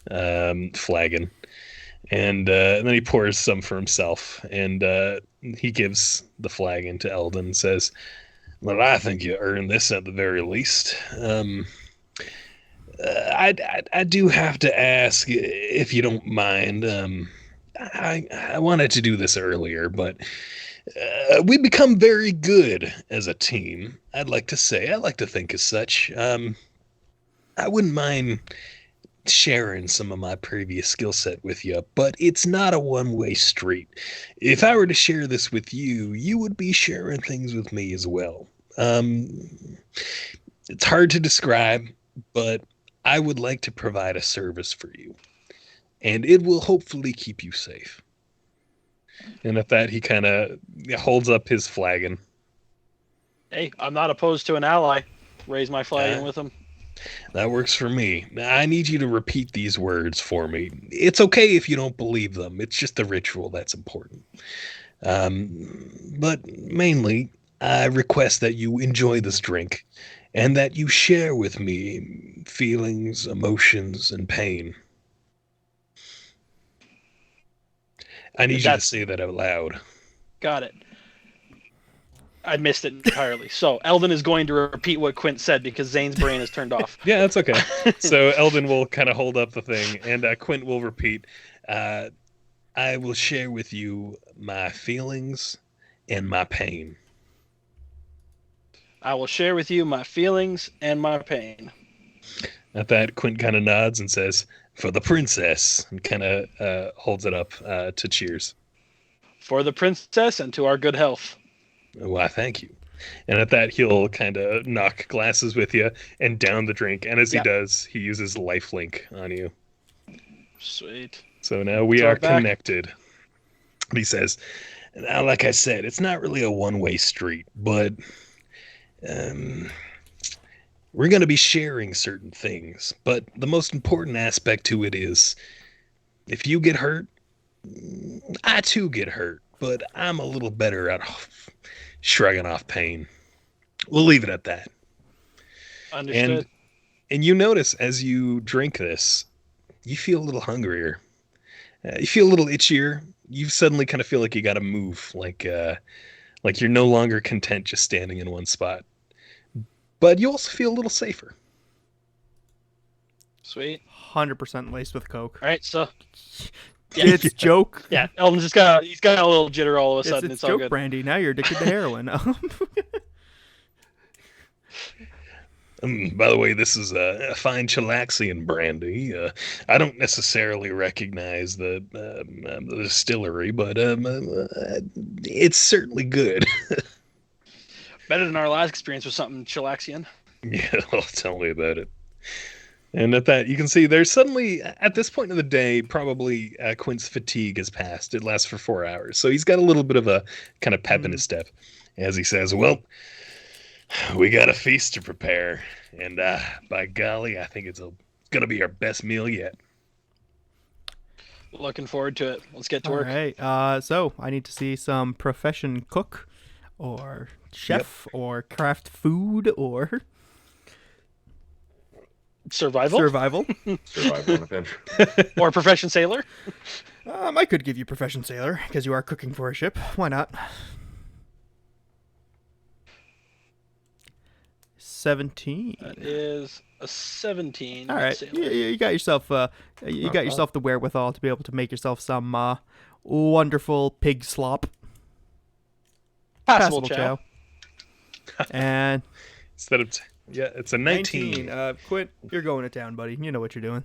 flagon, and then he pours some for himself, and he gives the flagon to Eldon and says, "Well, I think you earned this at the very least. I do have to ask if you don't mind. I wanted to do this earlier, but." We become very good as a team. I'd like to say. I like to think as such. I wouldn't mind sharing some of my previous skill set with you, but it's not a one-way street. If I were to share this with you, you would be sharing things with me as well. It's hard to describe, but I would like to provide a service for you, and it will hopefully keep you safe. And at that, he kind of holds up his flagon. Hey, I'm not opposed to an ally. Raise my flagon with him. That works for me. I need you to repeat these words for me. It's okay if you don't believe them. It's just the ritual that's important. But mainly, I request that you enjoy this drink and that you share with me feelings, emotions, and pain. I need you to say that out loud. Got it. I missed it entirely. So Eldon is going to repeat what Quint said because Zane's brain is turned off. Yeah, that's okay. So Eldon will kind of hold up the thing, and Quint will repeat. I will share with you my feelings and my pain. I will share with you my feelings and my pain. At that, Quint kind of nods and says, "For the princess," and kind of holds it up to cheers. For the princess and to our good health. Why, thank you. And at that, he'll kind of knock glasses with you and down the drink. And as he does, he uses lifelink on you. Sweet. So now we So are back- connected. He says, "Now, like I said, it's not really a one-way street, but we're going to be sharing certain things. But the most important aspect to it is, if you get hurt, I too get hurt, but I'm a little better at shrugging off pain. We'll leave it at that." Understood. And you notice as you drink this, you feel a little hungrier. You feel a little itchier. You suddenly kind of feel like you got to move, like you're no longer content just standing in one spot. But you also feel a little safer. Sweet. 100% laced with coke. All right, so It's joke. yeah, Eldon's he's got a little jitter all of a sudden. It's It's all joke good. brandy. Now you're addicted to heroin. By the way, this is a fine Chelaxian brandy. I don't necessarily recognize the distillery, but it's certainly good. Better than our last experience with something Chelaxian. Yeah, well, tell me about it. And at that, you can see there's suddenly, at this point of the day, probably Quint's fatigue has passed. It lasts for 4 hours. So he's got a little bit of a kind of pep in his step as he says, "Well, we got a feast to prepare. And by golly, I think it's going to be our best meal yet." Looking forward to it. Let's get to All work. right. So I need to see some profession cook or chef or craft food or Survival survival. Survival on a pinch. or profession sailor. I could give you profession sailor because you are cooking for a ship. Why not? 17. That is a 17. All right, sailor. you got yourself the wherewithal to be able to make yourself some wonderful pig slop, Passable chow. And Instead of, it's a 19. Quint, you're going to town, buddy. You know what you're doing.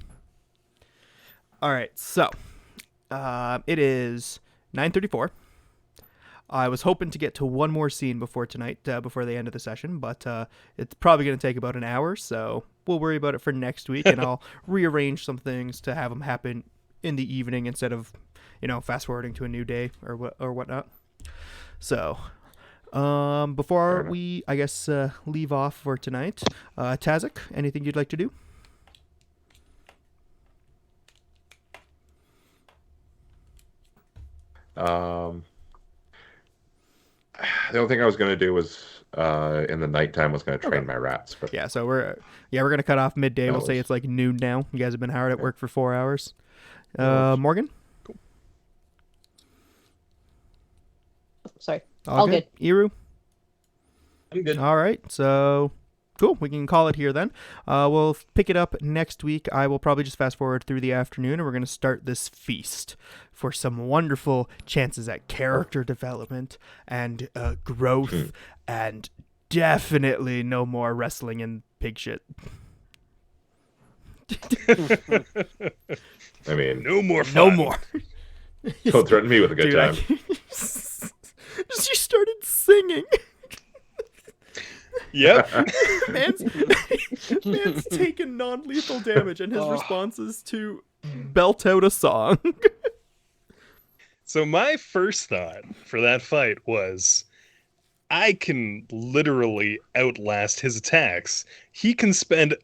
All right, so it is 9:34. I was hoping to get to one more scene before tonight, before the end of the session, but it's probably going to take about an hour, so we'll worry about it for next week, and I'll rearrange some things to have them happen in the evening instead of, fast forwarding to a new day or whatnot. So, before we, I guess, leave off for tonight, Tazik, anything you'd like to do? The only thing I was going to do was in the nighttime was going to train my rats. But Yeah, so we're gonna cut off midday. We'll say was- it's like noon now. You guys have been hard at work for 4 hours. Morgan, Sorry. All good. Iru, I'm good. all right. So cool. We can call it here then. We'll pick it up next week. I will probably just fast forward through the afternoon, and we're gonna start this feast for some wonderful chances at character development and growth, and definitely no more wrestling and pig shit. I mean, No more fun. No more. don't threaten me with a good Dude, time. Just you started singing. Yep. man's taken non-lethal damage, and his response is to belt out a song. So my first thought for that fight was, I can literally outlast his attacks. He can spend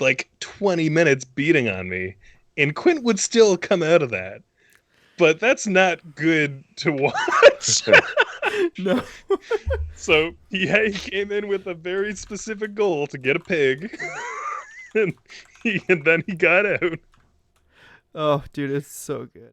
like 20 minutes beating on me, and Quint would still come out of that. But that's not good to watch. No. So he came in with a very specific goal to get a pig, and then he got out. Oh, dude, it's so good.